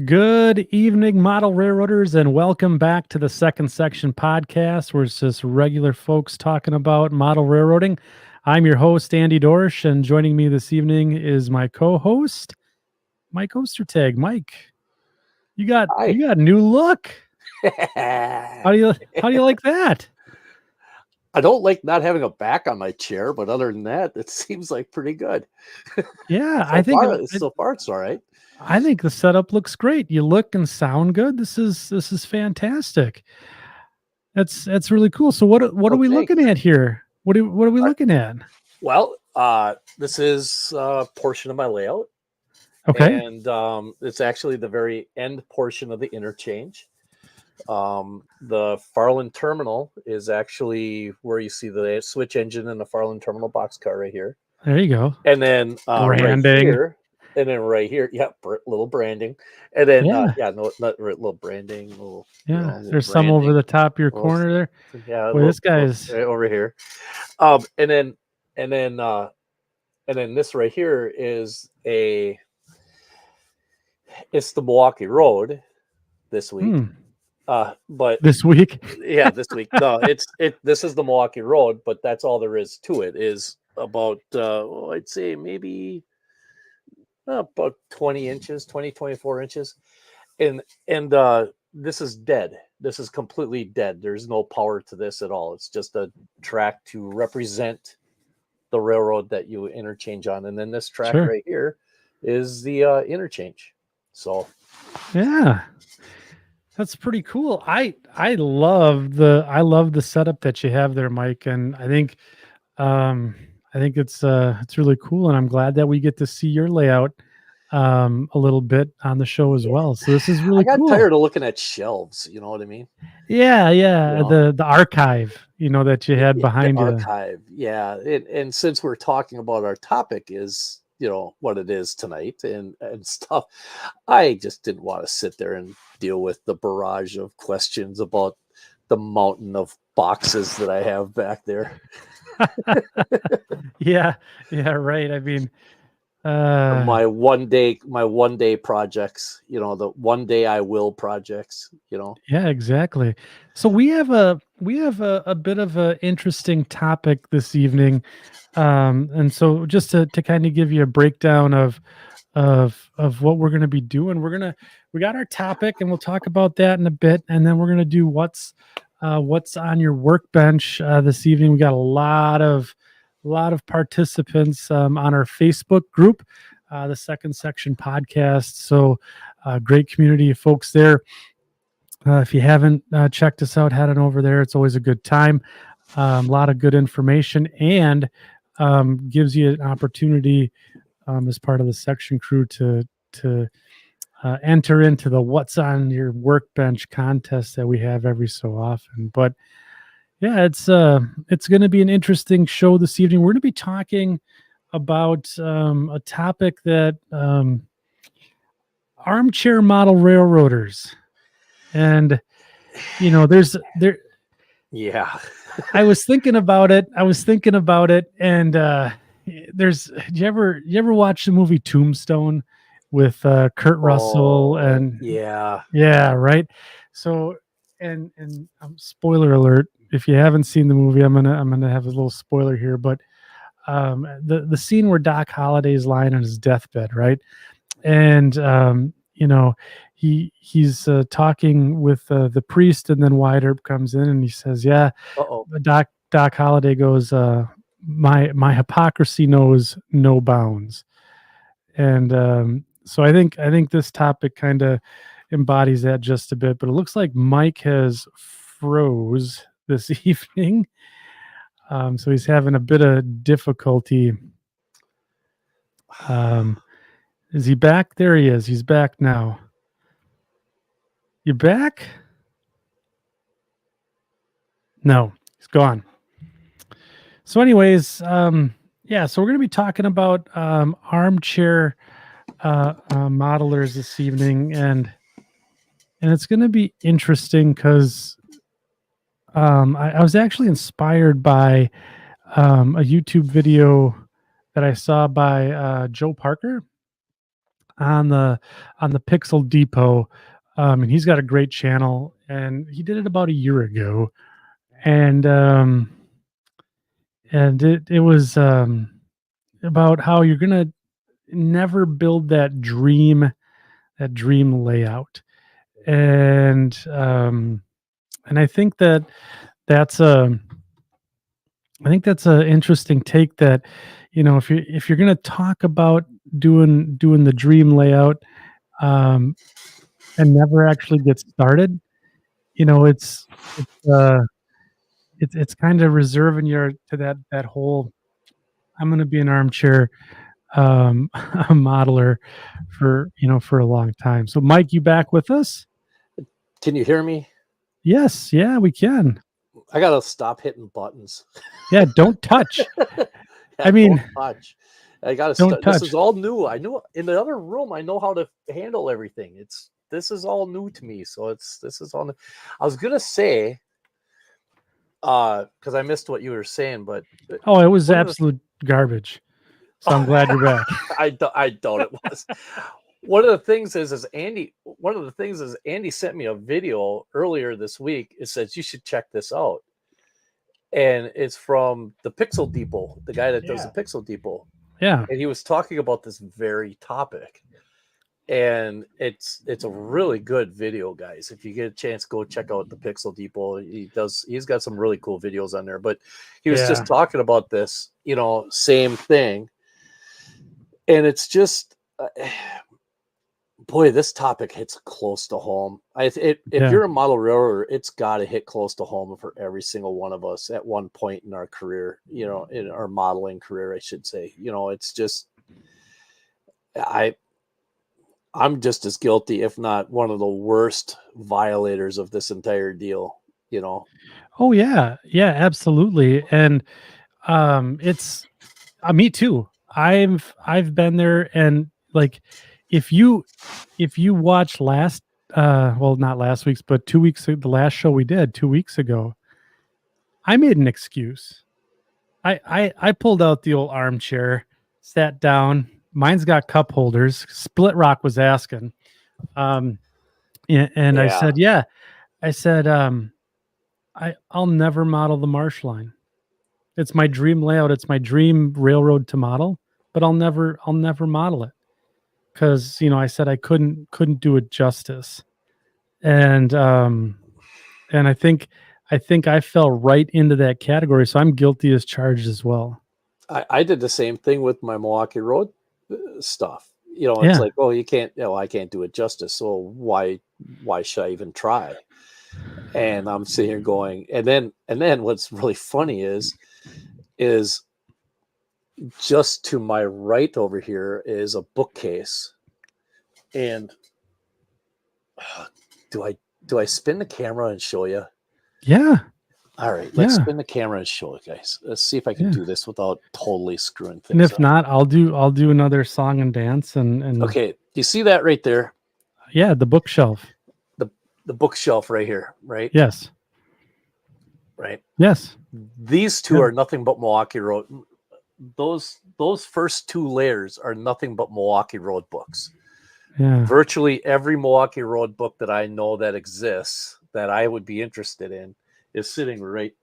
Good evening, model railroaders, and welcome back to the Second Section podcast, where it's just regular folks talking about model railroading. I'm your host, Andy Dorsch, and joining me this evening is my co-host, Mike Ostertag. Mike, you got Hi. a new look. How do you like that? I don't like not having a back on my chair, but other than that, it seems like pretty good. Yeah, So far it's all right. I think the setup looks great. You look and sound good. This is fantastic. That's really cool. So what are we Thanks. looking at here? What are we All right. looking at? Well, this is a portion of my layout, Okay. and it's actually the very end portion of the interchange. The Farland terminal is actually where you see the switch engine and the Farland terminal boxcar right here, There you go. and then Branding. right here, little branding, and then Yeah. no, not little branding, little Yeah. little There's some branding. over the top of your Little, corner there. yeah, Boy, this guy's right over here. And then and then uh and then this right here is it's the Milwaukee Road this week. But this week. yeah, this week. No, this is the Milwaukee Road, but that's all there is to it. Is about I'd say maybe about 20 inches, 24 inches. And this is dead. This is completely dead. There's no power to this at all. It's just a track to represent the railroad that you interchange on. And then this track Sure. right here is the interchange. So Yeah. That's pretty cool. I love the setup that you have there, Mike, and I think it's really cool, and I'm glad that we get to see your layout a little bit on the show as well. So this is really I got cool. tired of looking at shelves, you know what I mean? Yeah. You know? The archive, that you had behind the you. archive. Yeah. And since we're talking about our topic is, what it is tonight and stuff, I just didn't want to sit there and deal with the barrage of questions about the mountain of boxes that I have back there. Yeah, right. I mean, my one day projects, the one day I will projects, Yeah, exactly. So we have a bit of an interesting topic this evening, and so just to kind of give you a breakdown of what we're going to be doing, we got our topic, and we'll talk about that in a bit, and then we're going to do what's on your workbench this evening. We got a lot of participants on our Facebook group, the Second Section podcast. So great community of folks there. If you haven't checked us out, head on over there. It's always a good time. A lot of good information, and gives you an opportunity as part of the section crew to enter into the what's on your workbench contest that we have every so often. But yeah, it's going to be an interesting show this evening. We're going to be talking about a topic that armchair model railroaders. And yeah. I was thinking about it, and did you ever watch the movie Tombstone with Kurt Russell? And yeah, right. So and spoiler alert, if you haven't seen the movie, I'm gonna have a little spoiler here, but the scene where Doc Holliday's lying on his deathbed, right? And he's talking with the priest, and then Wyatt Earp comes in and he says, "Yeah." Doc Holliday goes, "My hypocrisy knows no bounds," and so I think this topic kind of embodies that just a bit. But it looks like Mike has froze this evening, so he's having a bit of difficulty. Is he back? There he is. He's back now. You back? No, he's gone. So anyways, so we're going to be talking about armchair modelers this evening, and it's going to be interesting because I was actually inspired by a YouTube video that I saw by Joe Parker. on the Pixel Depot, and he's got a great channel, and he did it about a year ago, and it was about how you're gonna never build that dream layout, and I think that's a I think that's a interesting take that, if you're gonna talk about doing the dream layout, um, and never actually get started, it's it's kind of reserving your to that whole I'm gonna be an armchair a modeler for a long time. So Mike, you back with us? Can you hear me? Yes, yeah, we can. I gotta stop hitting buttons. Yeah, don't touch. Yeah, I don't mean, touch. I gotta don't start. This touch. is all new. I knew in the other room. I know how to handle everything. This is all new to me. So this is all. I was gonna say, because I missed what you were saying, but Oh, it was one of the absolute garbage. So I'm glad you're back. I doubt it was. One of the things is Andy. One of the things is Andy sent me a video earlier this week. It says you should check this out, and it's from the Pixel Depot, the guy that does the Yeah. Pixel Depot, Yeah. and he was talking about this very topic. And it's a really good video, guys. If you get a chance, go check out the Pixel Depot. He's got some really cool videos on there. But he was Yeah. just talking about this, same thing, and it's just boy, this topic hits close to home. If Yeah. you're a model railroader, it's got to hit close to home for every single one of us at one point in our career, in our modeling career, I should say. It's just I I'm just as guilty, if not one of the worst violators of this entire deal, you know. Oh yeah. Yeah, absolutely. And it's me too. I've been there, and like if you if you watch last well, not last week's, but 2 weeks the last show we did 2 weeks ago, I made an excuse. I pulled out the old armchair, sat down. Mine's got cup holders. Split Rock was asking. Um and I Yeah. said, yeah. I said, I'll never model the marsh line. It's my dream layout. It's my dream railroad to model, but I'll never model it because I said I couldn't do it justice, and and I think I fell right into that category, so I'm guilty as charged as well. I did the same thing with my Milwaukee Road stuff. It's Yeah, like, oh, I can't do it justice. So why should I even try? And I'm sitting here going, and then what's really funny is just to my right over here is a bookcase. And do I spin the camera and show you? yeah, All right, let's yeah, spin the camera and show it, guys. Let's see if I can yeah. do this without totally screwing And things if up. not, I'll do another song and dance and Okay, you see that right there? yeah, the bookshelf. The the bookshelf right here, right? Yes, Right. yes, These two yeah, are nothing but Milwaukee Road. Those first two layers are nothing but Milwaukee Road books. yeah, Virtually every Milwaukee Road book that I know that exists that I would be interested in is sitting right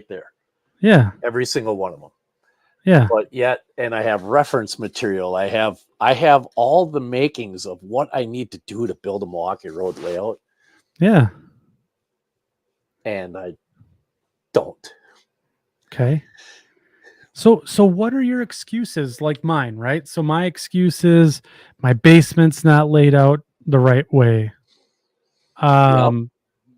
there. yeah, Every single one of them. yeah, But yet, and I have reference material. I have all the makings of what I need to do to build a Milwaukee Road layout, yeah. and I don't. Okay. So what are your excuses like mine, right? So my excuse is my basement's not laid out the right way. Yep. Um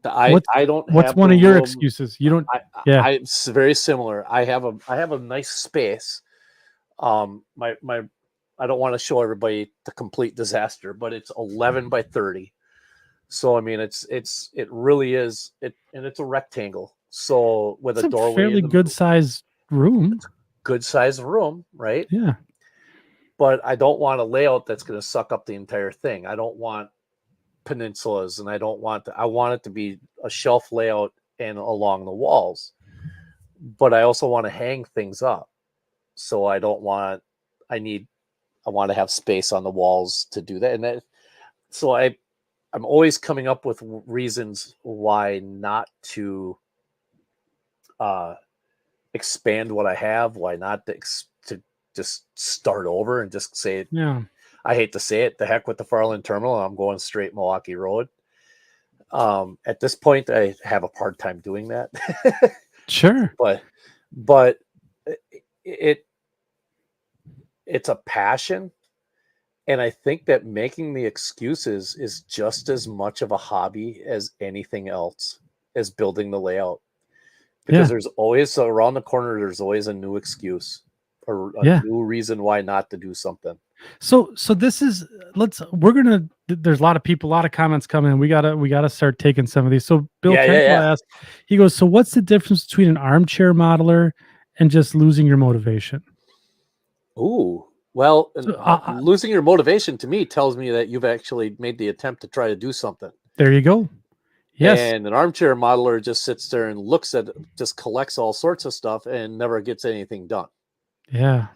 I what's I don't what's have the one of your room. excuses? You don't. I, Yeah. it's very similar. I have a nice space. My I don't want to show everybody the complete disaster, but it's 11 by 30. So I mean, it really is it, and it's a rectangle. So with It's a a doorway fairly in the good sized room. good sized room, right? Yeah. But I don't want a layout that's going to suck up the entire thing. I don't want peninsulas, and I want it to be a shelf layout and along the walls. But I also want to hang things up. So I don't want I need want to have space on the walls to do that. And so I'm always coming up with reasons why not to expand what I have, why not to just start over and just say it. Yeah. I hate to say it, the heck with the Farland Terminal. I'm going straight Milwaukee Road. At this point, I have a hard time doing that. Sure. but it's a passion, and I think that making the excuses is just as much of a hobby as anything else, as building the layout, because Yeah. there's always around the corner, there's always a new excuse or a Yeah. new reason why not to do something. So this is there's a lot of people, a lot of comments coming in. We gotta start taking some of these. So Bill Kenkel Yeah. asked, he goes, so what's the difference between an armchair modeler and just losing your motivation? Ooh, well, and So losing your motivation to me tells me that you've actually made the attempt to try to do something. there you go. Yes. And an armchair modeler just sits there and looks at, just collects all sorts of stuff and never gets anything done. Yeah.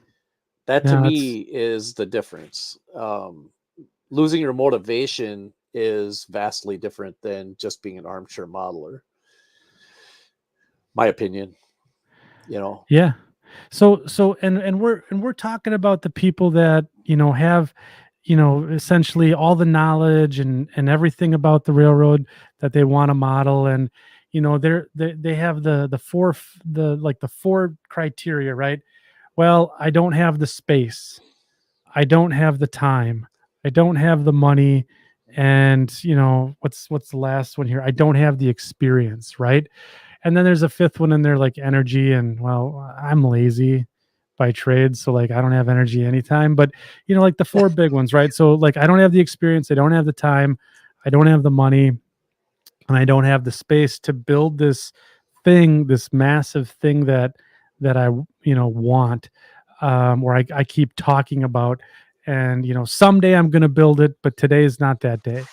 That to No, me is the difference. Losing your motivation is vastly different than just being an armchair modeler. My opinion, yeah. So and we're talking about the people that, have, essentially all the knowledge and everything about the railroad that they want to model. And, they have the four criteria, right? Well, I don't have the space. I don't have the time. I don't have the money. And, what's the last one here? I don't have the experience, right? And then there's a fifth one in there, like energy. And well, I'm lazy by trade. So like I don't have energy anytime. But like the four big ones, right? So like I don't have the experience, I don't have the time, I don't have the money, and I don't have the space to build this thing, this massive thing that I want, or I keep talking about. And someday I'm gonna build it, but today is not that day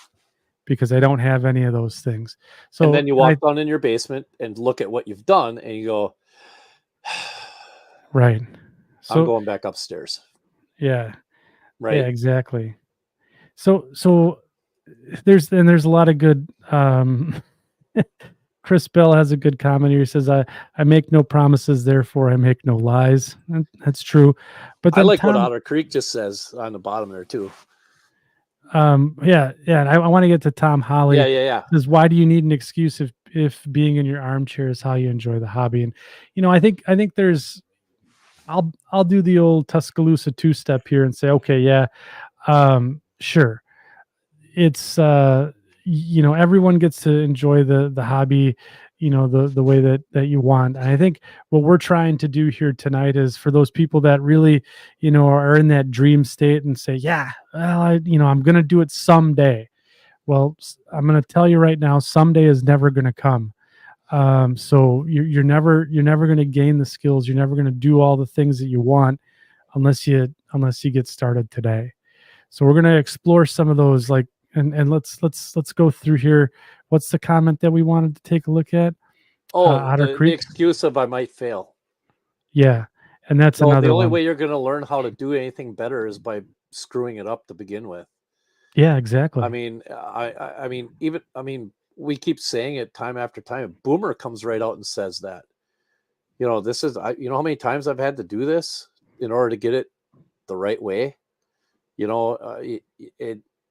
because I don't have any of those things. and So then you I walk down in your basement and look at what you've done and you go, right. I'm So going back upstairs. yeah, yeah, Right. exactly. So there's a lot of good Chris Bell has a good comment here. He says, I make no promises, therefore I make no lies. And that's true. But I then like what Tom, Otter Creek just says on the bottom there too. yeah, and I want to get to Tom Holly. Yeah. Says, why do you need an excuse if being in your armchair is how you enjoy the hobby? And I think there's I'll do the old Tuscaloosa two-step here and say, okay, yeah, sure. It's everyone gets to enjoy the hobby, the way that you want. And I think what we're trying to do here tonight is for those people that really are in that dream state and say, yeah, well, I'm gonna do it someday. Well, I'm gonna tell you right now, someday is never gonna come. So you're never going to gain the skills, you're never going to do all the things that you want unless you get started today. So we're going to explore some of those, like, and let's go through here. What's the comment that we wanted to take a look at? Oh, Otter the Creek. excuse of I might fail. Yeah, and that's No, the another only one. way you're going to learn how to do anything better is by screwing it up to begin with. Yeah, I exactly. mean, we keep saying it time after time. Boomer comes right out and says that. This is, how many times I've had to do this in order to get it the right way.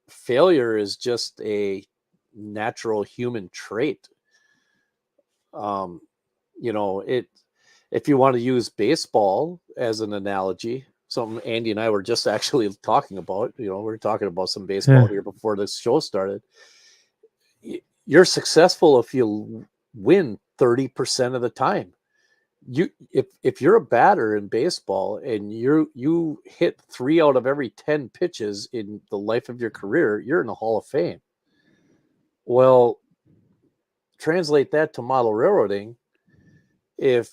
Failure is just a natural human trait. If you want to use baseball as an analogy, something Andy and I were just actually talking about, we were talking about some baseball Yeah, here before this show started. You're successful if you win 30% of the time. If you're a batter in baseball and you hit 3 out of every 10 pitches in the life of your career, you're in the Hall of Fame. Well, translate that to model railroading. If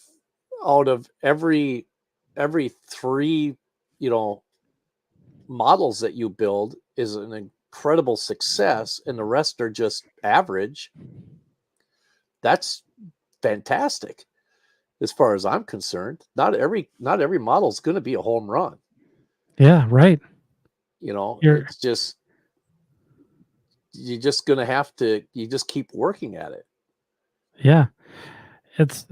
out of every 3 models that you build is an incredible success and the rest are just average, that's fantastic as far as I'm concerned. Not every model is going to be a home run. yeah, right. You're It's just, you're just going to have to, you just keep working at it. yeah. That's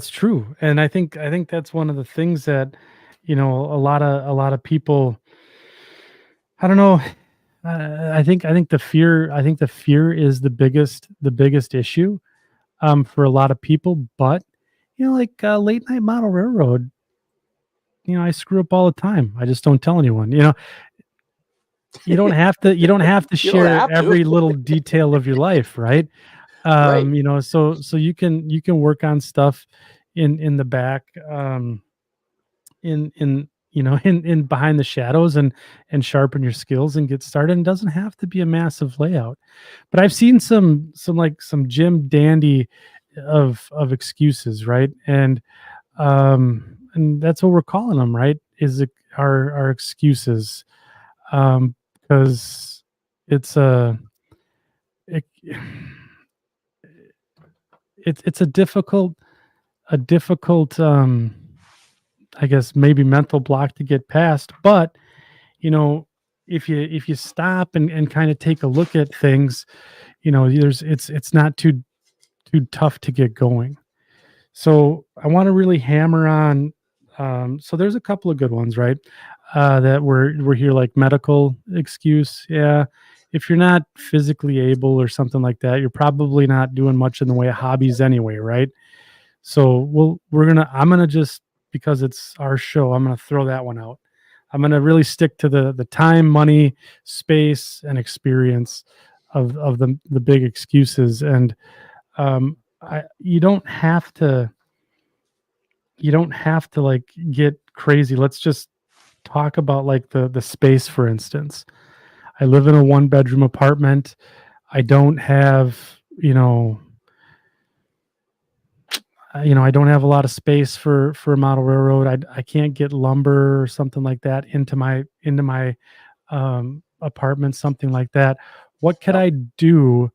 true. And I think that's one of the things that, a lot of people, I don't know, I think the fear is the biggest issue for a lot of people, but like late night model railroad, I screw up all the time. I just don't tell anyone. You don't have to You don't share have to. every little detail of your life, right? Right. So you can work on stuff in the back, in behind the shadows, and sharpen your skills and get started. And it doesn't have to be a massive layout. But I've seen some Jim Dandy of excuses, right? And that's what we're calling them, right? Our excuses, because it's it, it's a difficult, I guess, maybe mental block to get past. But you know if you stop and kind of take a look at things, it's not too tough to get going. So I want to really hammer on. So there's a couple of good ones, right? That we're here, like medical excuse. Yeah, if you're not physically able or something like that, you're probably not doing much in the way of hobbies anyway, right? So I'm gonna just, because it's our show, I'm gonna throw that one out. I'm gonna really stick to the time, money, space, and experience of the big excuses. And I you don't have to like get crazy. Let's just talk about like the space, for instance. I live in a one bedroom apartment. I don't have, you know, I don't have a lot of space for a model railroad. I can't get lumber or something like that into my apartment, something like that. What could Yep. I do?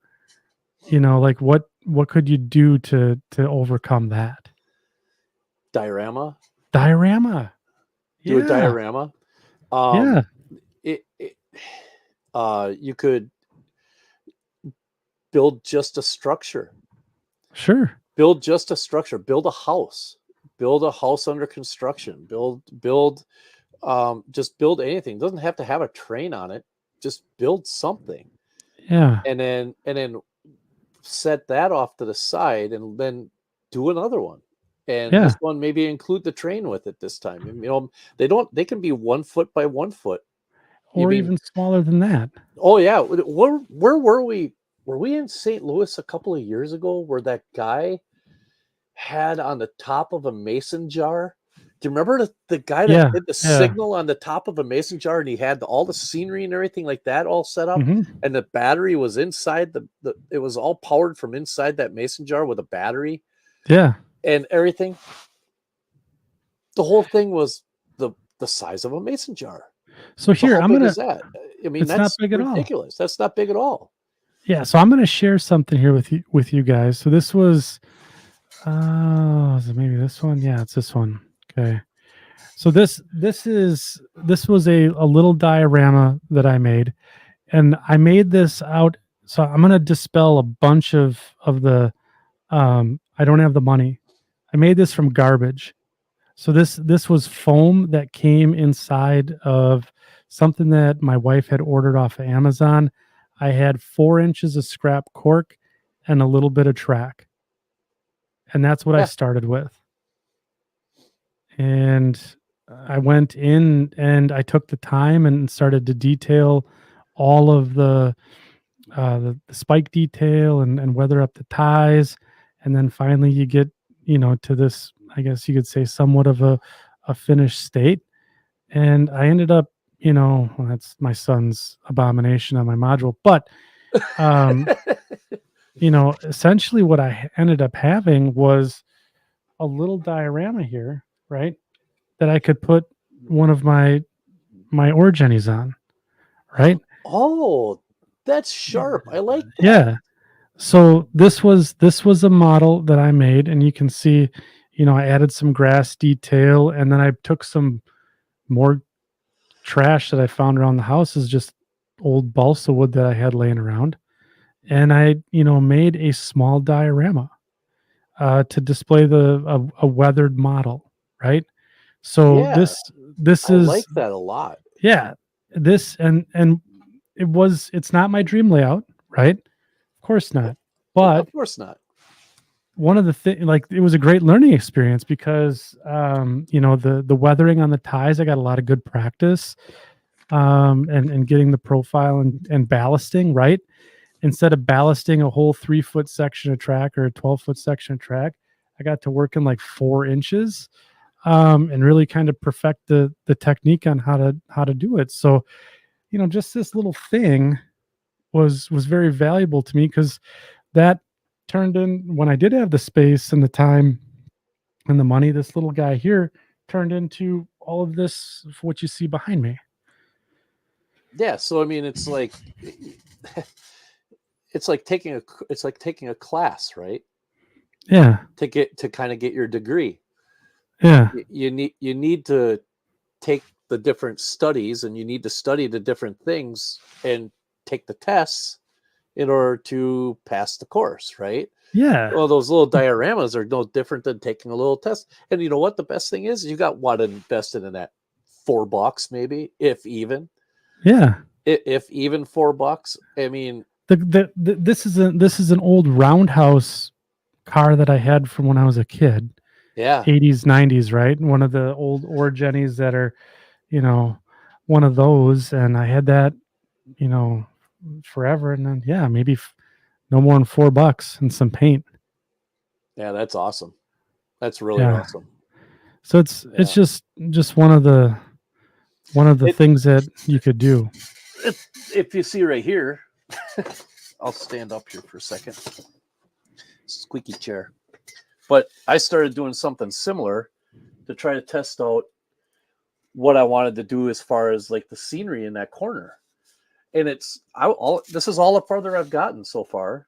Like what could you do to overcome that? Diorama. Diorama. Do a Yeah. diorama. Um, Yeah. it you could build just a structure. Sure. Build just a structure. Build a house. Build a house under construction. Just build anything. It doesn't have to have a train on it. Just build something. Yeah. And then set that off to the side, and then do another one. And Yeah. this one, maybe include the train with it this time. And, they can be 1 foot by 1 foot. You Or mean, even smaller than that. oh yeah, where were we? Were we in St. Louis a couple of years ago where that guy had on the top of a mason jar? Do you remember the guy that Yeah. did the Yeah. signal on the top of a mason jar, and he had all the scenery and everything like that all set up, Hmm. and the battery was inside it was all powered from inside that mason jar with a battery Yeah. and everything. The whole thing was the size of a mason jar. So So here, how big is that? I mean, it's not that's big at all. ridiculous. That's not big at all. Yeah. So I'm gonna share something here with you guys. So this was, is it maybe this one? Yeah, it's this one. Okay. So this was a little diorama that I made, and I made this out. So I'm gonna dispel a bunch of the, I don't have the money. I made this from garbage. So this was foam that came inside of something that my wife had ordered off of Amazon. I had 4 inches of scrap cork and a little bit of track, and that's what I Yeah. started with. And I went in and I took the time and started to detail all of the spike detail, and weather up the ties. And then finally you get, to this, I guess you could say, somewhat of a finished state. And I ended up, well, that's my son's abomination on my module. But, um, essentially what I ended up having was a little diorama here, right? That I could put one of my Origenies on, right? Oh, that's sharp. I like that. Yeah. So this was a model that I made, and you can see, I added some grass detail, and then I took some more trash that I found around the house is just old balsa wood that I had laying around, and I, made a small diorama to display a weathered model, right? So Yeah, this I like is that a lot. yeah, this and it's not my dream layout, right? Of course not. But Of course not. one of the thing like it was a great learning experience because the weathering on the ties, I got a lot of good practice and getting the profile and ballasting right. Instead of ballasting a whole 3-foot section of track or a 12-foot section of track, I got to work in like 4 inches, and really kind of perfect the technique on how to do it. So, just this little thing was very valuable to me because that turned in when I did have the space and the time and the money, this little guy here turned into all of this what you see behind me. Yeah, so I mean, it's like taking a class, right? Yeah. To kind of get your degree. Yeah. You need to take the different studies, and you need to study the different things and take the tests in order to pass the course, right? Yeah. Well, those little dioramas are no different than taking a little test. And you know what? The best thing is you got what invested in that $4, maybe, if even, Yeah. if even $4. I mean, This is an old roundhouse car that I had from when I was a kid, yeah, 80s, 90s, right? One of the old Origenies that are, you know, one of those. And I had that, you know, forever. And then, yeah, maybe no more than $4 and some paint. yeah, that's awesome. That's really Yeah. awesome. So it's Yeah. just one of the It, things that you could do. if you see right here, I'll stand up here for a second. Squeaky chair. But I started doing something similar to try to test out what I wanted to do as far as like the scenery in that corner. And this is all the farther I've gotten so far,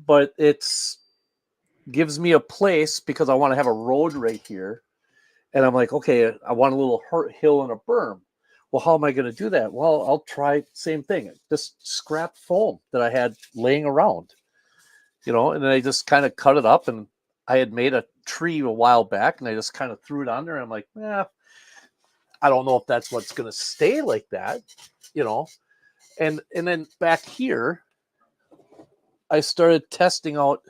but it's gives me a place because I want to have a road right here. And I'm like, okay, I want a little hill and a berm. Well, how am I going to do that? Well, I'll try same thing. Just scrap foam that I had laying around, and then I just kind of cut it up, and I had made a tree a while back, and I just kind of threw it on there. And I'm like, I don't know if that's what's going to stay like that, you know. And then back here, I started testing out.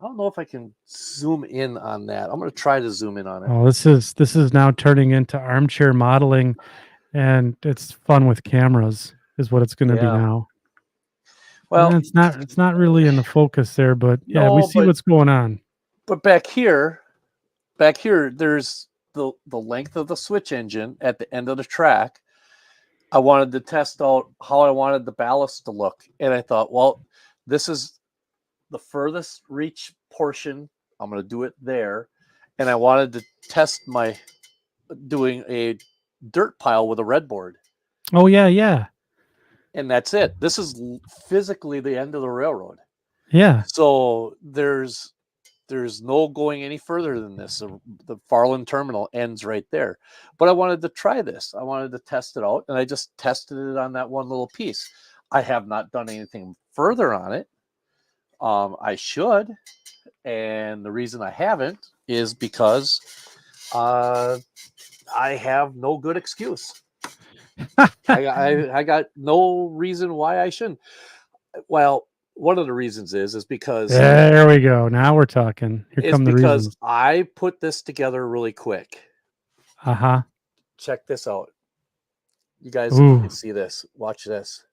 I don't know if I can zoom in on that. I'm going to try to zoom in on it. Oh, this is now turning into armchair modeling, and it's fun with cameras is what it's going to be Yeah. now. Well, And it's not really in the focus there, but yeah, we no, see what's going on. but back here, there's the length of the switch engine at the end of the track. I wanted to test out how I wanted the ballast to look, and I thought, well, this is the furthest reach portion. I'm going to do it there, and I wanted to test my doing a dirt pile with a red board, Oh yeah, yeah, and that's it. This is physically the end of the railroad, yeah, so there's no going any further than this. The Farland terminal ends right there. But I wanted to try this. I wanted to test it out, and I just tested it on that one little piece. I have not done anything further on it. I should, and the reason I haven't is because I have no good excuse. I got no reason why I shouldn't. Well, one of the reasons is because there we go. Now we're talking. Here come the reasons. I put this together really quick. Uh-huh. Check this out. You guys, if you Ooh. can see this, watch this.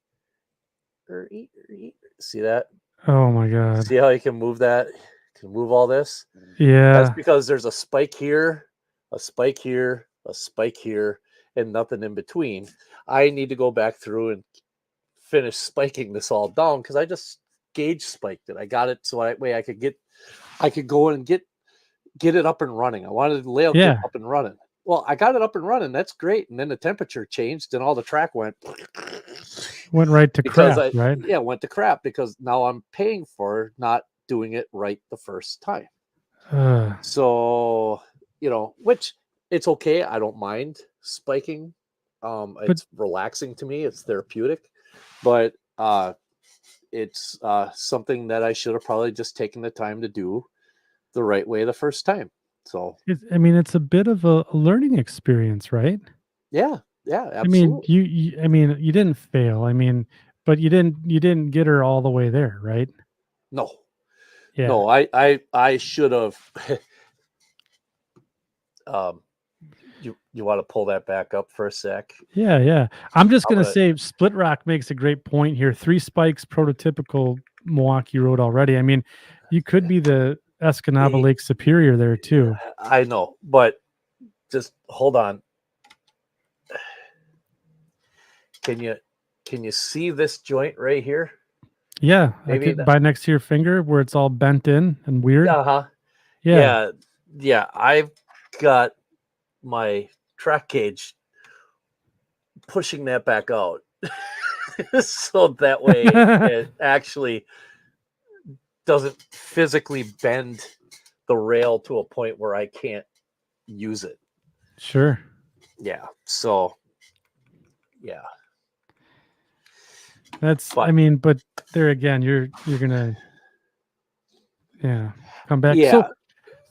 See that? Oh my god. See how you can move that? You can move all this? That's Yeah. because there's a spike here, a spike here, a spike here, and nothing in between. I need to go back through and finish spiking this all down because I just gauge spiked it. I got it so that way I could go in and get it up and running. I wanted the layout get Yeah. up and running. Well, I got it up and running. That's great. And then the temperature changed and all the track went Went right to because crap, right? went to crap because now I'm paying for not doing it right the first time. So, which it's okay. I don't mind spiking. But It's relaxing to me. It's therapeutic, but it's something that I should have probably just taken the time to do the right way the first time. So I mean, it's a bit of a learning experience, right? yeah, yeah, I mean, absolutely. I mean, you didn't fail. I mean, but you didn't get her all the way there, right? No, Yeah. no, I should have. um, you want to pull that back up for a sec? Yeah, yeah. I'm just I'm gonna gonna. say Split Rock makes a great point here. Three spikes, prototypical Milwaukee Road already. I mean, you could be the Escanaba eh, Lake Superior there too. I know, but just hold on. Can you can you see this joint right here? Yeah, I Maybe could that. by next to your finger where it's all bent in and weird. Uh huh. Yeah, Yeah, yeah. I've got my track cage pushing that back out, so that way it actually doesn't physically bend the rail to a point where I can't use it. sure. Yeah. So yeah, That's I but mean, but there again, you're gonna yeah come back. yeah,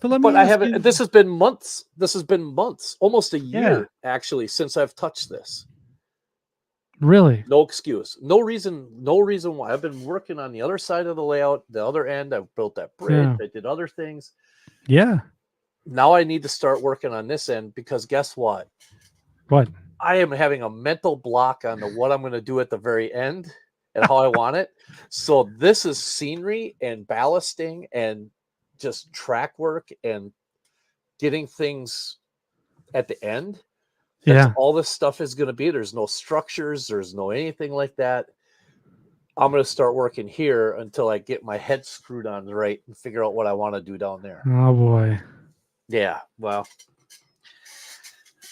So let but me I ask haven't. you. This has been months. This has been months, almost a Yeah, year actually, since I've touched this. really. No excuse. No reason. No reason why. I've been working on the other side of the layout, the other end. I've built that bridge. Yeah, I did other things. yeah. Now I need to start working on this end because guess what? What? I am having a mental block on the what I'm going to do at the very end and how I want it. So this is scenery and ballasting and just track work and getting things at the end. That's Yeah. all this stuff is going to be. There's no structures, there's no anything like that. I'm going to start working here until I get my head screwed on right and figure out what I want to do down there. Oh boy. Yeah, well,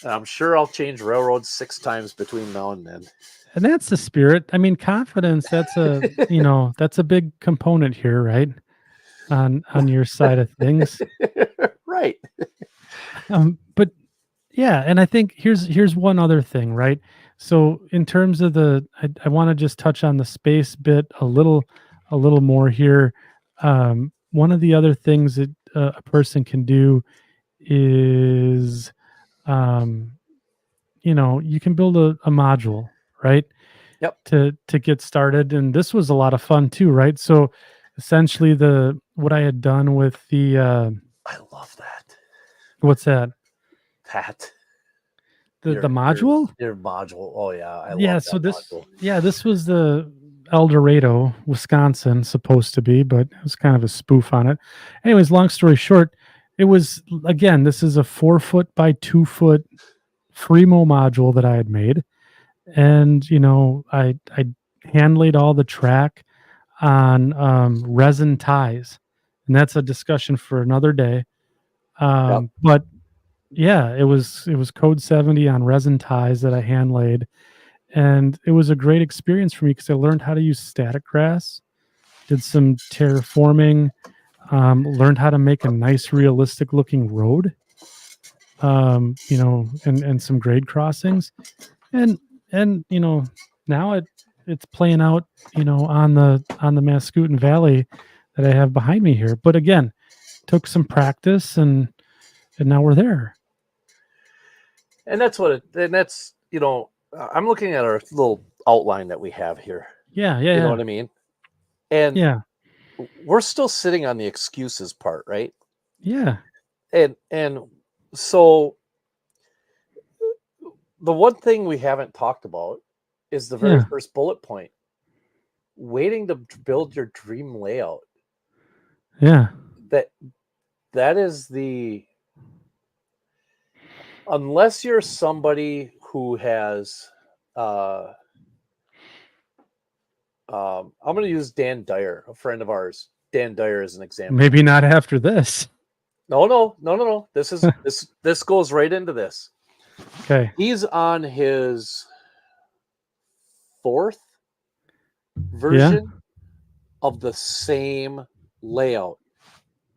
I'm sure I'll change railroads 6 times between now and then. And that's the spirit. I mean, confidence, that's a, you know, that's a big component here, right? On your side of things. Right. But yeah, and I think here's one other thing, right? So in terms of I want to just touch on the space bit a little more here. One of the other things that a person can do is um, you know, you can build a module, right? Yep. To get started, and this was a lot of fun too, right? So essentially the what I had done with the I love that. what's that? That The module? your module. Oh yeah, I Yeah, love so that this module. yeah, this was the El Dorado, Wisconsin, supposed to be, but it was kind of a spoof on it. Anyways, long story short, it was again, this is a 4 foot by 2 foot Fremo module that I had made. And you know, I hand laid all the track on resin ties. And that's a discussion for another day. Yep. But yeah, it was code 70 on resin ties that I hand laid, and it was a great experience for me because I learned how to use static grass, did some terraforming, learned how to make a nice realistic looking road, you know, and some grade crossings, and you know, now it's playing out, you know, on the Mascoutin Valley that I have behind me here. But again, took some practice, and now we're there. And that's what it. And that's I'm looking at our little outline that we have here. Yeah, yeah, You know yeah, what I mean? And yeah, we're still sitting on the excuses part, right? yeah, And so the one thing we haven't talked about is the very yeah, first bullet point: waiting to build your dream layout. yeah, That that is the unless you're somebody who has uh I'm going to use Dan Dyer, a friend of ours. Dan Dyer is an example. maybe not after this. No. This goes right into this. Okay, He's on his fourth yeah, version of the same layout.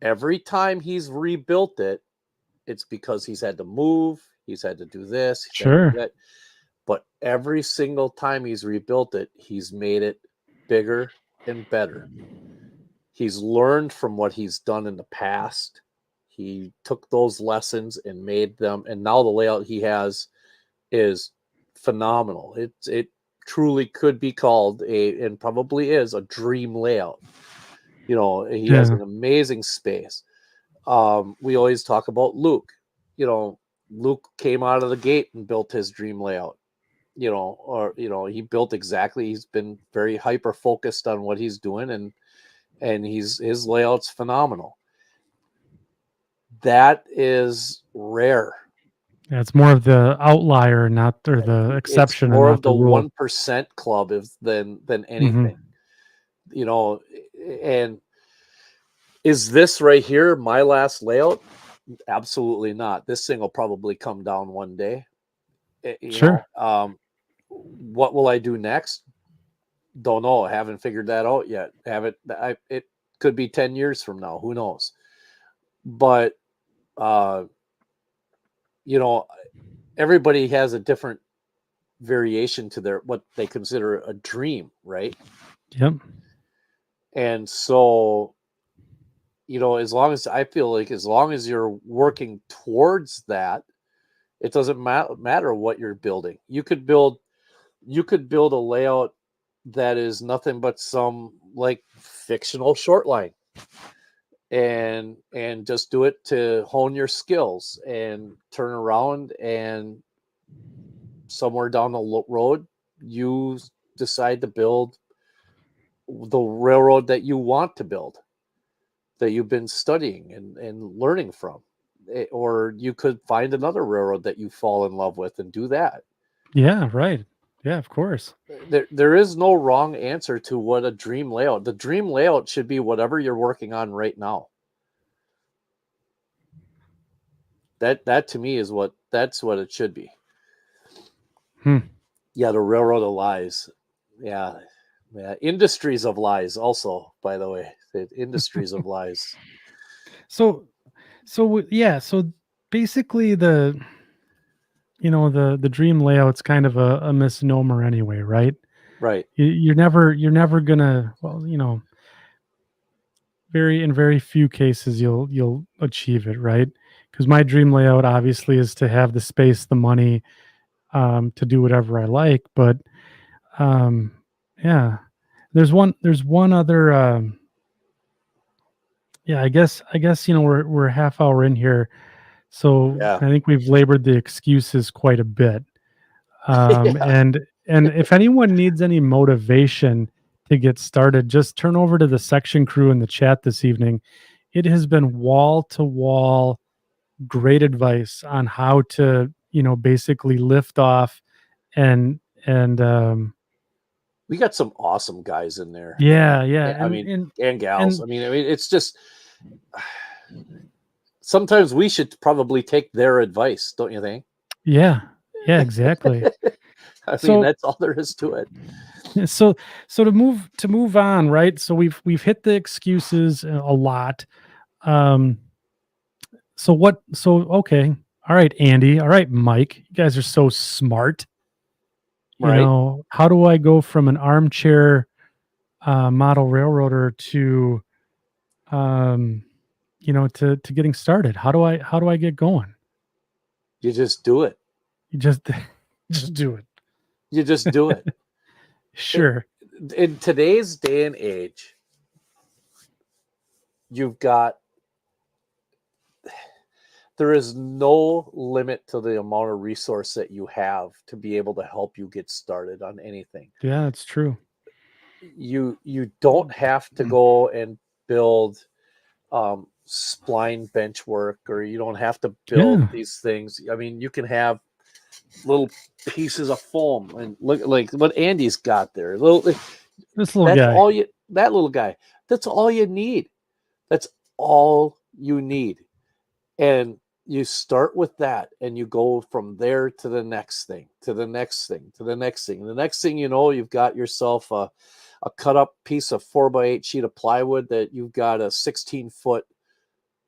Every time he's rebuilt it, it's because he's had to move, he's had to do this, he's had to sure, do that. but every single time he's rebuilt it, he's made it bigger and better. He's learned from what he's done in the past. He took those lessons and made them, and now the layout he has is phenomenal. It truly could be called and probably is a dream layout. He has Yeah. an amazing space. We always talk about Luke. Luke came out of the gate and built his dream layout. He built exactly. He's been very hyper focused on what he's doing, and his layout's phenomenal. That is rare. Yeah, it's more of the outlier, not or the It's exception and more not of the the rule. 1% club than Hmm. anything. And is this right here my last layout? Absolutely not. This thing will probably come down one day. Sure. What will I do next? Don't know. I haven't figured that out yet. It could be 10 years from now. Who knows? But uh, you know, everybody has a different variation to their what they consider a dream, right? Yep. And so, as long as I feel like as long as you're working towards that, it doesn't matter what you're building. You could build a layout that is nothing but some like fictional short line and just do it to hone your skills and turn around and somewhere down the road you decide to build the railroad that you want to build, that you've been studying and learning from. Or you could find another railroad that you fall in love with and do that. Yeah. Right. Yeah. Of course. There is no wrong answer to what a dream layout. The dream layout should be whatever you're working on right now. That to me is that's what it should be. Hmm. Yeah, the railroad of lies. Yeah. Yeah. Industries of lies also, by the way. The industries of lies. So yeah. So basically, the dream layout's kind of a misnomer anyway, right? Right. You're never gonna, well, very few cases you'll achieve it, right? Because my dream layout obviously is to have the space, the money, to do whatever I like. But um, yeah, there's one other. Yeah, I guess we're a half hour in here, so Yeah. I think we've labored the excuses quite a bit. Yeah. And if anyone needs any motivation to get started, just turn over to the section crew in the chat this evening. It has been wall to wall great advice on how to, basically lift off and We got some awesome guys in there. yeah, yeah, I mean, and and gals. and I mean, it's just sometimes we should probably take their advice, don't you think? yeah, yeah, exactly. I mean, So that's all there is to it. so so to move on, right? So we've hit the excuses a lot. Um, okay. All right, Andy. All right, Mike. You guys are so smart. Right? How do I go from an armchair model railroader to um to getting started? How do I get going? You just do it. You just just do it. You just do it. It Sure. in today's day and age, you've got there is no limit to the amount of resource that you have to be able to help you get started on anything. Yeah, that's true. You don't have to Mhm. go and build spline bench work, or you don't have to build Yeah, these things. I mean, you can have little pieces of foam and look like what Andy's got there. this little That's guy. all you that little guy. That's all you need. That's all you need. And you start with that and you go from there to the next thing, to the next thing, to the next thing. And the next thing you know, you've got yourself a cut up piece of 4x8 sheet of plywood that you've got a 16-foot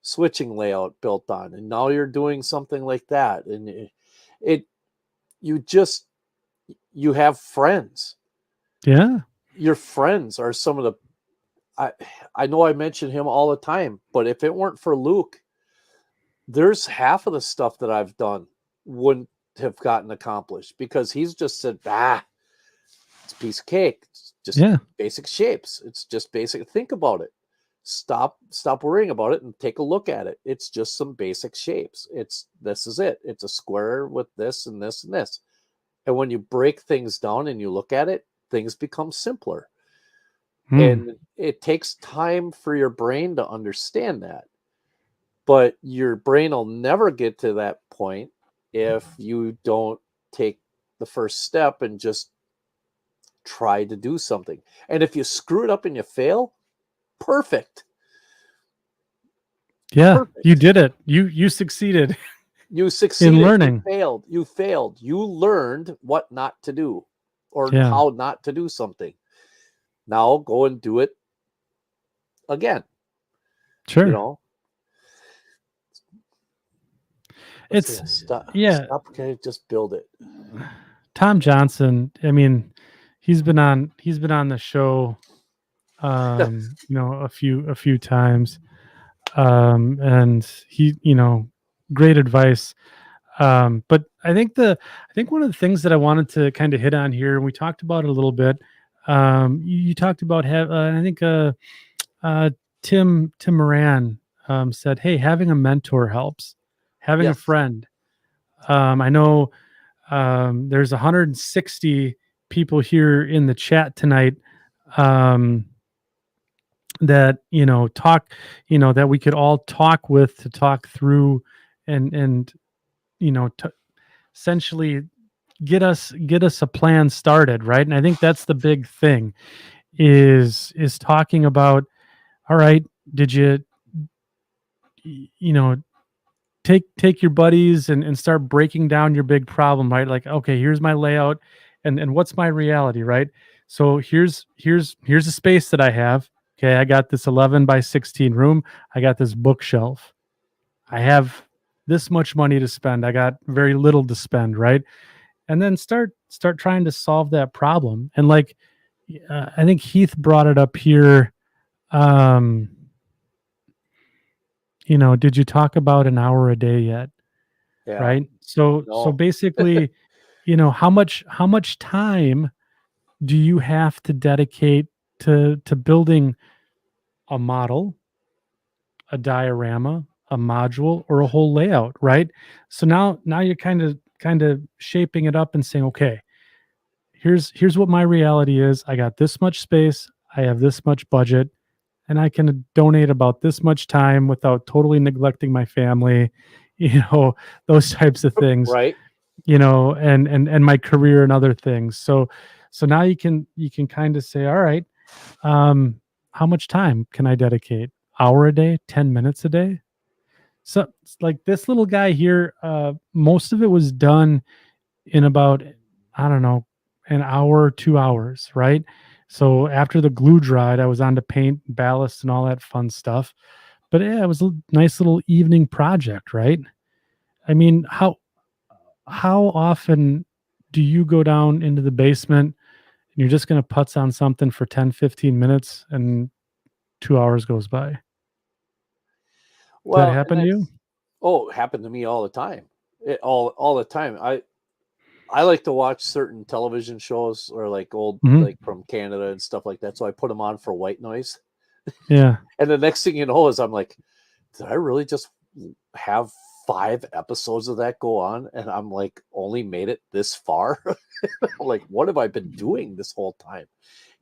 switching layout built on. And now you're doing something like that. And it you just you have friends. Yeah. Your friends are some of the I know I mention him all the time, but if it weren't for Luke, there's half of the stuff that I've done wouldn't have gotten accomplished because he's just said, it's a piece of cake. It's just Yeah. basic shapes. It's just basic. Think about it. Stop worrying about it and take a look at it. It's just some basic shapes. This is it. It's a square with this and this and this. And when you break things down and you look at it, things become simpler. Mm. And it takes time for your brain to understand that. But your brain will never get to that point if you don't take the first step and just try to do something. And if you screw it up and you fail, perfect. Yeah. You Perfect. did it. You succeeded You in succeeded. You learning. failed. You failed. You learned what not to do or Yeah. how not to do something. Now go and do it again. You Sure. know, what's It's this? Stop. yeah. Stop. Okay, just build it. Tom Johnson, I mean, he's been on the show a few times. And great advice. But I think one of the things that I wanted to kind of hit on here, and we talked about it a little bit. You talked about I think uh, Tim Moran said, "Hey, having a mentor helps. Having a Yes. friend." I know there's 160 people here in the chat tonight um, that talk, that we could all talk with to talk through and essentially get us a plan started, right? And I think that's the big thing is talking about, all right, did you you know take your buddies and start breaking down your big problem, right? Like, okay, here's my layout and what's my reality, right? So here's a space that I have. Okay, I got this 11 by 16 room. I got this bookshelf. I have this much money to spend. I got very little to spend, right? And then start trying to solve that problem. And like I think Heath brought it up here. Um, did you talk about an hour a day yet? Yeah. Right? So No. basically, how much time do you have to dedicate to building a model, a diorama, a module, or a whole layout, right? So now you're kind of shaping it up and saying, okay, here's what my reality is. I got this much space, I have this much budget, and I can donate about this much time without totally neglecting my family, those types of things, Right. and my career and other things. So now you can kind of say, all right, how much time can I dedicate? Hour a day, 10 minutes a day? So it's like this little guy here, most of it was done in about, I don't know, an hour, 2 hours, right? So after the glue dried, I was on to paint, ballast, and all that fun stuff. But yeah, it was a nice little evening project, right? I mean, how often do you go down into the basement and you're just going to putz on something for 10, 15 minutes and 2 hours goes by? Does that Well, and happen to you? it happened to me all the time. All the time. I like to watch certain television shows or like old Hmm. like from Canada and stuff like that. So I put them on for white noise. Yeah. And the next thing you know is I'm like, did I really just have 5 episodes of that go on? And I'm like, only made it this far. Like, what have I been doing this whole time?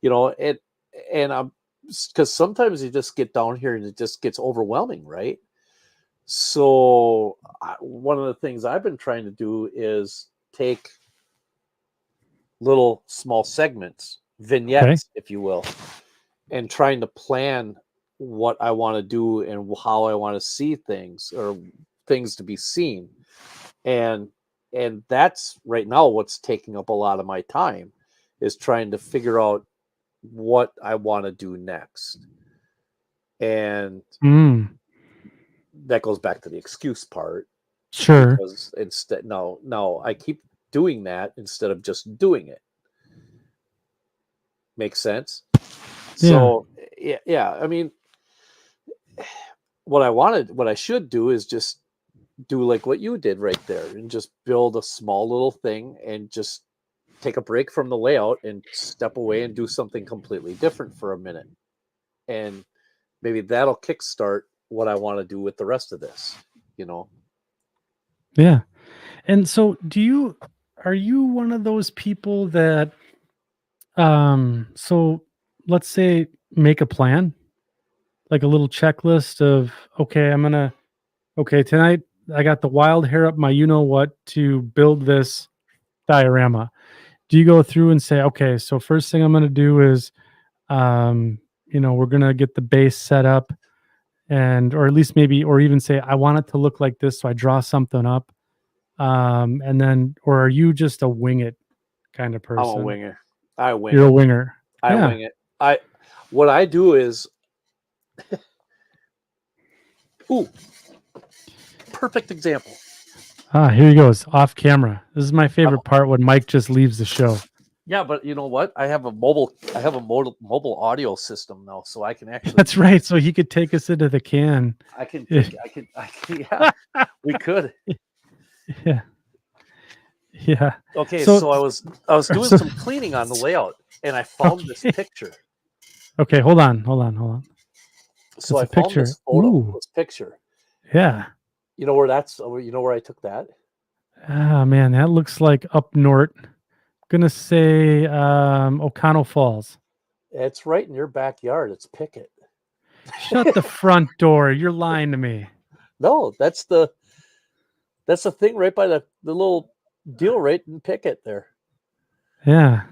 And I'm because sometimes you just get down here and it just gets overwhelming, right? So one of the things I've been trying to do is take little small segments, Okay. vignettes, if you will, and trying to plan what I want to do and how I want to see things or things to be seen. And that's right now what's taking up a lot of my time is trying to figure out what I want to do next. And Mm, that goes back to the excuse part sure. because instead now I keep doing that instead of just doing it. Makes sense. Yeah. So yeah. I mean, what I should do is just do like what you did right there and just build a small little thing and just take a break from the layout and step away and do something completely different for a minute. And maybe that'll kickstart what I want to do with the rest of this, you know. Yeah. And so are you one of those people that so let's say make a plan, like a little checklist of okay, okay, tonight I got the wild hair up my you know what to build this diorama. Do you go through and say, okay, so first thing I'm going to do is we're going to get the base set up and or at least maybe or even say I want it to look like this so I draw something up and then or are you just a wing it kind of I'm a person? winger. I wing You're a it. winger. I Yeah. wing it. What I do is, ooh, perfect example. Here he goes off camera. This is my favorite part when Mike just leaves the show. Yeah, but you know what? I have a mobile audio system now, so I can actually. That's right. So he could take us into the can. I can take. I can. Yeah, we could. Yeah. Yeah. Okay, So so I was doing some cleaning on the layout, and I found this picture. Okay, hold on. So It's I a found picture. this photo, Ooh. this picture. Yeah. You know where that's? You know where I took that? Ah, man, that looks like up north. Gonna say O'Connell Falls. It's right in your backyard. It's Pickett. Shut the front door. You're lying to me. No, that's the thing right by the little deal right in Pickett there. Yeah.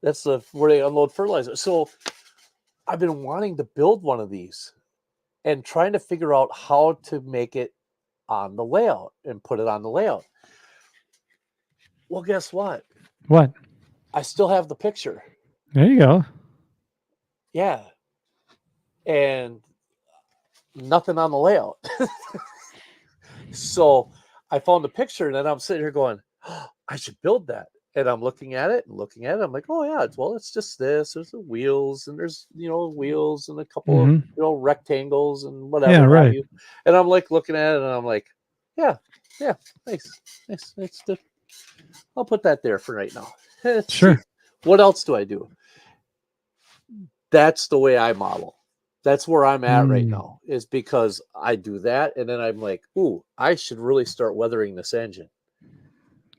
That's where they unload fertilizer. So I've been wanting to build one of these and trying to figure out how to make it on the layout and put it on the layout. Well, guess what? What? I still have the picture. There you go. Yeah. And nothing on the layout. So I found the picture and then I'm sitting here going, oh, I should build that. And I'm looking at it and looking at it. I'm like, oh yeah, it's just this. There's the wheels and there's wheels and a couple of Mm-hmm. rectangles and Yeah, whatever have right. you. And I'm like looking at it and I'm like, yeah, nice. I'll put that there for right now. Let's see. Sure. What else do I do? That's the way I model. That's where I'm at right Mm, now, is because I do that and then I'm like, ooh, I should really start weathering this engine.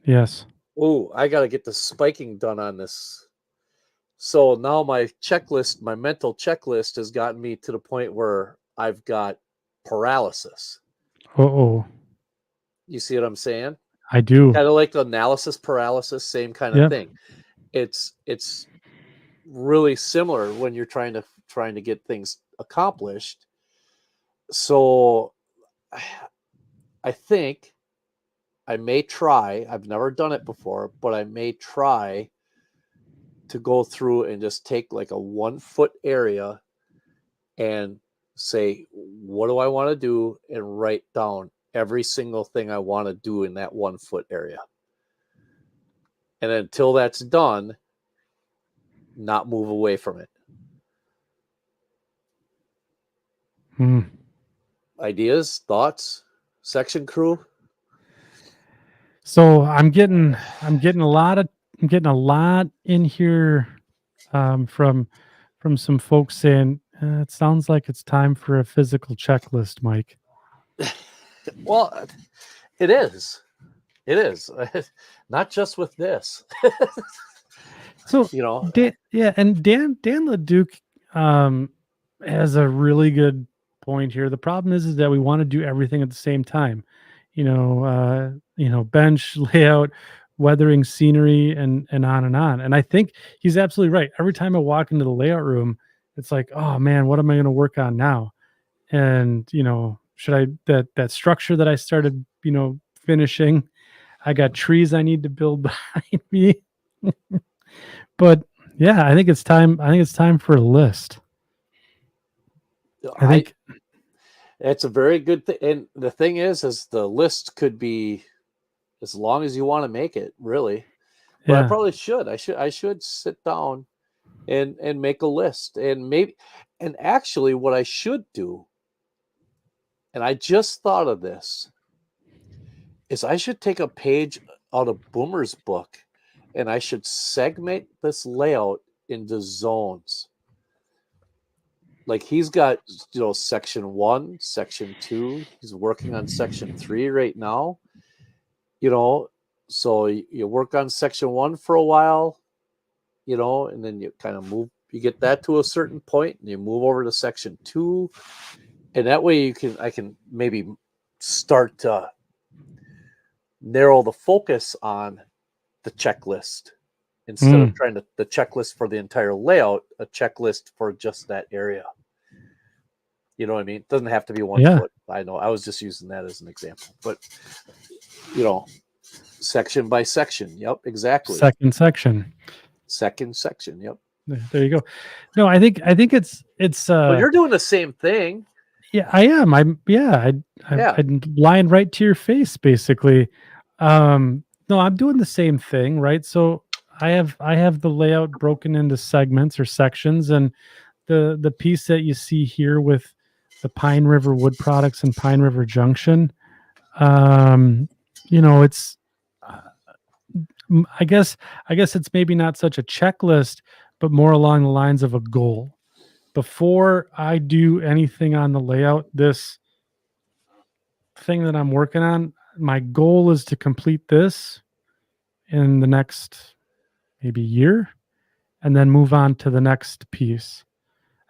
yes. Ooh, I got to get the spiking done on this. So now my mental checklist has gotten me to the point where I've got paralysis. Oh, You see what I'm saying? I do. Kind of like analysis paralysis, same kind of Yep. thing. It's really similar when you're trying to get things accomplished. So I think I may try. I've never done it before, but I may try to go through and just take like a 1 foot area and say, what do I want to do? And write down every single thing I want to do in that 1 foot area. And until that's done, not move away from it. Mm. Ideas, thoughts, section crew? So I'm getting a lot in here from some folks saying it sounds like it's time for a physical checklist, Mike. Well, it is. It is. Not just with this. So You know, And Dan LeDuc um, has a really good point here. The problem is that we want to do everything at the same time. Bench layout, weathering scenery, and on and on. And I think he's absolutely right. Every time I walk into the layout room, it's like, oh man, what am I going to work on now? And should I that structure that I started, finishing? I got trees I need to build behind me. But yeah, I think it's time. I think it's time for a list. I I think, it's a very good thing. And the thing is the list could be as long as you want to make it, really. But I yeah, probably should. I should sit down and make a list. And actually what I should do, and I just thought of this, is I should take a page out of Boomer's book and I should segment this layout into zones. Like he's got, section 1, section 2. He's working on section 3 right now. So you work on section 1 for a while, and then you kind of move, you get that to a certain point and you move over to section 2. And that way I can maybe start to narrow the focus on the checklist instead of trying the checklist for the entire layout, a checklist for just that area. You know what I mean? It doesn't have to be 1 foot. I know. I was just using that as an example, but section by section. Yep, exactly. Second section. Yep. There you go. No, I think it's But you're doing the same thing. Yeah, I am. I'm lying right to your face, basically. No, I'm doing the same thing, right? So I have the layout broken into segments or sections, and the piece that you see here with the Pine River Wood Products and Pine River Junction, it's I guess it's maybe not such a checklist, but more along the lines of a goal. Before I do anything on the layout, this thing that I'm working on, my goal is to complete this in the next maybe year and then move on to the next piece.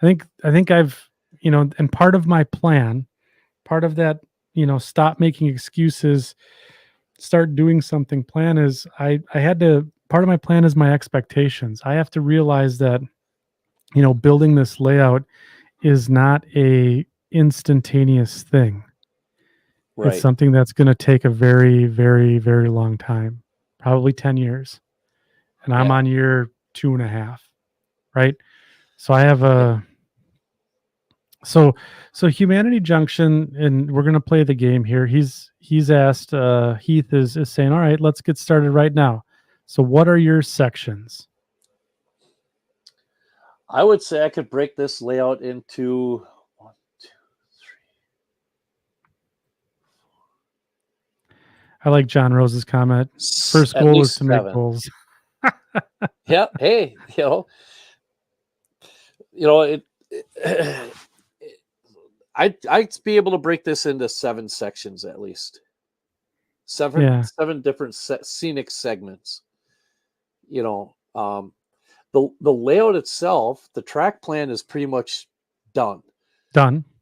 I think I've, and part of my plan, part of that, stop making excuses, start doing something plan is part of my plan is my expectations. I have to realize that, building this layout is not a instantaneous thing. Right. It's something that's going to take a very, very, very long time, probably 10 years. And I'm on year 2.5, right? So I have so Humanity Junction, and we're going to play the game here. He's asked, Heath is saying, all right, let's get started right now. So what are your sections? I would say I could break this layout into 1, 2, 3. I like John Rose's comment. First goal is to 7. Make goals. Yeah. Hey, I'd be able to break this into 7 sections at least. 7 different scenic segments. The layout itself, the track plan is pretty much done.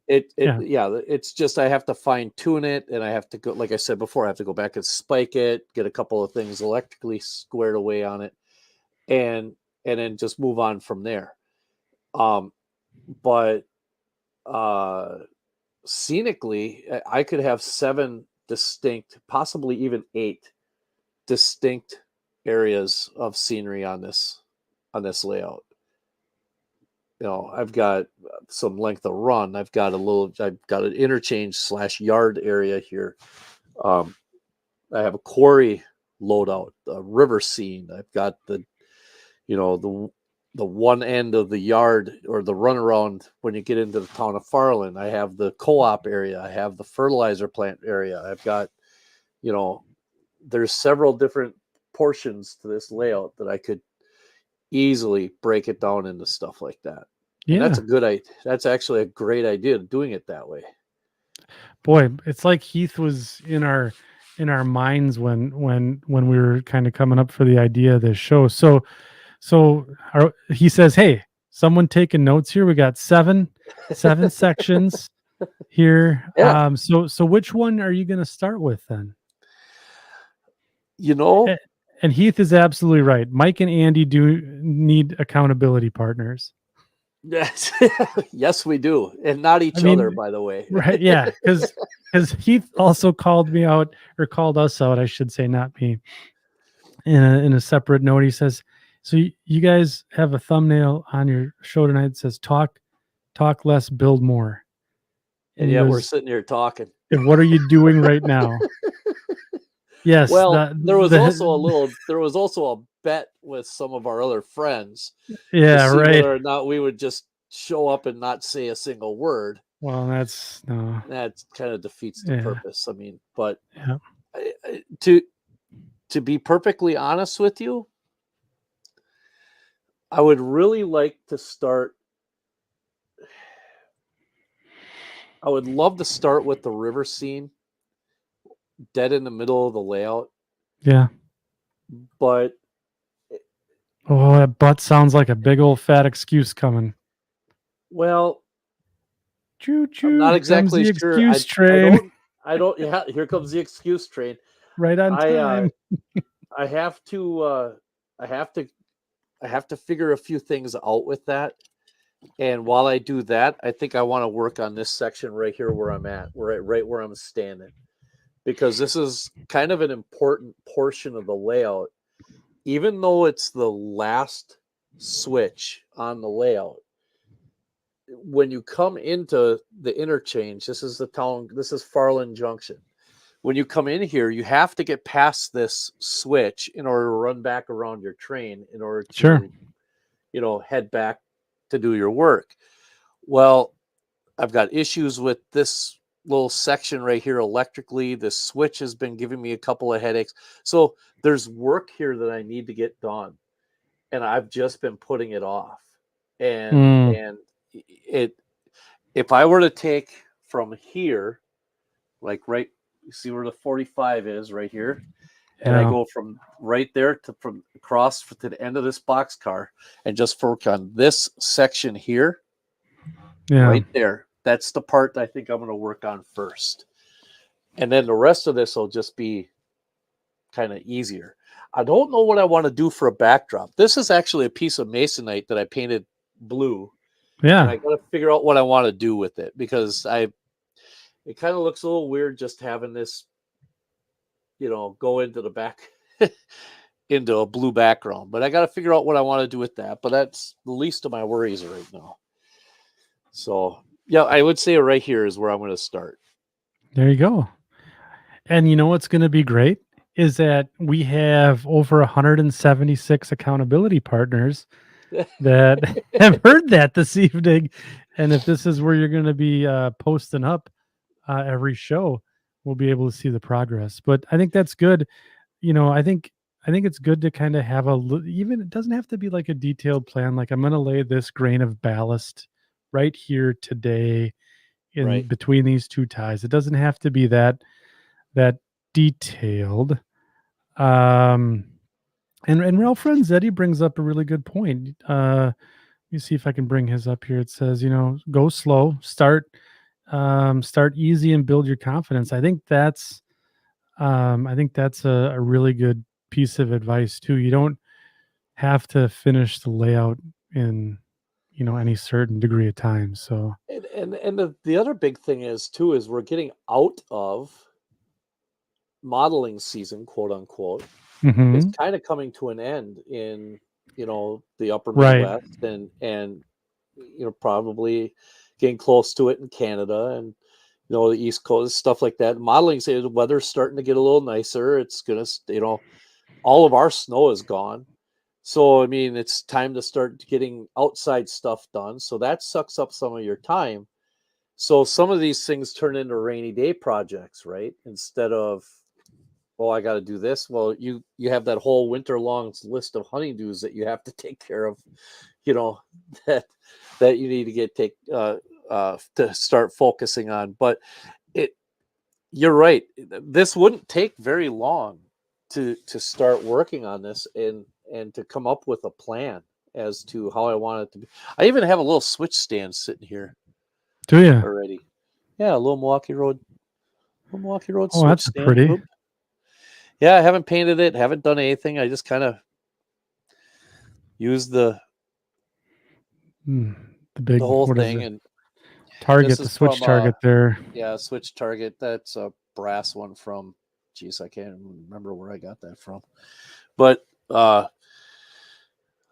It's just I have to fine tune it, and I have to go, like I said before, I have to go back and spike it, get a couple of things electrically squared away on it, and then just move on from there. But scenically, I could have 7 distinct, possibly even 8 distinct areas of scenery on this layout. I've got some length of run. I've got an interchange / yard area here. I have a quarry loadout, a river scene. I've got the one end of the yard or the runaround when you get into the town of Farland. I have the co-op area. I have the fertilizer plant area. I've got, there's several different portions to this layout that I could easily break it down into stuff like that. Yeah, and that's actually a great idea, doing it that way. Boy, it's like Heath was in our minds when we were kind of coming up for the idea of this show. So he says, "Hey, someone taking notes here. We got 7 sections here. Yeah. So which one are you going to start with then?" And Heath is absolutely right. Mike and Andy do need accountability partners. Yes, we do, and not each other, by the way. Right? Yeah, because Heath also called me out, or called us out, I should say, not me. In a separate note, he says, "So you guys have a thumbnail on your show tonight that says talk less, build more." And yeah, we're sitting here talking. And what are you doing right now? Yes. Well, there was also a bet with some of our other friends to Yeah, see right. whether or not we would just show up and not say a single word. Well, that's no. That kind of defeats the Yeah, purpose. I mean, but yeah, to be perfectly honest with you, I would really like to start. I would love to start with the river scene, dead in the middle of the layout. yeah. But Oh, that butt sounds like a big old fat excuse coming. well, Choo I'm choo! not Here comes exactly the sure. excuse I train. don't I don't. Yeah, here comes the excuse train. Right on I time. I have to I have to I have to figure a few things out with that. And while I do that, I think I want to work on this section right here where I'm at, right where I'm standing, because this is kind of an important portion of the layout. Even though it's the last switch on the layout, when you come into the interchange, this is Farland Junction. When you come in here, you have to get past this switch in order to run back around your train in order Sure. to, head back to do your work. Well, I've got issues with this little section right here electrically. This switch has been giving me a couple of headaches. So there's work here that I need to get done, and I've just been putting it off. Mm, And it if I were to take from here, like right, you see where the 45 is right here, and I yeah. go from right there to from across to the end of this boxcar and just work on this section here, Yeah. right there. That's the part I think I'm going to work on first. And then the rest of this will just be kind of easier. I don't know what I want to do for a backdrop. This is actually a piece of masonite that I painted blue, and Yeah. I got to figure out what I want to do with it because it kind of looks a little weird just having this, go into the back into a blue background. But I got to figure out what I want to do with that. But that's the least of my worries right now. So yeah, I would say right here is where I'm going to start. There you go. And you know what's going to be great is that we have over 176 accountability partners that have heard that this evening. And if this is where you're going to be posting up every show, we'll be able to see the progress. But I think that's good. I think it's good to kind of have even it doesn't have to be like a detailed plan. Like I'm going to lay this grain of ballast right here today in Right. between these two ties. It doesn't have to be that detailed. Um, and Ralph Renzetti brings up a really good point. Let me see if I can bring his up here. It says, go slow, start easy, and build your confidence. I think that's a really good piece of advice too. You don't have to finish the layout in any certain degree of time. So And the other big thing is too is we're getting out of modeling season, quote unquote. It's mhm. kind of coming to an end in the upper Right. Midwest and probably getting close to it in Canada and the East Coast, stuff like that. Modeling say the weather's starting to get a little nicer. It's gonna all of our snow is gone. So I mean it's time to start getting outside stuff done. So that sucks up some of your time. So some of these things turn into rainy day projects, right? Instead of, well, I got to do this. Well, you have that whole winter long list of honeydews that you have to take care of, you know, that that you need to to start focusing on. But it, you're right. This wouldn't take very long to start working on this and to come up with a plan as to how I want it to be. I even have a little switch stand sitting here Do you? already. Yeah, a little Milwaukee Road Oh, switch that's a stand. pretty. Oop. Yeah, I haven't painted it, haven't done anything. I just kind of use Mm, the the big, whole what is thing, it? and this Target, the is switch from target there. Switch Target. That's a brass one from. Geez, I can't remember where I got that from, but I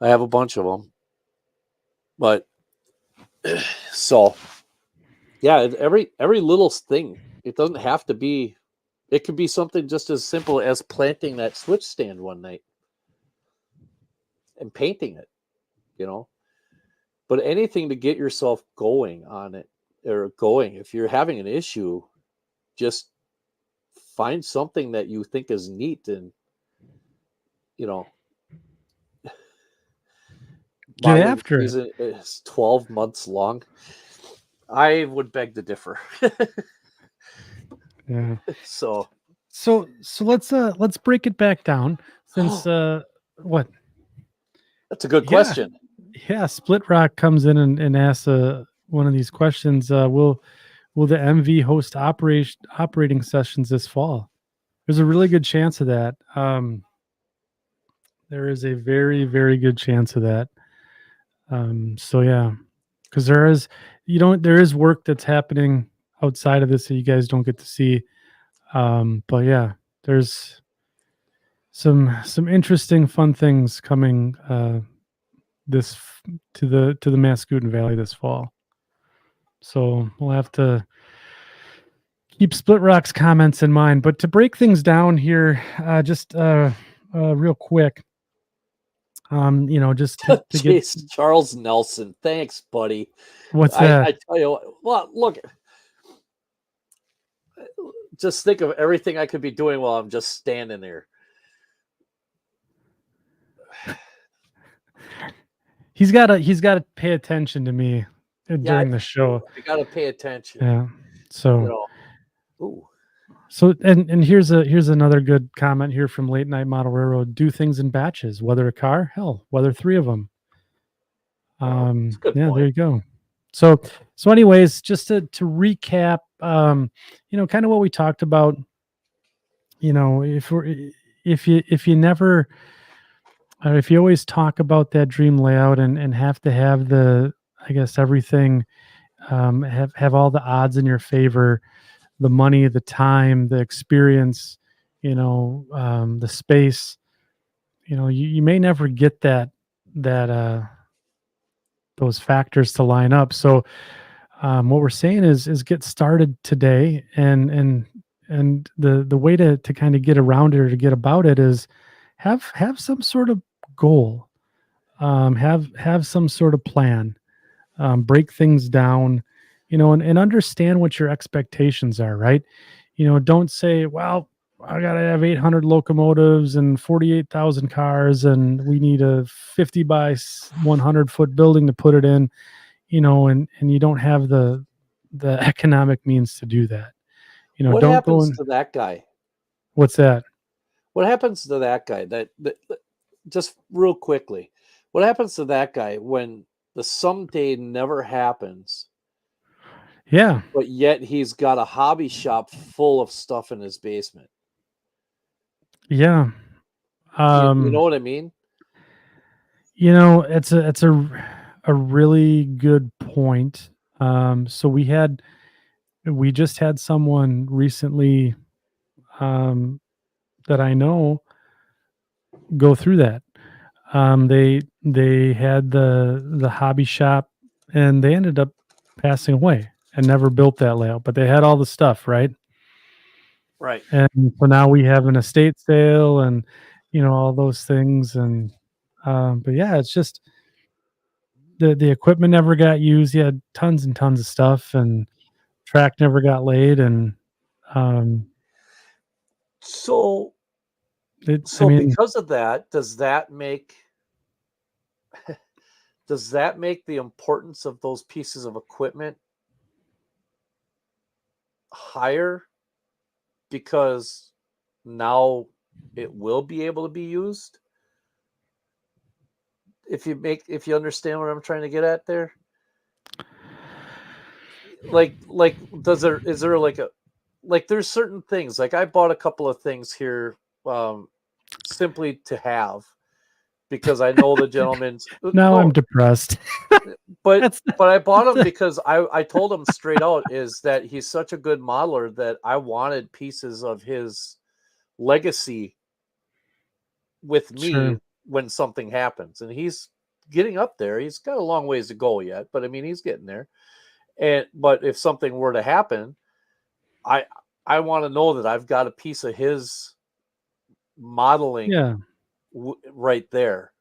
have a bunch of them. But so yeah, every little thing. It doesn't have to be. It could be something just as simple as planting that switch stand one night. and painting it, you know. But anything to get yourself going on it, or going, if you're having an issue, just find something that you think is neat, and you know, Get modeling after it. season is 12 months long. I would beg to differ. Yeah. So, So let's break it back down since what? that's a good Yeah. question. Yeah, Split Rock comes in and asks one of these questions. Will the MV host operating sessions this fall? There's a really good chance of that. There is a very, very good chance of that. So yeah, because there is work that's happening outside of this that you guys don't get to see. But yeah, there's some interesting, fun things coming this to the Mascoutin Valley this fall. So we'll have to keep Split Rock's comments in mind. But to break things down here, just real quick, just to get Jeez, Charles Nelson. Thanks, buddy. what's I that? tell you what, well, look, just think of everything I could be doing while I'm just standing there. He's gotta pay attention to me Yeah, during the show. I gotta pay attention. Yeah. You So know, ooh, and here's another good comment here from Late Night Model Railroad. Do things in batches. Weather a car, hell, weather three of them. well, it's a good Yeah, there point. you go. So anyways, just to recap, kind of what we talked about. If you never, or if you always talk about that dream layout and have to have I guess everything, have all the odds in your favor, the money, the time, the experience, the space, you may never get that those factors to line up. So what we're saying is get started today, and the way to kind of get around it or to get about it is have some sort of goal, have some sort of plan, break things down, and understand what your expectations are, right? Don't say, well, I got to have 800 locomotives and 48,000 cars, and we need a 50 by 100-foot building to put it in, and you don't have the economic means to do that. What Don't go happens and to that guy? what's that? What happens to that guy? Just real quickly, what happens to that guy when the someday never happens, Yeah. but yet he's got a hobby shop full of stuff in his basement? Yeah. You Um, know what I mean? it's a really good point. So we just had someone recently, that I know, go through that. They had the hobby shop, and they ended up passing away and never built that layout, but they had all the stuff, right? Right. And so now we have an estate sale and all those things. And but yeah, it's just the equipment never got used. You had tons and tons of stuff, and track never got laid. And um So, I so mean, because of that, does that make the importance of those pieces of equipment higher, because now it will be able to be used? If you understand what I'm trying to get at there, like is there like there's certain things, like I bought a couple of things here, simply to have, because I know the gentleman's now I'm no, depressed. but That's but I bought him that's because I told him straight out is that he's such a good modeler that I wanted pieces of his legacy with me sure. when something happens. And he's getting up there. He's got a long ways to go yet, but I mean he's getting there. But if something were to happen, I I want to know that I've got a piece of his modeling Yeah. right there.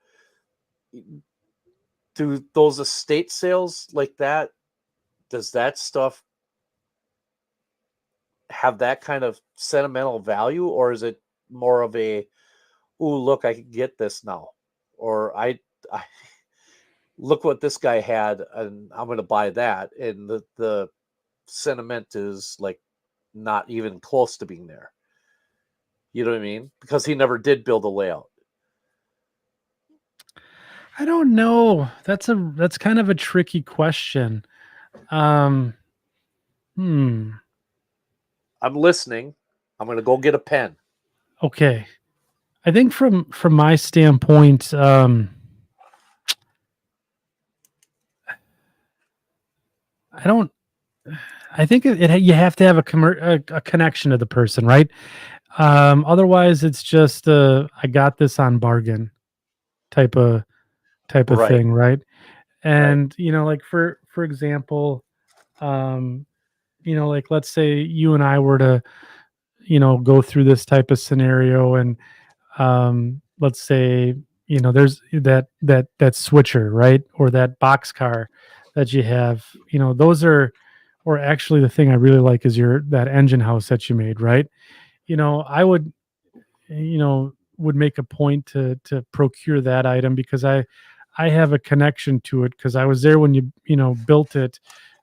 do those estate sales like that, does that stuff have that kind of sentimental value, or is it more of a, "Ooh, look, I can get this now," or I look what this guy had, and I'm going to buy that, and the sentiment is like not even close to being there. You know what I mean? Because he never did build a layout. I don't know. That's kind of a tricky question. Um, hmm. I'm listening. I'm going to go get a pen. Okay. I think from my standpoint, I don't. I think you have to have a connection to the person, right? Otherwise, it's just I got this on bargain type of type of Right. thing, right? Right. And like for example, um, like let's say you and I were to go through this type of scenario, and let's say there's that switcher, right, or that box car that you have. Those are, or actually the thing I really like is your that engine house that you made, right? I would make a point to procure that item because I have a connection to it because I was there when you built it,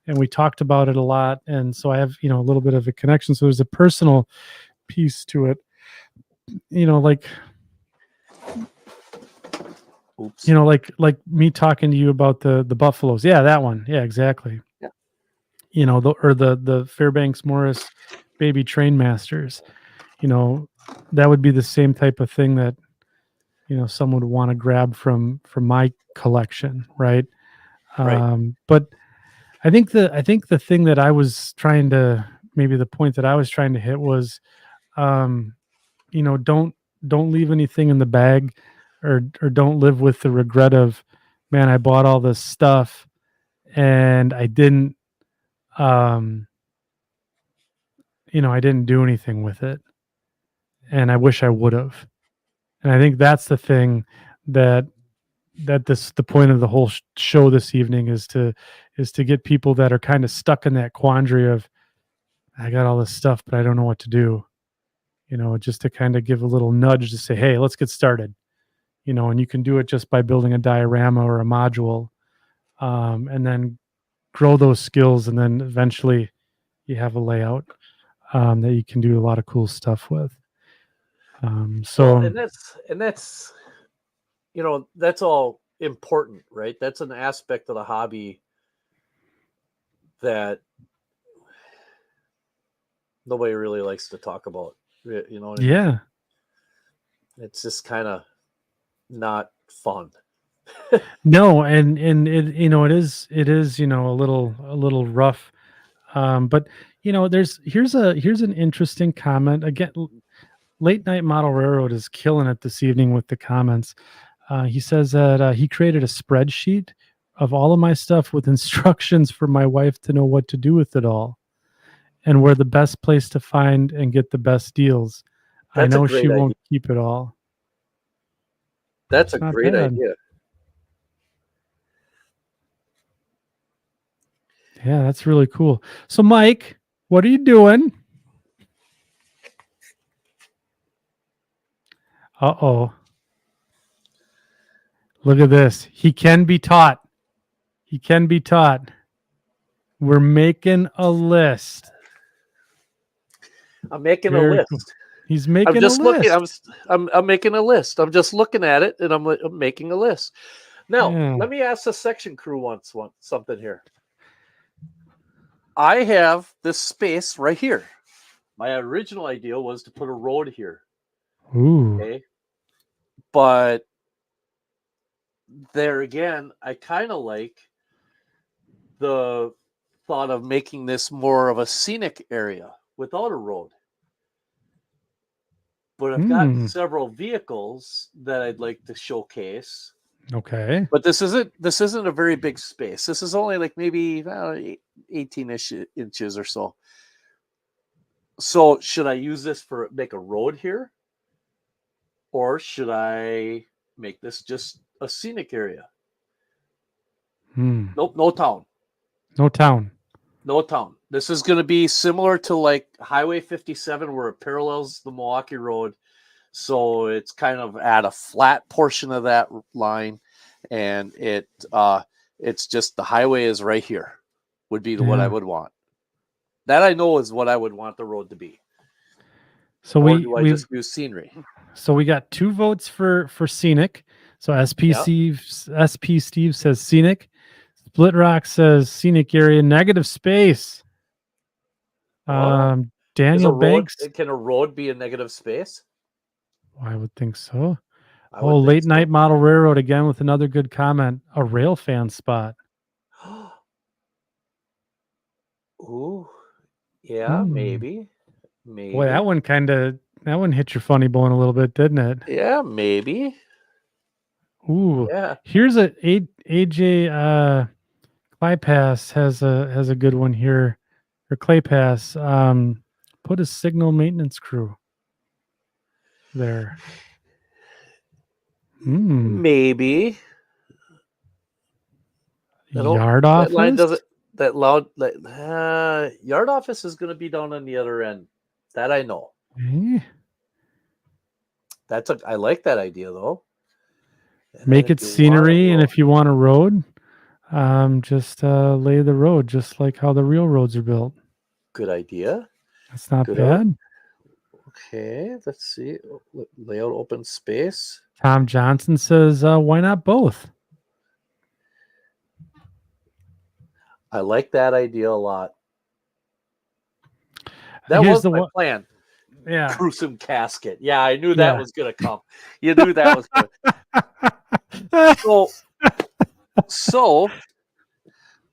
and we talked about it a lot, and so I have a little bit of a connection, so there's a personal piece to it. Like Oops. like me talking to you about the buffaloes. Yeah, that one. Yeah, exactly. Yeah. Or the Fairbanks Morris baby train masters. That would be the same type of thing that someone would want to grab from my collection, right? Right. But I think the thing that I was trying to, maybe the point that I was trying to hit was, um, don't leave anything in the bag, or don't live with the regret of, man, I bought all this stuff and um, I didn't do anything with it, and I wish I would have. And I think that's the thing that the point of the whole show this evening is to get people that are kind of stuck in that quandary of, I got all this stuff but I don't know what to do, just to kind of give a little nudge to say, hey, let's get started. And you can do it just by building a diorama or a module, and then grow those skills, and then eventually you have a layout, that you can do a lot of cool stuff with. Well, So and that's that's all important, right? That's an aspect of the hobby that nobody really likes to talk about. You know what I mean? yeah. It's just kind of not fun. No, and it is a little rough. But here's an interesting comment. Again, late night model railroad is killing it this evening with the comments. He says that he created a spreadsheet of all of my stuff with instructions for my wife to know what to do with it all, and where the best place to find and get the best deals. I That's a know she great idea. won't keep it all. That's It's a not great bad. idea. Yeah, that's really cool. So, Mike, what are you doing? Uh-oh. Look at this. He can be taught. He can be taught. We're making a list. I'm making a Very cool. list. He's I'm making a just looking. list. I'm making a list. I'm just looking at it, and I'm making a list. Now, Yeah. let me ask the section crew once something here. I have this space right here. My original idea was to put a road here. Ooh. Okay. But there again, I kind of like the thought of making this more of a scenic area without a road. But I've got Hmm. several vehicles that I'd like to showcase. Okay. But this isn't a very big space. This is only like maybe 18 inches or so. So should I use this for make a road here, or should I make this just a scenic area. Hmm. Nope, no town. No town. No town. This is going to be similar to like Highway 57, where it parallels the Milwaukee Road. So it's kind of at a flat portion of that line, and it's just the highway is right here. Would be what I Yeah. would want. That I know is what I would want the road to be. So Or we do I we just use scenery? so we got 2 votes for scenic. So Yeah. SP Steve says scenic. Split Rock says scenic area, negative space. Well, is a Daniel road? Banks, Can a road be a negative space? I would think so. I Oh, would think late night model railroad again with another good comment. A rail fan spot. so. Ooh, yeah, Hmm. maybe, Boy, that one hit your funny bone a little bit, didn't it? yeah, maybe, Ooh, yeah. here's AJ Bypass has a good one here, or Clay Pass. Put a signal maintenance crew there. Hmm. Maybe Yard that line office. doesn't that loud. Yard office is going to be down on the other end. That I know. Eh, I like that idea though. And then Make if it you want a scenery, and road, if you want a road, just lay the road, just like how the real roads are built. good idea. That's not Good. bad. Okay, let's see. Layout open space. Tom Johnson says, why not both? I like that idea a lot. That Here's was the my one. plan. Yeah. Gruesome casket. Yeah, I knew that Yeah. was going to come. You knew that was going to. So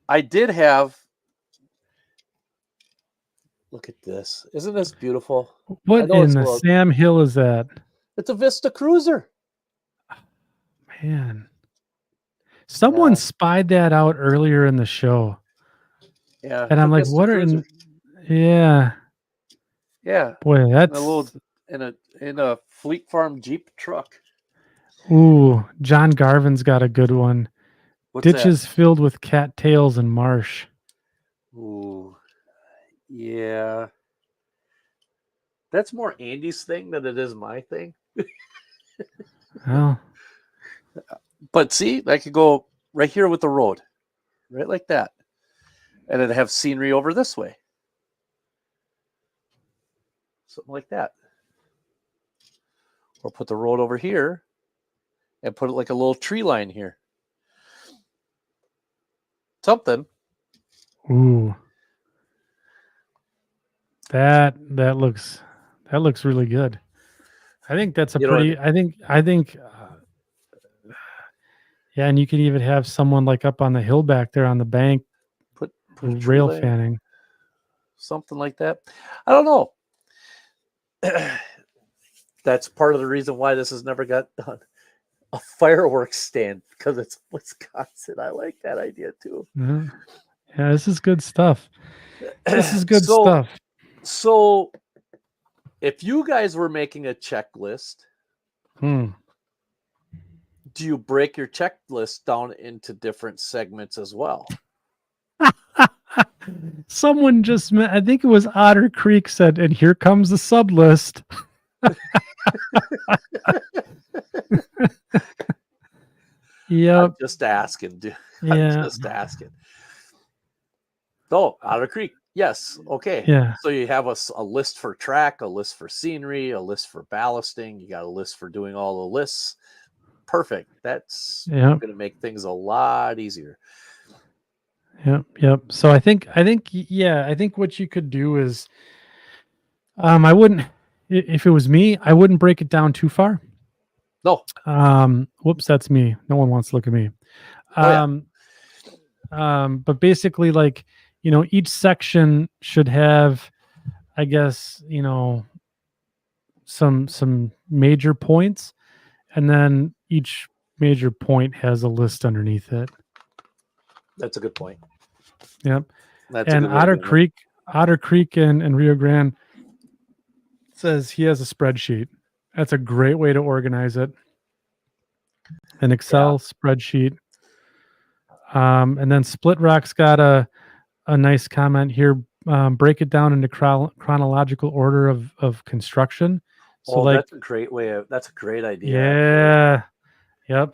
I did have. Look at this. Isn't this beautiful? I What know in it's a the little. Sam Hill is that? It's a Vista Cruiser. Man. Someone Yeah, spied that out earlier in the show. yeah. And It's a I'm like, Vista what are Cruiser. in yeah. Yeah, Boy, in a that's little in a Fleet Farm Jeep truck. ooh, John Garvin's got a good one. What's that? Ditches filled with cattails and marsh. Ooh, yeah. That's more Andy's thing than it is my thing. Well, But see, I could go right here with the road, right like that, and then have scenery over this way, something like that. Or put the road over here and put it like a little tree line here. Something. ooh. That looks really good. I think that's a You know, pretty I think yeah, and you can even have someone like up on the hill back there on the bank put a tree rail line, fanning. something like that. I don't know. That's part of the reason why this has never got done. A fireworks stand because it's Wisconsin. I like that idea too. Yeah. Yeah, this is good stuff. This is good so, stuff. so if you guys were making a checklist, Hmm. do you break your checklist down into different segments as well? Someone just I think it was Otter Creek said, and here comes the sub list. Yep. I'm just asking, dude. I'm Yeah. just asking. Oh, Otter Creek. Yes. Okay. Yeah. So you have a list for track, a list for scenery, a list for ballasting. You got a list for doing all the lists. Perfect. That's Yep. going to make things a lot easier. Yep. So I think what you could do is I wouldn't if it was me, I wouldn't break it down too far. No. Whoops, that's me. No one wants to look at me. Oh, yeah. But basically, like, each section should have, I guess, some major points, and then each major point has a list underneath it. That's a good point. Yep. That's And a good way to do it. Otter Creek and Rio Grande says he has a spreadsheet. That's a great way to organize it. an Excel spreadsheet. And then Split Rock's got a nice comment here. Break it down into chronological order of construction. So Oh, like, that's a great that's a great idea. Actually. yeah, yep.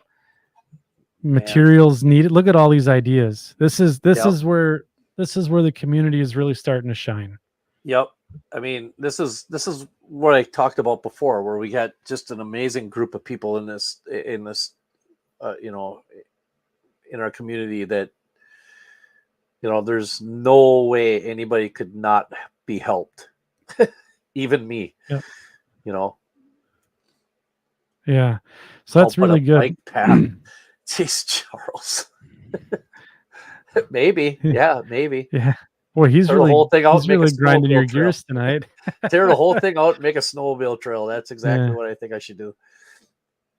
Man. Materials needed. Look at all these ideas. This is Yep. where the community is really starting to shine. Yep. I mean, this is what I talked about before, where we got just an amazing group of people in this you know, in our community that, you know, there's no way anybody could not be helped, even me. Yep. You know. Yeah. So that's I'll put really a good. bike path. Jeez, Charles. Maybe, yeah, maybe. Yeah. Boy, Tear the whole thing out, and he's make a really grinding your snowmobile trail. gears tonight. Tear the whole thing out, and make a snowmobile trail. That's exactly Yeah. what I think I should do.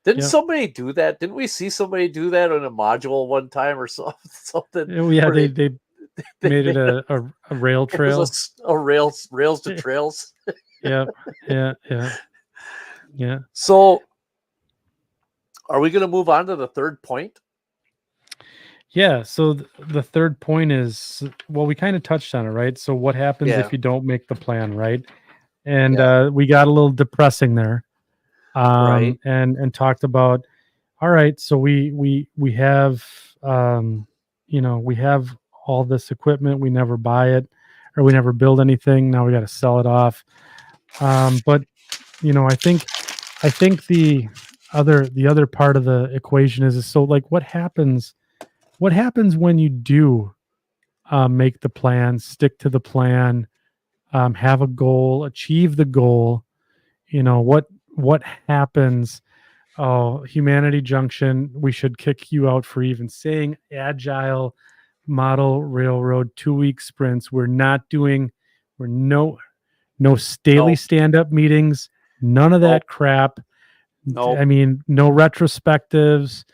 Didn't Yep. somebody do that? Didn't we see somebody do that on a module one time or something? Oh, yeah, Where they they made it made a rail it was trail. a rails to trails. Yep. Yeah. Yeah. Yeah. So, are we going to move on to the third point? Yeah. So the third point is, well, we kind of touched on it, right? So what happens Yeah. if you don't make the plan, right? And Yeah. we got a little depressing there. Right. And talked about, all right, so we have we have all this equipment, we never buy it, or we never build anything, now we got to sell it off. But I think the other part of the equation is so, like, what happens when you do make the plan, stick to the plan, have a goal, achieve the goal. What happens? Oh, Humanity Junction, we should kick you out for even saying agile model railroad 2-week sprints. We're no daily No. stand-up meetings, none of Nope. that crap. Nope. I mean, no retrospectives,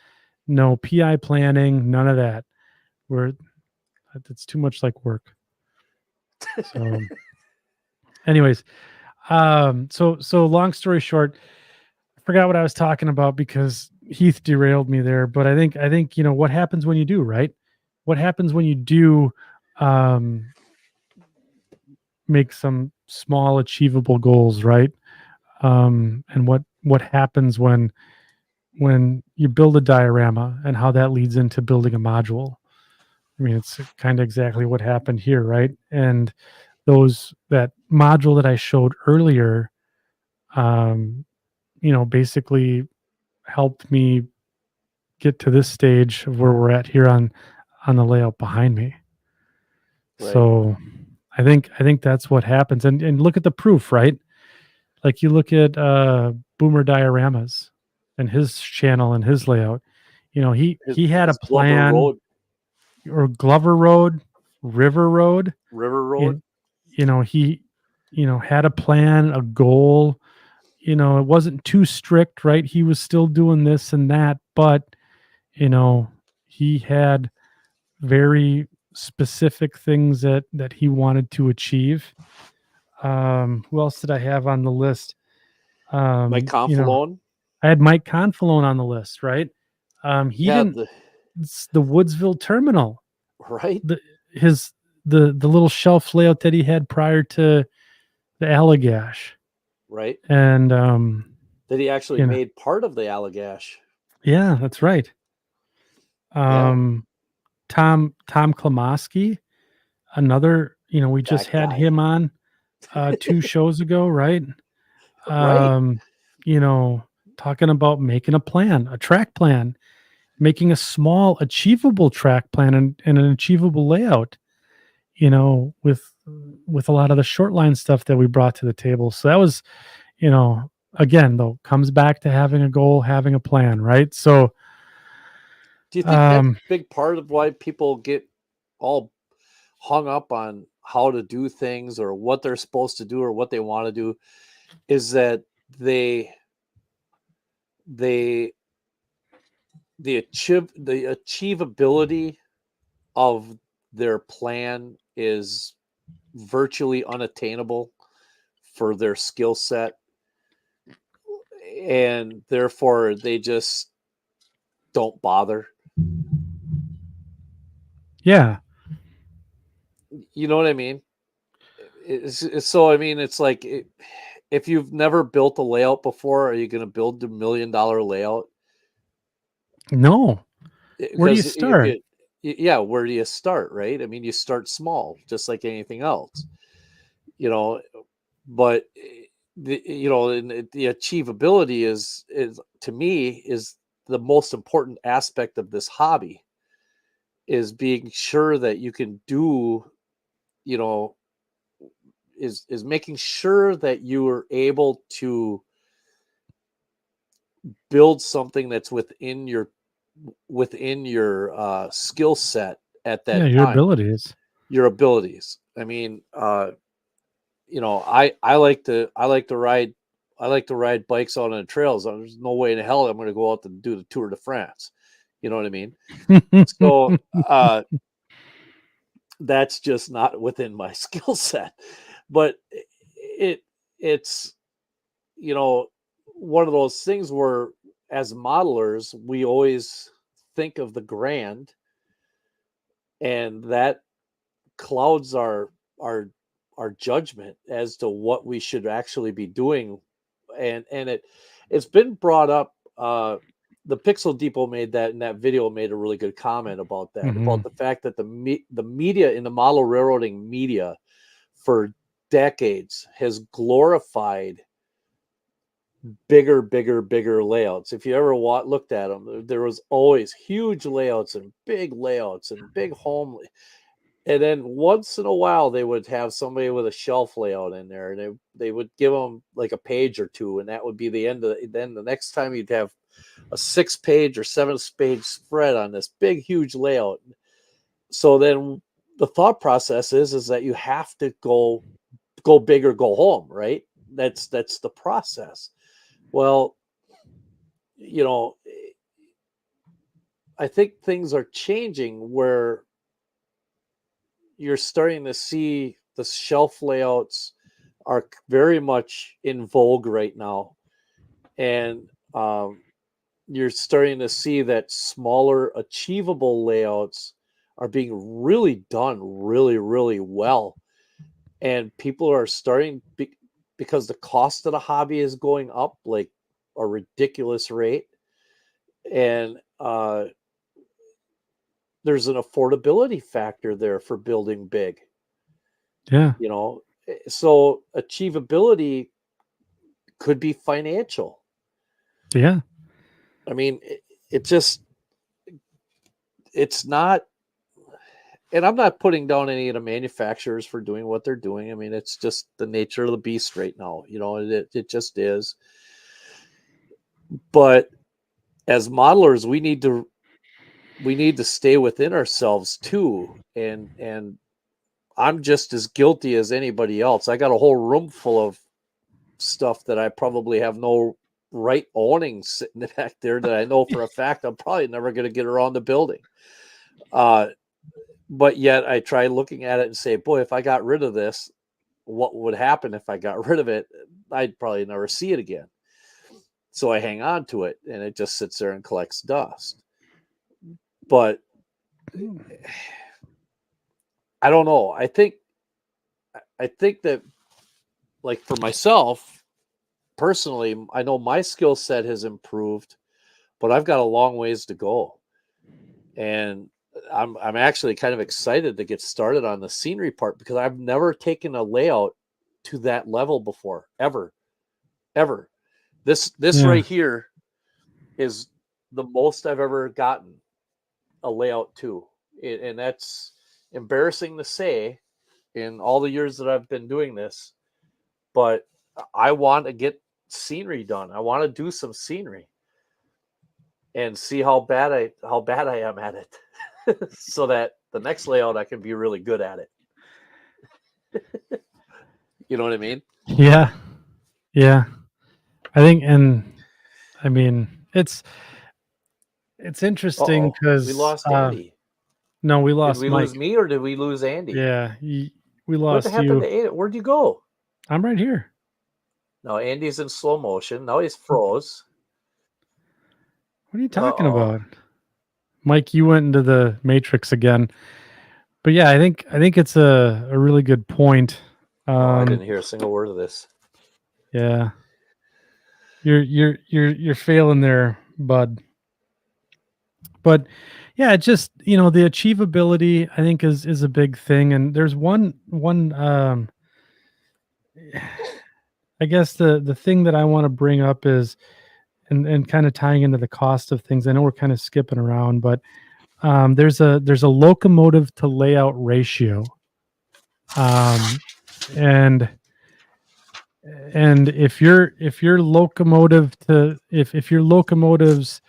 no PI planning, none of that. It's too much like work. So anyways, so long story short, I forgot what I was talking about because Heath derailed me there. But I think what happens when you do, right? What happens when you do um, make some small achievable goals, right? And what happens when you build a diorama and how that leads into building a module. I mean, it's kind of exactly what happened here, right? And that module that I showed earlier, basically helped me get to this stage of where we're at here on the layout behind me. Right. So I think that's what happens. And look at the proof, right? Like, you look at Boomer Dioramas and his channel and his layout. He had a His Glover plan, Road, or Glover Road, River Road. River Road. He had a plan, a goal. It wasn't too strict, right? He was still doing this and that, but he had very specific things that he wanted to achieve. Who else did I have on the list? Mike Confalone. I had Mike Confalone on the list, right? He didn't. It's the Woodsville terminal, right? The little shelf layout that he had prior to the Allagash, right? And that he actually made part of the Allagash. Yeah, that's right. Tom Klamoski, another, we just had him on 2 shows ago, right? Right. Talking about making a plan, a track plan, making a small achievable track plan and an achievable layout, with a lot of the short line stuff that we brought to the table. So that was, again, though, comes back to having a goal, having a plan, right? So do you think that's a big part of why people get all hung up on how to do things or what they're supposed to do or what they want to do, is that the achievability of their plan is virtually unattainable for their skill set, and therefore they just don't bother. Yeah. You know what I mean? So I mean, it's like if you've never built a layout before, are you going to build the $1 million layout? No. Where do you Because if start? you, yeah, where do you start, right? I mean, you start small, just like anything else, you know. But and the achievability is to me is the most important aspect of this hobby, is being sure that you can do, you know, is making sure that you are able to build something that's within your skill set at Yeah, that your time, abilities. your abilities. I mean, I like to ride bikes out on the trails. There's no way in hell I'm going to go out and do the Tour de France. You know what I mean? So that's just not within my skill set. But it it's one of those things where, as modelers, we always think of the grand, and that clouds our judgment as to what we should actually be doing. And it's been brought up. The Pixel Depot made that in that video, made a really good comment about that, Hmm. about the fact that the media in the model railroading media for decades has glorified bigger layouts. If you ever looked at them, there was always huge layouts and big home. And then once in a while, they would have somebody with a shelf layout in there, and they would give them like a page or two, and that would be the end of it. Then the next time you'd have a 6-page or 7-page spread on this big, huge layout. So then the thought process is that you have to go big or go home, right? That's the process. Well, you know, I think things are changing where you're starting to see the shelf layouts are very much in vogue right now. And you're starting to see that smaller, achievable layouts are being really done really well. And people are starting, because the cost of the hobby is going up like a ridiculous rate. And there's an affordability factor there for building big, Yeah. so achievability could be financial. Yeah. I mean, it just, it's not, and I'm not putting down any of the manufacturers for doing what they're doing. I mean, it's just the nature of the beast right now. It just is. But as modelers, we need to stay within ourselves too. And I'm just as guilty as anybody else. I got a whole room full of stuff that I probably have no right owning sitting back there, that I know for a fact I'm probably never going to get around to building. But yet I try looking at it and say, boy, if I got rid of this, what would happen if I got rid of it? I'd probably never see it again. So I hang on to it, and it just sits there and collects dust. But I don't know. I think that, like, for myself personally, I know my skill set has improved, but I've got a long ways to go. And I'm actually kind of excited to get started on the scenery part, because I've never taken a layout to that level before, ever. This Yeah. right here is the most I've ever gotten a layout to. And that's embarrassing to say in all the years that I've been doing this, but I want to get scenery done. I want to do some scenery and see how bad I am at it. So that the next layout I can be really good at it. You know what I mean? Yeah. Yeah. I think, and I mean, it's interesting Uh-oh, we because lost Andy. no, we Did lost we Mike. lose me, or did we lose Andy? Yeah, we What lost happened you. to Andy? Where'd you go? I'm right here. No, Andy's in slow motion. Now he's froze. What are you talking Uh-oh. about? Mike, you went into the matrix again. But yeah, I think it's a really good point. I didn't hear a single word of this. Yeah. You're failing there, bud. But yeah, it just, the achievability I think is a big thing. And there's one I guess the thing that I want to bring up is and kind of tying into the cost of things. I know we're kind of skipping around, but there's a locomotive to layout ratio. And if your locomotive to if your locomotives,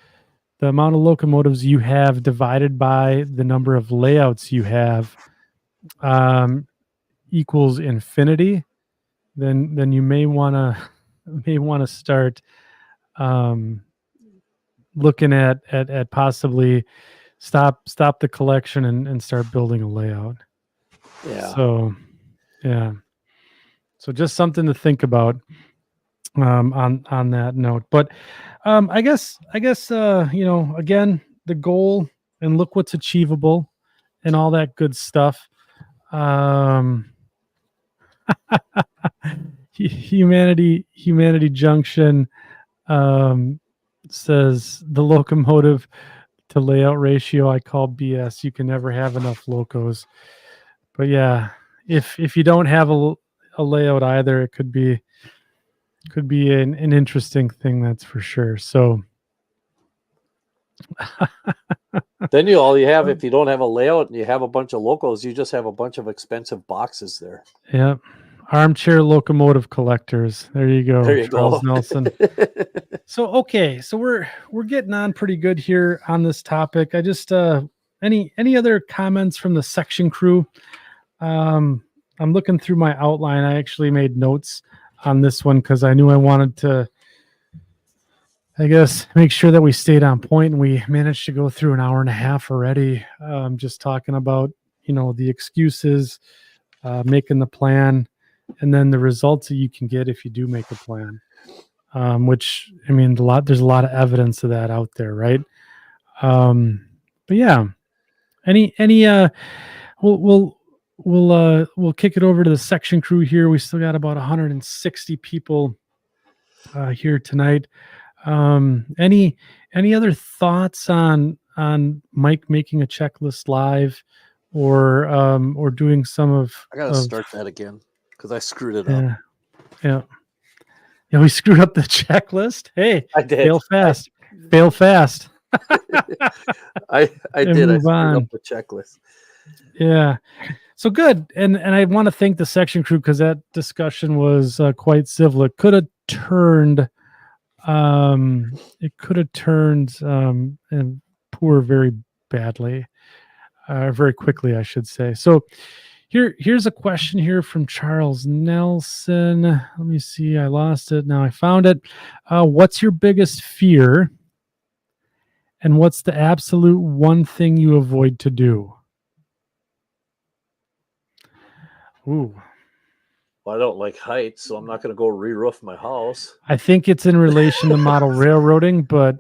the amount of locomotives you have divided by the number of layouts you have equals infinity, then you may want to start looking at possibly stop the collection and start building a layout. Yeah. So yeah. So just something to think about on that note. But I guess again, the goal and look what's achievable and all that good stuff. Humanity Junction says the locomotive to layout ratio I call BS. You can never have enough locos. But yeah, if you don't have a layout either, it could be an interesting thing, that's for sure. So then all you have, if you don't have a layout and you have a bunch of locos, you just have a bunch of expensive boxes there. Yeah. Armchair locomotive collectors. There you go. There you Charles go. Nelson. So okay, so we're getting on pretty good here on this topic. I just any other comments from the section crew? I'm looking through my outline. I actually made notes on this one because I knew I wanted to, I guess, make sure that we stayed on point, and we managed to go through an hour and a half already, just talking about the excuses, making the plan, and then the results that you can get if you do make a plan. Which, I mean, there's a lot of evidence of that out there, right? But yeah, we'll kick it over to the section crew here. We still got about 160 people here tonight. Any other thoughts on Mike making a checklist live, or doing some of? I gotta start that again because I screwed it up. Yeah. Yeah, we screwed up the checklist. Hey, I did. Fail fast. Fail fast. I did. I screwed on. up the checklist. Yeah. So good. And I want to thank the section crew because that discussion was quite civil. It could have turned and poor very badly. Very quickly, I should say. So here's a question here from Charles Nelson. Let me see. I lost it. Now I found it. What's your biggest fear? And what's the absolute one thing you avoid to do? Ooh. Well, I don't like heights, so I'm not going to go re-roof my house. I think it's in relation to model railroading, but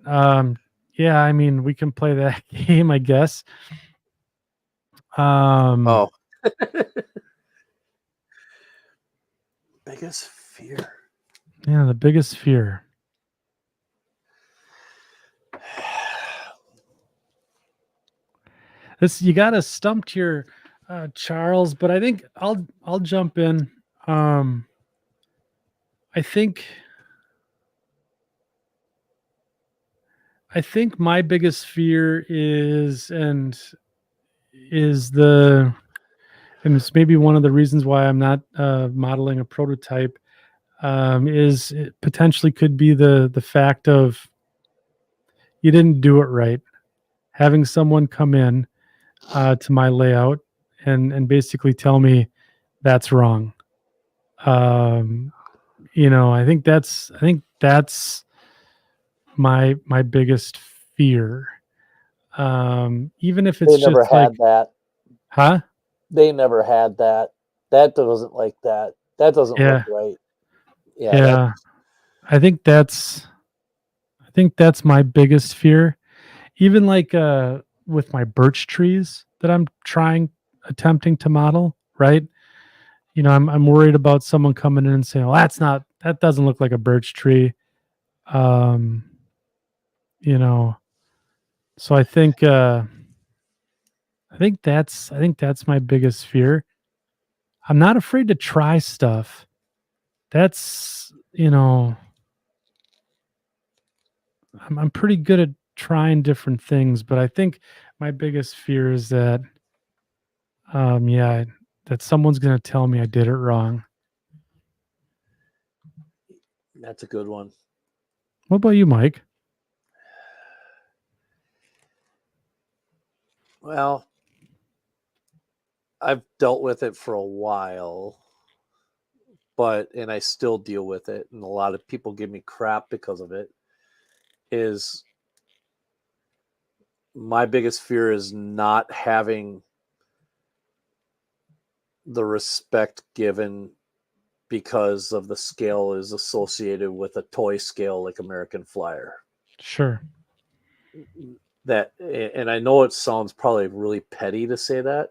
yeah, I mean, we can play that game, I guess. Biggest fear. Yeah, the biggest fear. You got to stump here, Charles, but I think I'll jump in. I think my biggest fear is and it's maybe one of the reasons why I'm not modeling a prototype, is it potentially could be the fact of you didn't do it right. Having someone come in to my layout and basically tell me that's wrong. I think that's my biggest fear. Even if it's they never just had like that. Huh? They never had that. That doesn't like that. That doesn't look right. Yeah. I think that's my biggest fear. Even like with my birch trees that I'm attempting to model, right? I'm worried about someone coming in and saying, "Well, that doesn't look like a birch tree." Um, you know, so I think that's my biggest fear. I'm not afraid to try stuff. That's, I'm pretty good at trying different things, but I think my biggest fear is that, yeah, that someone's gonna tell me I did it wrong. That's a good one. What about you, Mike? Well, I've dealt with it for a while, and I still deal with it, and a lot of people give me crap because of it. Is my biggest fear is not having the respect given because of the scale is associated with a toy scale like American Flyer. Sure. And I know it sounds probably really petty to say that.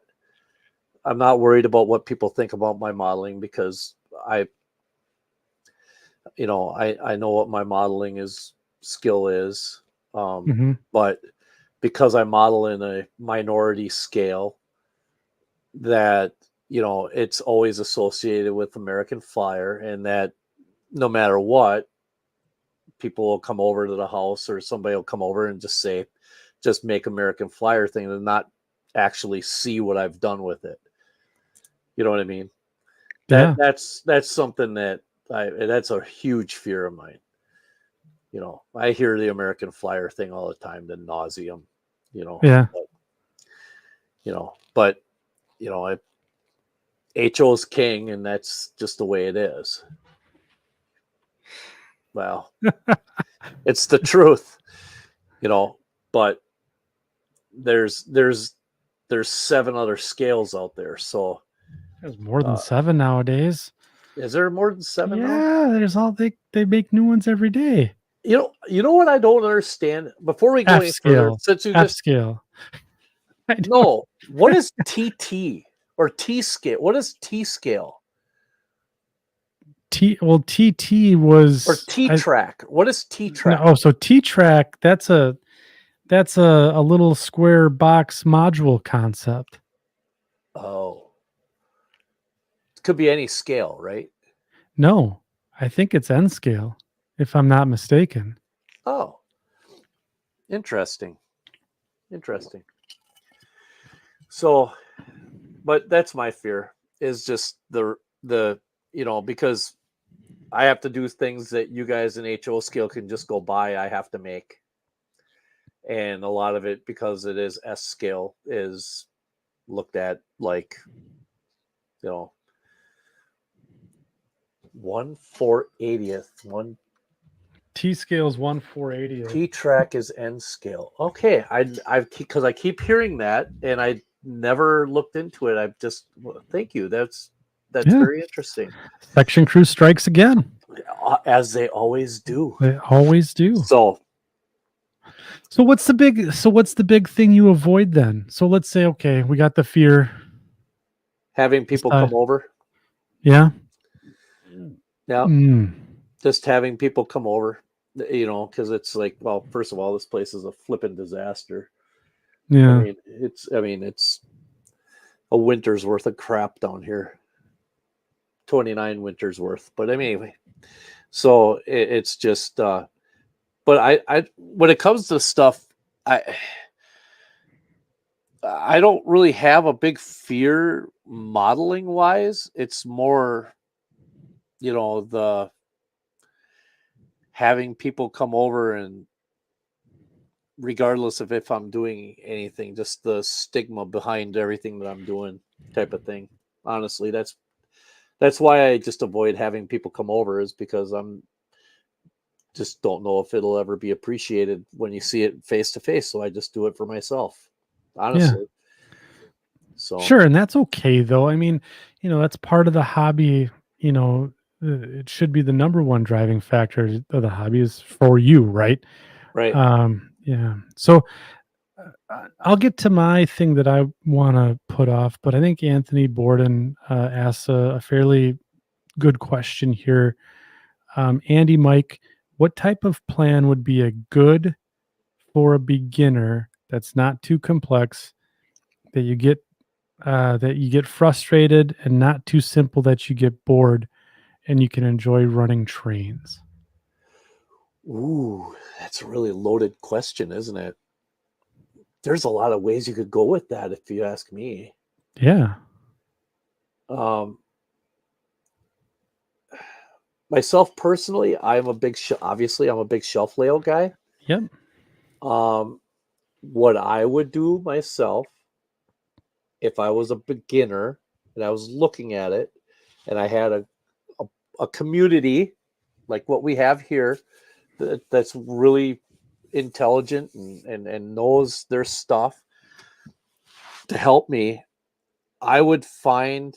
I'm not worried about what people think about my modeling because I know what my modeling skill is. Hmm. But because I model in a minority scale, that it's always associated with American Flyer, and that no matter what, people will come over to the house or somebody will come over and just make American Flyer thing and not actually see what I've done with it. You know what I mean? Yeah. That's something that's a huge fear of mine. I hear the American Flyer thing all the time, the nauseum, Yeah. but, but HO's king, and that's just the way it is. Well, it's the truth, but there's 7 other scales out there. So There's more than 7 nowadays. is there more than 7 now? Yeah, they make new ones every day. You know what I don't understand? Before we go F any further, scale. since you F just scale. I don't no, what is TT or T scale? What is T scale TT or was T I track? What is T no, track? oh, so T track, that's a little square box module concept. Oh, it could be any scale, right? No, I think it's N scale, if I'm not mistaken. Oh, interesting. Interesting. So, but that's my fear is just the because I have to do things that you guys in HO scale can just go by. I have to make, and a lot of it because it is S scale is looked at like 1/480th. One T scale is 1/480th. T track is N scale. Okay, I've because I keep hearing that, and I never looked into it. Thank you. That's Yeah. very interesting. Section crew strikes again. As they always do. They always do. So what's the big thing you avoid then? So let's say, okay, we got the fear. having people come over, Yeah. yeah, Mm. just having people come over, because it's like, well, first of all, this place is a flipping disaster. Yeah. I mean, it's a winter's worth of crap down here. 29 winters worth, but I mean, anyway, so it's just but I when it comes to stuff, I don't really have a big fear modeling wise. It's more the having people come over, and regardless of if I'm doing anything, just the stigma behind everything that I'm doing type of thing. Honestly, that's why I just avoid having people come over, is because I'm just don't know if it'll ever be appreciated when you see it face to face. So I just do it for myself, honestly. Yeah. So Sure, and that's okay though. I mean, that's part of the hobby, it should be the number one driving factor of the hobby is for you, right? right. Yeah. So I'll get to my thing that I want to put off, but I think Anthony Borden asks a fairly good question here. Andy, Mike, what type of plan would be a good for a beginner that's not too complex, that you get frustrated, and not too simple that you get bored, and you can enjoy running trains? Ooh, that's a really loaded question, isn't it? There's a lot of ways you could go with that, if you ask me. Yeah. Um, Myself personally, obviously I'm a big shelf layout guy. Yep. Um, what I would do myself if I was a beginner and I was looking at it and I had a, a community like what we have here that's really intelligent and knows their stuff to help me, I would find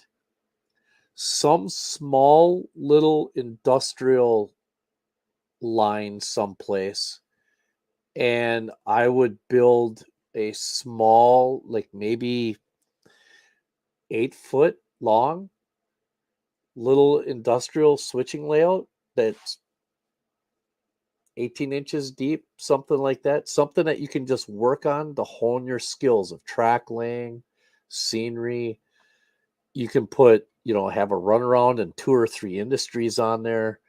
some small little industrial line someplace and I would build a small, like maybe 8 foot long little industrial switching layout that's 18 inches deep, something like that. Something that you can just work on to hone your skills of track laying, scenery. You can put, have a runaround and 2 or 3 industries on there.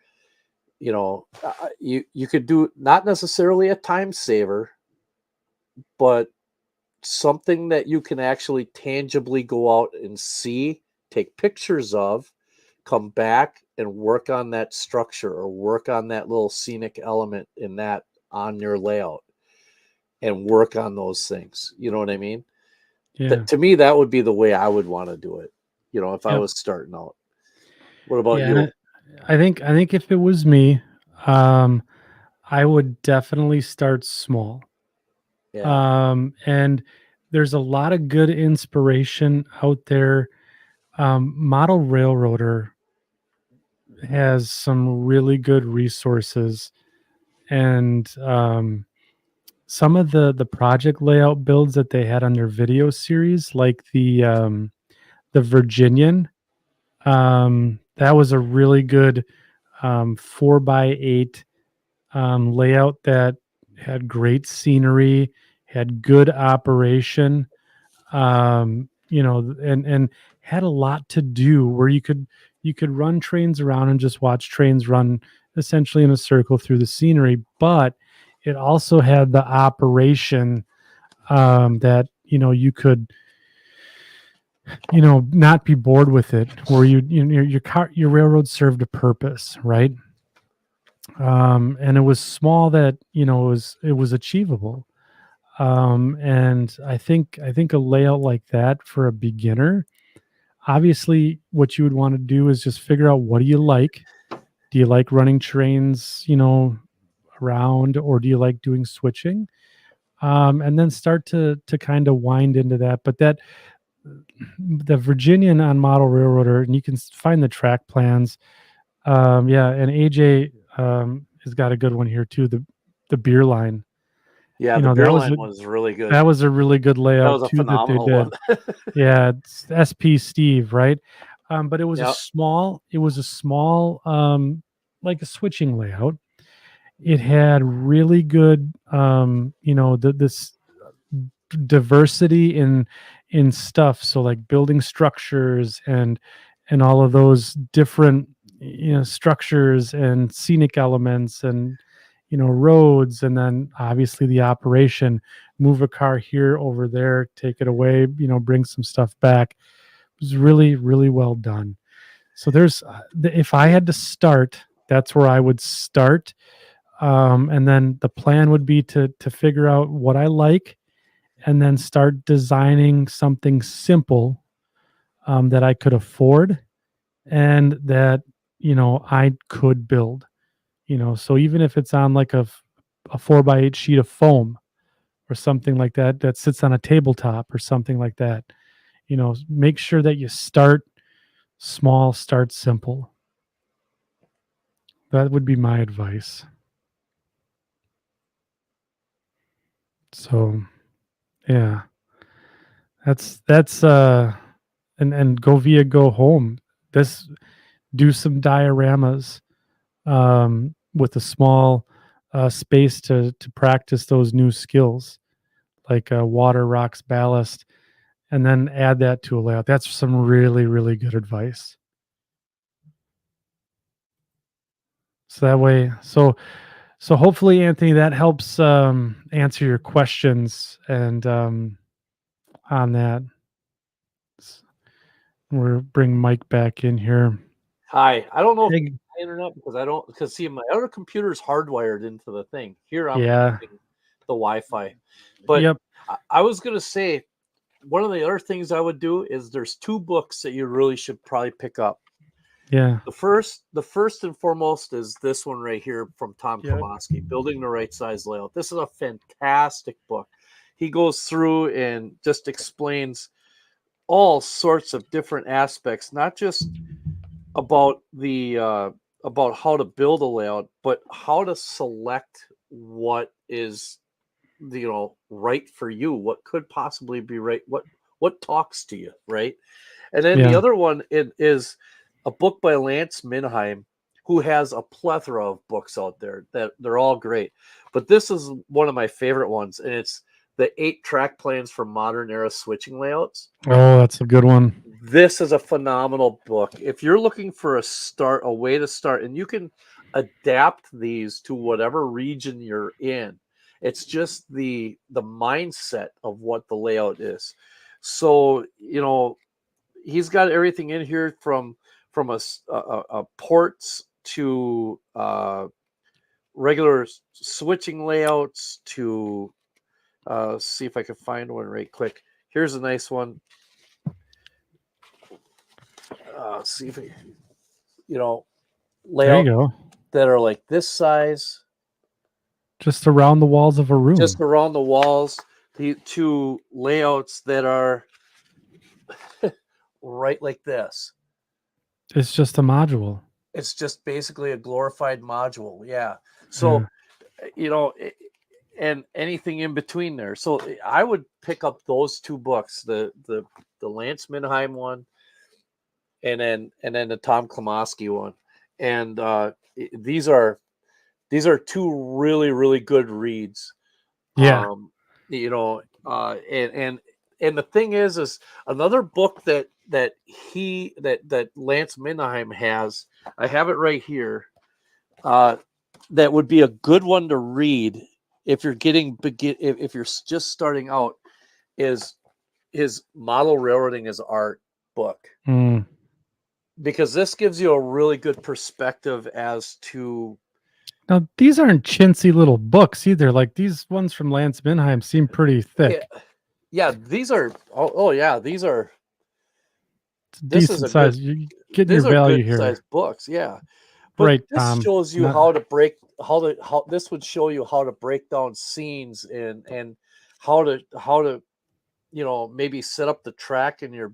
You could do not necessarily a time saver, but something that you can actually tangibly go out and see, take pictures of, come back and work on that structure or work on that little scenic element in that on your layout and work on those things. You know what I mean? Yeah. That to me, that would be the way I would want to do it, if I Yep. was starting out. What about Yeah. And you? I think if it was me, um, I would definitely start small. Yeah. And there's a lot of good inspiration out there. Model Railroader has some really good resources, and some of the project layout builds that they had on their video series, like the Virginian, that was a really good 4x8 layout that had great scenery, had good operation, and had a lot to do where you could run trains around and just watch trains run essentially in a circle through the scenery, but it also had the operation that you could not be bored with it, where your railroad served a purpose, right? And it was small, that it was achievable. And I think a layout like that for a beginner, obviously what you would want to do is just figure out, what do you like? Do you like running trains around, or do you like doing switching? And then start to kind of wind into that. But that the Virginian on Model Railroader, and you can find the track plans. Yeah, and AJ has got a good one here too. The beer line. Yeah. You The know, beer line was really good. that was a really good That layout was a too that they phenomenal one. did. Yeah, it's SP Steve, right? But Yeah. it was a small, like a switching layout. It had really good, this diversity in stuff. So like building structures and all of those different structures and scenic elements, and roads, and then obviously the operation, move a car here over there, take it away, bring some stuff back. It was really, really well done. So if I had to start, that's where I would start. And then the plan would be to figure out what I like, and then start designing something simple, that I could afford, and that I could build. So even if it's on like a 4x8 sheet of foam, or something like that, that sits on a tabletop or something like that, make sure that you start small, start simple. That would be my advice. So Yeah. That's and go via go home. This do some dioramas with a small space to practice those new skills like water, rocks, ballast, and then add that to a layout. That's some really, really good advice. So that way, so hopefully, Anthony, that helps answer your questions and on that. We'll bring Mike back in here. Hi. I don't know if Hey, my internet because see my other computer's hardwired into the thing. Here I'm yeah. using the Wi-Fi. But Yep. I was gonna say one of the other things I would do is there's two books that you really should probably pick up. Yeah. The first and foremost is this one right here from Tom Yep. Klomoski, Building the Right Size Layout. This is a fantastic book. He goes through and just explains all sorts of different aspects, not just about the about how to build a layout, but how to select what is right for you, what could possibly be right, what talks to you, right? And then the Yeah. other one is a book by Lance Minheim, who has a plethora of books out there that they're all great. But this is one of my favorite ones, and it's the 8 track plans for modern era switching layouts. Oh, that's a good one. This is a phenomenal book. If you're looking for a way to start, and you can adapt these to whatever region you're in. It's just the mindset of what the layout is. So, he's got everything in here from a ports to regular switching layouts to see if I can find one right quick. Here's a nice one. See if There you layout go. that are like this size, Just around the walls of a just room. around the walls, to layouts that are right like this. It's just a module. It's just basically a glorified module. Yeah. Yeah. So, you know, and anything in between there. So I would pick up those two books, the Lance Minheim one, and then the Tom Klomoski one. And these are two really, really good reads. Yeah. And the thing is another book that Lance Minheim has. I have it right here. That would be a good one to read if you're if you're just starting out. Is his Model Railroading as Art book, Mm. because this gives you a really good perspective as to Now these aren't chintzy little books either. Like these ones from Lance Minheim seem pretty yeah, thick. yeah, these are yeah, these are It's a this is decent a good size. You're getting your these are value good here. sized books, yeah. But Right, this Tom. shows you Not how this would show you how to break down scenes and how to maybe set up the track in your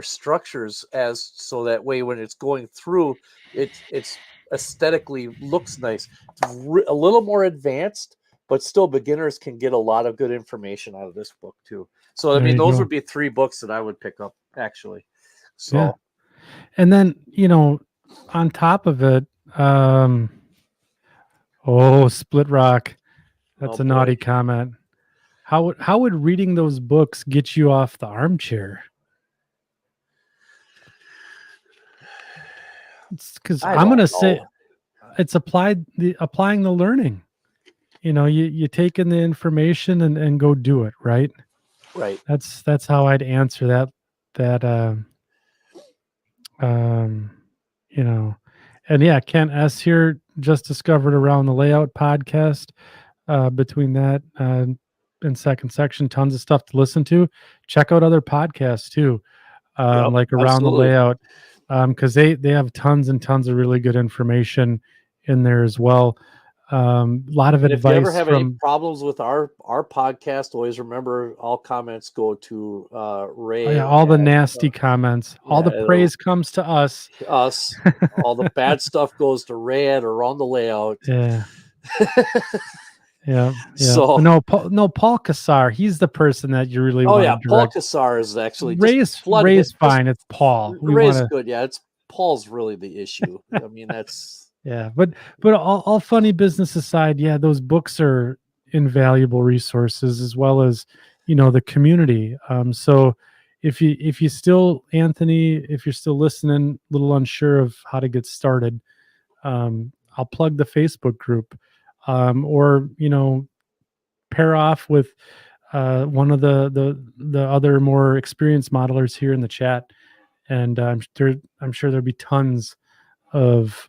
structures, as so that way when it's going through, it's aesthetically looks nice. It's a little more advanced, but still beginners can get a lot of good information out of this book too. So I there mean, you those go. would be 3 books that I would pick up actually. Yeah. So And then, on top of it, oh, Split Rock. oh That's a boy. naughty comment. How would reading those books get you off the armchair? It's because I I'm don't gonna say know. it's applying the learning. You take in the information and go do it, right? Right. That's how I'd answer that um you know and yeah, Kent S here just discovered Around the Layout podcast. Between that and second section, tons of stuff to listen to. Check out other podcasts too, Yep. like Around the Absolutely. Layout, because they have tons and tons of really good information in there as well. A lot of And if you ever advice have any from problems with our podcast, always remember all comments go to oh yeah, Ray all the at nasty comments, all yeah, the praise comes to us. us. All the bad stuff goes to Ray at Around the Layout. Yeah, Yeah, yeah. But So, Paul Kassar, he's the person that you really oh wanna yeah, Paul direct. Kassar is actually just Ray's just fine, it's Paul. We Ray's wanna. good. Yeah, it's Paul's really the issue. I mean, that's Yeah, but all funny business aside, yeah, those books are invaluable resources as well as, the community. So if you still, Anthony, if you're still listening, a little unsure of how to get started, I'll plug the Facebook group, or pair off with one of the other more experienced modelers here in the chat, and I'm sure there'll be tons of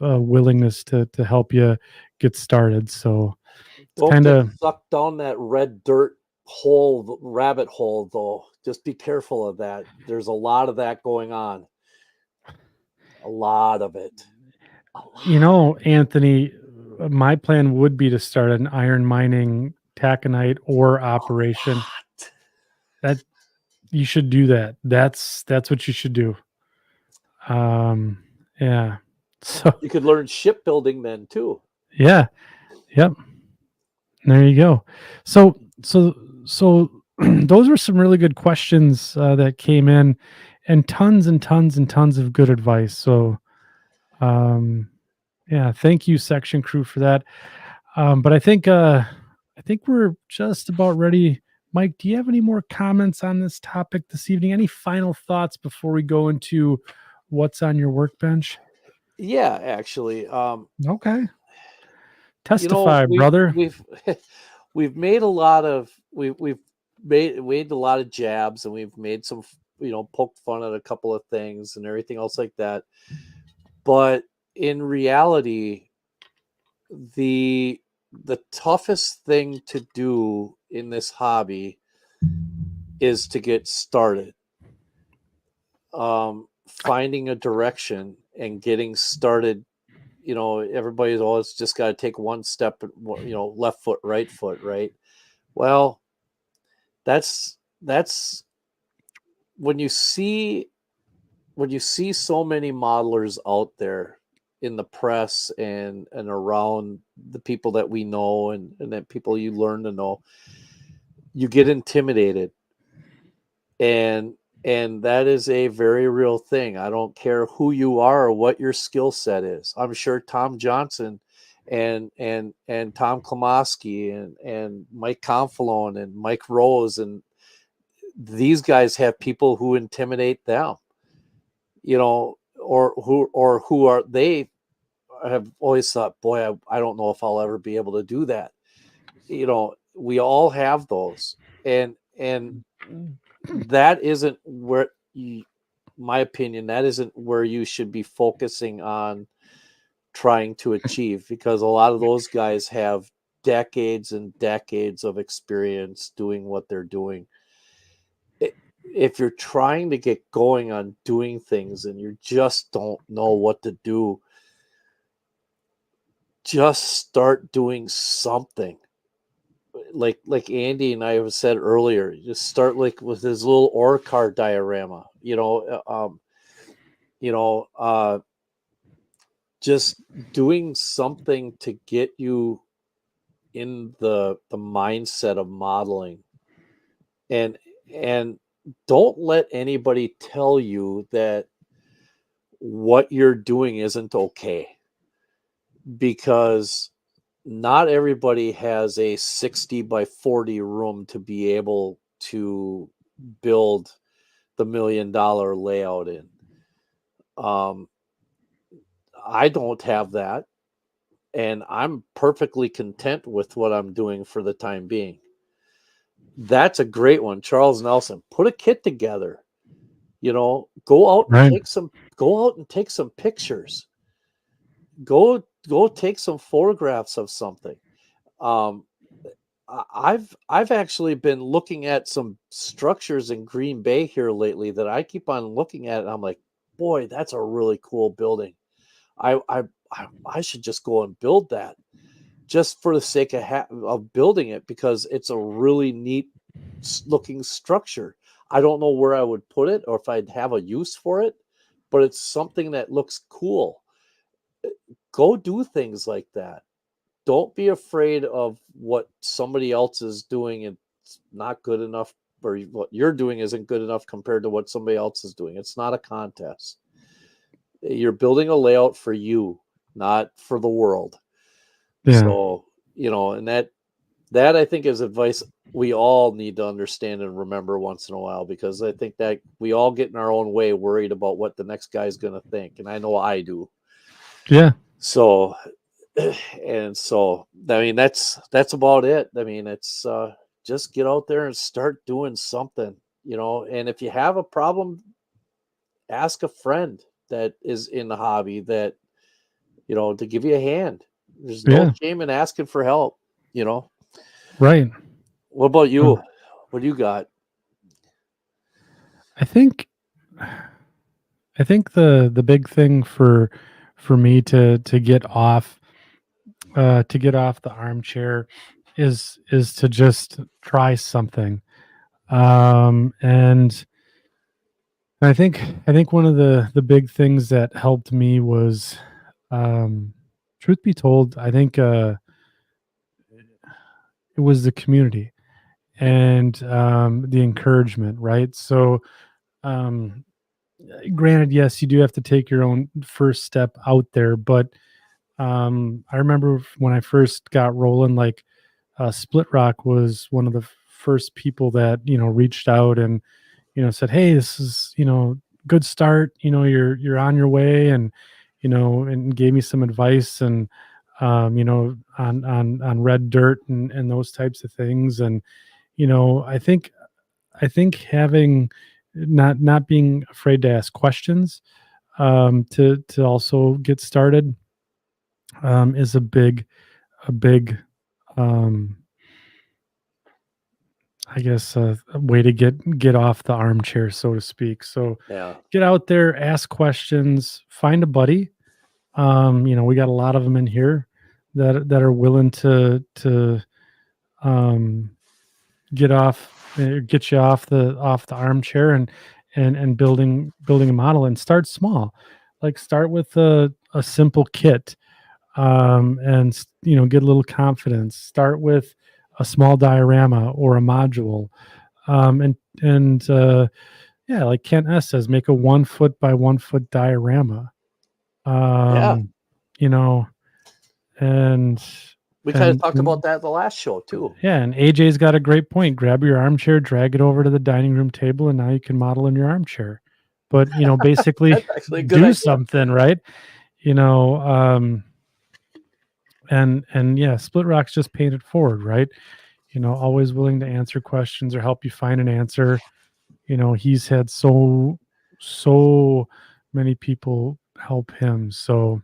willingness to help you get started. So it's don't kind get of. sucked down that red dirt hole, rabbit hole, though. Just be careful of that. There's a lot of that going on. A lot of it. A lot. Anthony, my plan would be to start an iron mining taconite ore operation. Lot. That you should do that. That's what you should do. Yeah. So You could learn shipbuilding then too. yeah, yep. There you go. So those were some really good questions that came in, and tons and tons and tons of good advice. So um, yeah, thank you, section crew, for that. But I think we're just about ready. Mike, do you have any more comments on this topic this evening? Any final thoughts before we go into what's on your workbench? Yeah, actually. Okay, testify, We've brother. we've we've made a lot of we've made a lot of jabs, and we've made some poked fun at a couple of things and everything else like that. But in reality, the the toughest thing to do in this hobby is to get started. Finding a direction and getting started. Everybody's always just got to take one step, left foot, right. Well, that's when you see so many modelers out there in the press and around the people that we know and that people you learn to know, you get intimidated, and that is a very real thing. I don't care who you are or what your skill set is. I'm sure Tom Johnson and Tom Klomoski and Mike Confalone and Mike Rose, and these guys have people who intimidate them, or who are they have always thought, boy, I don't know if I'll ever be able to do that. We all have those, and that isn't where my opinion, that isn't where you should be focusing on trying to achieve, because a lot of those guys have decades and decades of experience doing what they're doing. If you're trying to get going on doing things and you just don't know what to do, just start doing something. Like Andy and I have said earlier, just start like with his little ore car diorama, you know, uh, just doing something to get you in the mindset of modeling, and and don't let anybody tell you that what you're doing isn't okay, because not everybody has a 60 by 40 room to be able to build the $1 million layout in. Um, I don't have that, and I'm perfectly content with what I'm doing for the time being. That's a great one, Charles Nelson. Put a kit together. Go out and Right. take some pictures. Go take some photographs of something. Um, I've actually been looking at some structures in Green Bay here lately that I keep on looking at, and I'm like, boy, that's a really cool building. I should just go and build that, just for the sake of building it, because it's a really neat looking structure. I don't know where I would put it or if I'd have a use for it, but it's something that looks cool. Go do things like that. don't be afraid of what somebody else is doing. It's not good enough, or what you're doing isn't good enough compared to what somebody else is doing. It's not a contest. You're building a layout for you, not for the world. Yeah. So, and that I think is advice we all need to understand and remember once in a while, because I think that we all get in our own way worried about what the next guy's going to think. And I know I do. Yeah. So, and so, I mean, that's about it. I mean, it's just get out there and start doing something, and if you have a problem, ask a friend that is in the hobby that, to give you a hand. There's no Yeah. shame in asking for help, you know. Right. What about Uh, you? What do you got? I think the big thing for me to get off the armchair is to just try something. And I think one of the big things that helped me was, um, truth be told, I think it was the community and the encouragement, right? So, um, granted, yes, you do have to take your own first step out there, but I remember when I first got rolling, like Split Rock was one of the first people that reached out and said, "Hey, this is good start. You're on your way," and and gave me some advice and on red dirt and those types of things. And I think having not being afraid to ask questions to also get started is a big um, I guess a way to get off the armchair, so to speak. So Yeah. get out there, ask questions, find a buddy. We got a lot of them in here that are willing to um, get you off the armchair and building a model, and start small. Like start with a simple kit, and get a little confidence. Start with a small diorama or a module, and yeah, like Kent S says, make a 1 foot by 1 foot diorama. Yeah. um you know and We kind of and talked and about that the last show too. yeah, and AJ's got a great point. Grab your armchair, drag it over to the dining room table, and now you can model in your armchair. But basically That's actually a good do idea. something, right? you know and yeah, Split Rock's just paint it forward, right? Always willing to answer questions or help you find an answer. He's had so many people help him. So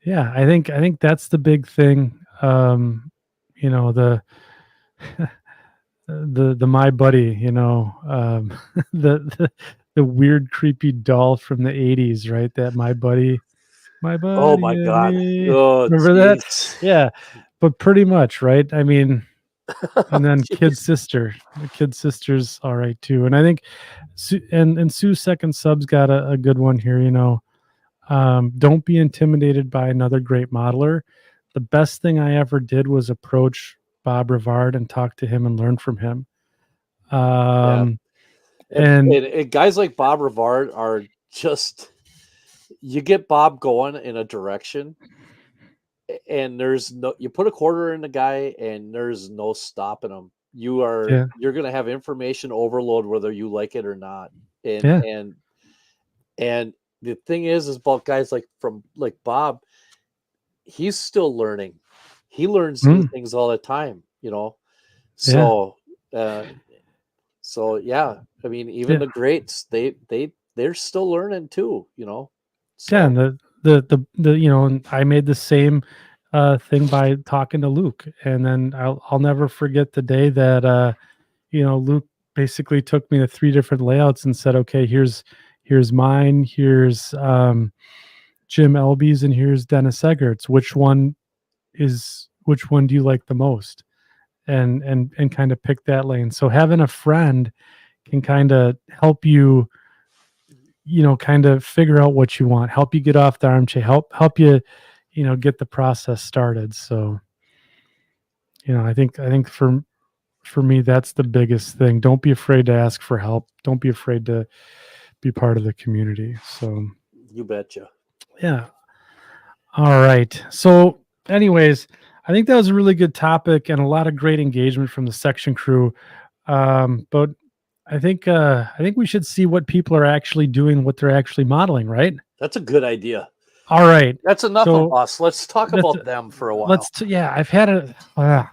yeah, I think that's the big thing. The the my buddy, the weird creepy doll from the 80s, right? That my Oh buddy my and God. me. Oh Remember that? jeez. Yeah. But pretty much, right? I mean, and then Jeez. the kid sister's all right too. And I think and Sue's second sub's got a good one here. Don't be intimidated by another great modeler. The best thing I ever did was approach Bob Rivard and talk to him and learn from him. Yeah. Um, And, and and, and guys like Bob Rivard are just, you get Bob going in a direction, and there's no, you put a quarter in the guy and there's no stopping him. yeah, You're going to have information overload whether you like it or not. And yeah, and and the thing is about guys like Bob, he's still learning. He learns new mm, things all the time. yeah, So uh so yeah, I mean, even yeah, the greats, they're still learning too. yeah. And So and I made the same thing by talking to Luke, and then I'll never forget the day that Luke basically took me to three different layouts and said, okay, here's mine, here's Jim Elby's, and here's Dennis Eggert's. Which one do you like the most? And kind of pick that lane. So having a friend can kind of help you, kind of figure out what you want, help you get off the armchair, help you get the process started. So, I think for me, that's the biggest thing. Don't be afraid to ask for help. Don't be afraid to be part of the community. So, You betcha. yeah. All right. So, anyways, I think that was a really good topic and a lot of great engagement from the section crew. But I think we should see what people are actually doing, what they're actually modeling, right? That's a good idea. All right. That's enough So of us. Let's talk that's about them for a while. yeah, I've had it. I've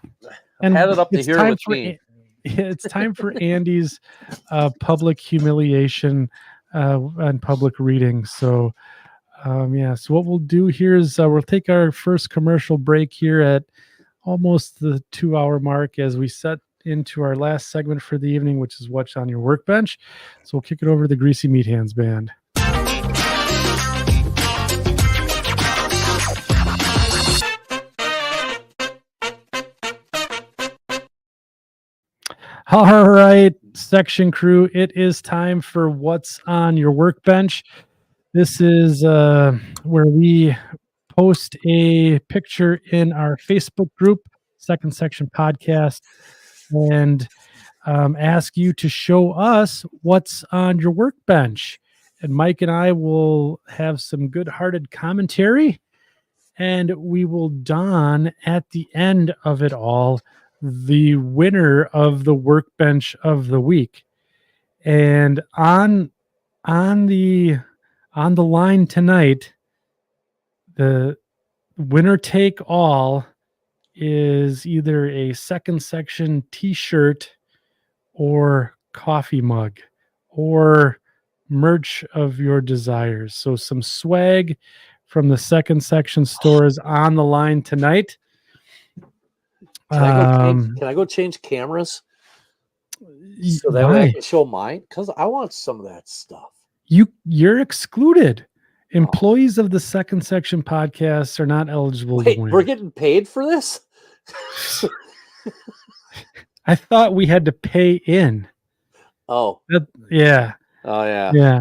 had it up to It's here time with for me. it's time for Andy's public humiliation and public reading. So yeah, so what we'll do here is we'll take our first commercial break here at almost the 2-hour mark as we set into our last segment for the evening, which is What's on Your Workbench. So we'll kick it over to the Greasy Meat Hands Band. All right, section crew, it is time for What's on Your Workbench. This is where we post a picture in our Facebook group, Second Section Podcast, and ask you to show us what's on your workbench. And Mike and I will have some good-hearted commentary, and we will don at the end of it all the winner of the workbench of the week. And on the line tonight, the winner take all is either a second section t-shirt or coffee mug or merch of your desires. So some swag from the second section store is on the line tonight. Can I go change cameras so that way I can show mine? Because I want some of that stuff. You're excluded. Employees of the Second Section Podcast are not eligible to win. We're getting paid for this? I thought we had to pay in. Oh. Yeah. Oh, yeah. Yeah.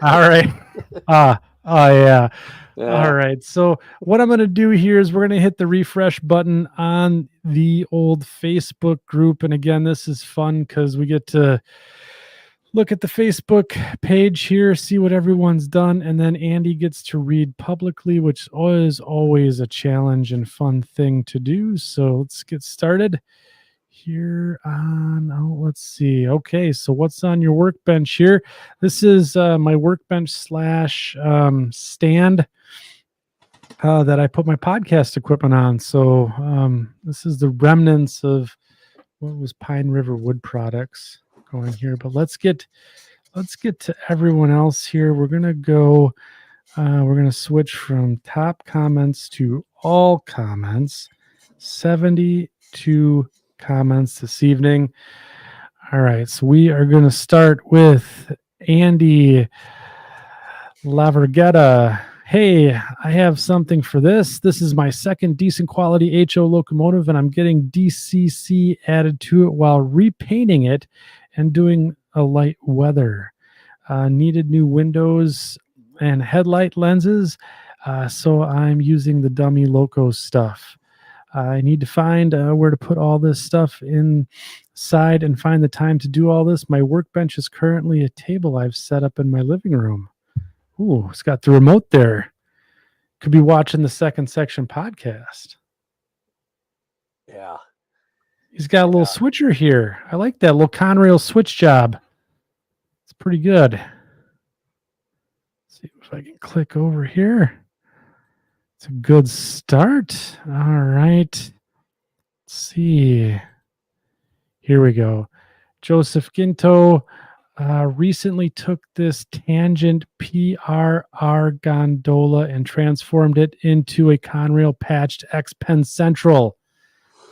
All right. Yeah. All right. So what I'm going to do here is we're going to hit the refresh button on the old Facebook group. And again, this is fun because we get to look at the Facebook page here, see what everyone's done, and then Andy gets to read publicly, which is always a challenge and fun thing to do. So let's get started here on, let's see. Okay, so what's on your workbench here? This is my workbench slash stand that I put my podcast equipment on. So this is the remnants of what was Pine River Wood Products going here, but let's get to everyone else here. We're gonna switch from top comments to all comments. 72 comments this evening. All right, so we are going to start with Andy Lavergetta. Hey, I have something for this. This is my second decent quality HO locomotive, and I'm getting DCC added to it while repainting it and doing a light weather. Needed new windows and headlight lenses, so I'm using the dummy loco stuff. I need to find where to put all this stuff inside and find the time to do all this. My workbench is currently a table I've set up in my living room. Ooh, it's got the remote there. Could be watching the Second Section Podcast. Yeah. He's got a little switcher here. I like that little Conrail switch job. It's pretty good. Let's see if I can click over here. It's a good start. All right. Let's see. Here we go. Joseph Ginto recently took this Tangent PRR gondola and transformed it into a Conrail patched X Pen Central.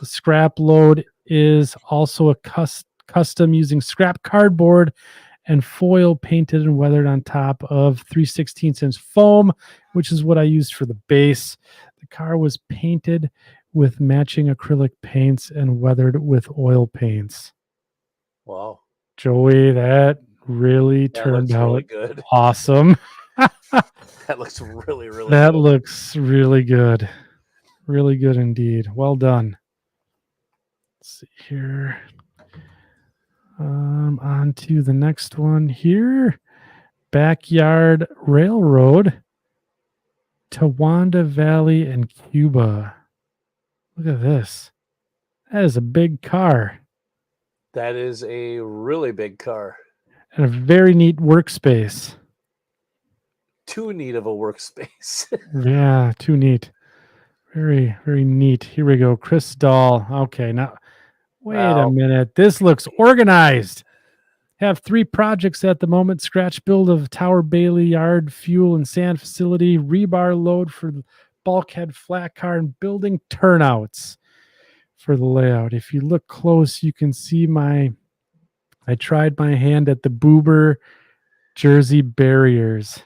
The scrap load is also a custom using scrap cardboard and foil painted and weathered on top of 3/16" foam, which is what I used for the base. The car was painted with matching acrylic paints and weathered with oil paints. Wow. Joey, that really turned out really good. Awesome. That looks really, really That good. looks really good. Really good indeed. Well done. Let's see here. On to the next one here. Backyard Railroad, Tawanda Valley in Cuba. Look at this. That is a big car That is a really big car. and a very neat workspace. Too neat of a workspace. Yeah, too neat. Very, very neat. Here we go. Chris Dahl. Okay, now wait a Wow. minute. This looks organized. Have 3 projects at the moment: scratch build of Tower Bailey Yard fuel and sand facility, rebar load for the bulkhead flat car, and building turnouts for the layout. If you look close, you can see I tried my hand at the Boober Jersey barriers.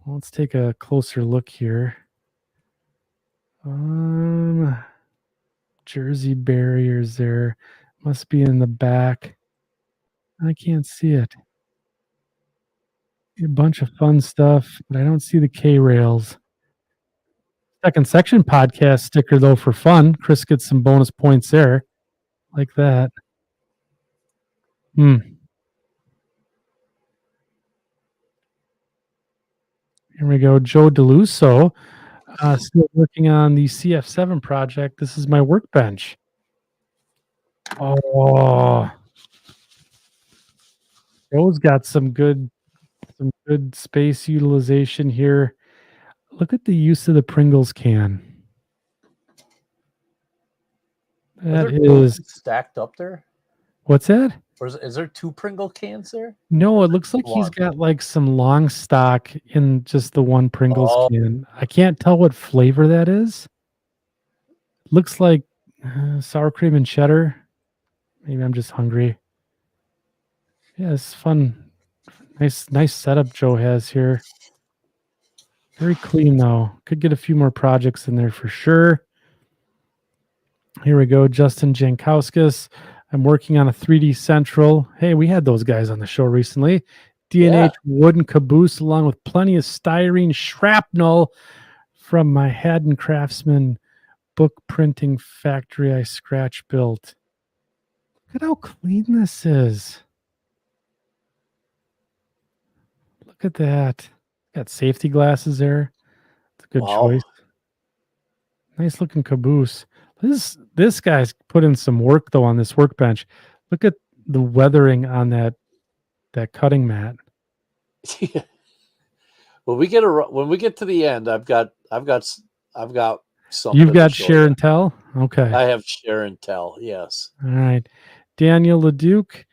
Well, let's take a closer look here. Jersey barriers there. Must be in the back. I can't see it. A bunch of fun stuff, but I don't see the K rails. Second section podcast sticker though for fun. Chris gets some bonus points there, like that. Here we go. Joe DeLuso, still working on the CF7 project. This is my workbench. Oh, Joe's got some good space utilization here. Look at the use of the Pringles can. That Are there is stacked up there? What's that? Or is there 2 Pringle cans there? No, it looks like he's got like some long stock in just the one Pringles can. I can't tell what flavor that is. Looks like sour cream and cheddar. Maybe I'm just hungry. Yeah, it's fun. Nice setup Joe has here. Very clean though. Could get a few more projects in there for sure. Here we go. Justin Jankowskis. I'm working on a 3D Central. Hey, we had those guys on the show recently. D&H wooden caboose along with plenty of styrene shrapnel from my Haddon Craftsman book printing factory I scratch built. Look at how clean this is. Look at that. Got safety glasses there. It's a good choice. Nice looking caboose. This guy's put in some work though on this workbench. Look at the weathering on that cutting mat. Yeah. When we get to the end, I've got something. You've got share and tell? Okay. I have share and tell, yes. All right. Daniel LeDuc,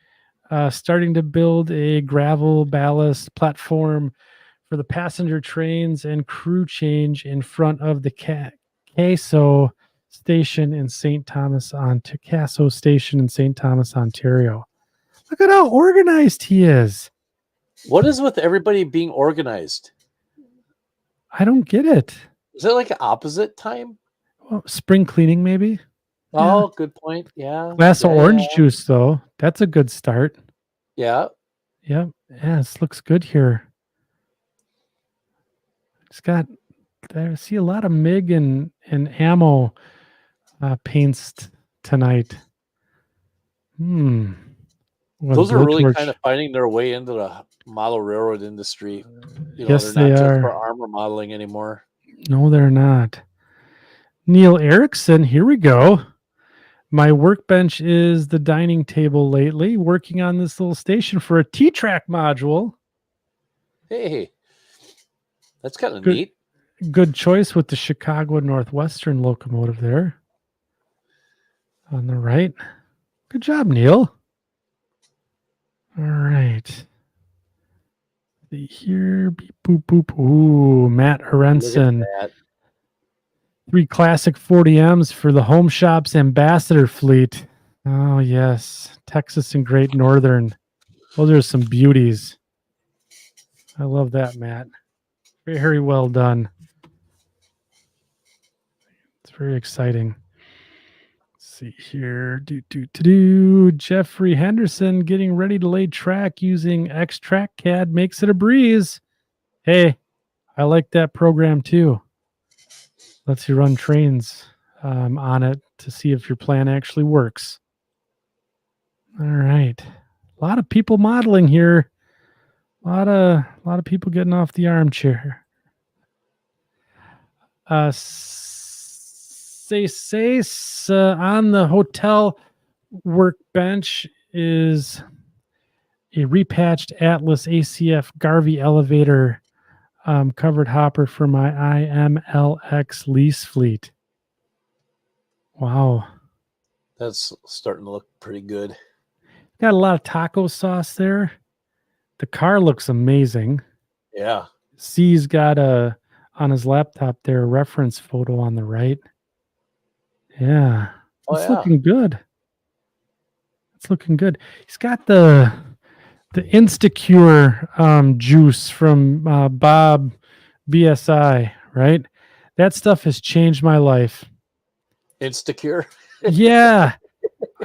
starting to build a gravel ballast platform for the passenger trains and crew change in front of the Caso Station in St. Thomas, Ontario. Look at how organized he is. What is with everybody being organized? I don't get it. Is it like an opposite time? Well, spring cleaning, maybe. Oh, yeah. Good point. Yeah. Glass of orange juice, though. That's a good start. Yeah. Yep. Yeah, this looks good here. I see a lot of MIG and ammo paints tonight. Those are really kind of finding their way into the model railroad industry. Yes, they're not just for armor modeling anymore. No, they're not. Neil Erickson, here we go. My workbench is the dining table lately, working on this little station for a T-track module. Hey, that's kind of neat. Good choice with the Chicago Northwestern locomotive there on the right. Good job, Neil. All right. Here, beep, boop, boop. Ooh, Matt Arenson. 3 classic 40Ms for the Home Shops Ambassador fleet. Oh, yes. Texas and Great Northern. Those are some beauties. I love that, Matt. Very well done. It's very exciting. Let's see here. Jeffrey Henderson getting ready to lay track using X-Track CAD makes it a breeze. Hey, I like that program too. Lets you run trains on it to see if your plan actually works. All right. A lot of people modeling here. A lot of people getting off the armchair. On the hotel workbench is a repatched Atlas ACF Garvey elevator covered hopper for my IMLX lease fleet. Wow. That's starting to look pretty good. Got a lot of taco sauce there. The car looks amazing. Yeah. C's got on his laptop there a reference photo on the right. Yeah. Oh, It's yeah. looking good. It's looking good. He's got the Instacure juice from Bob BSI, right? That stuff has changed my life. Instacure. Yeah.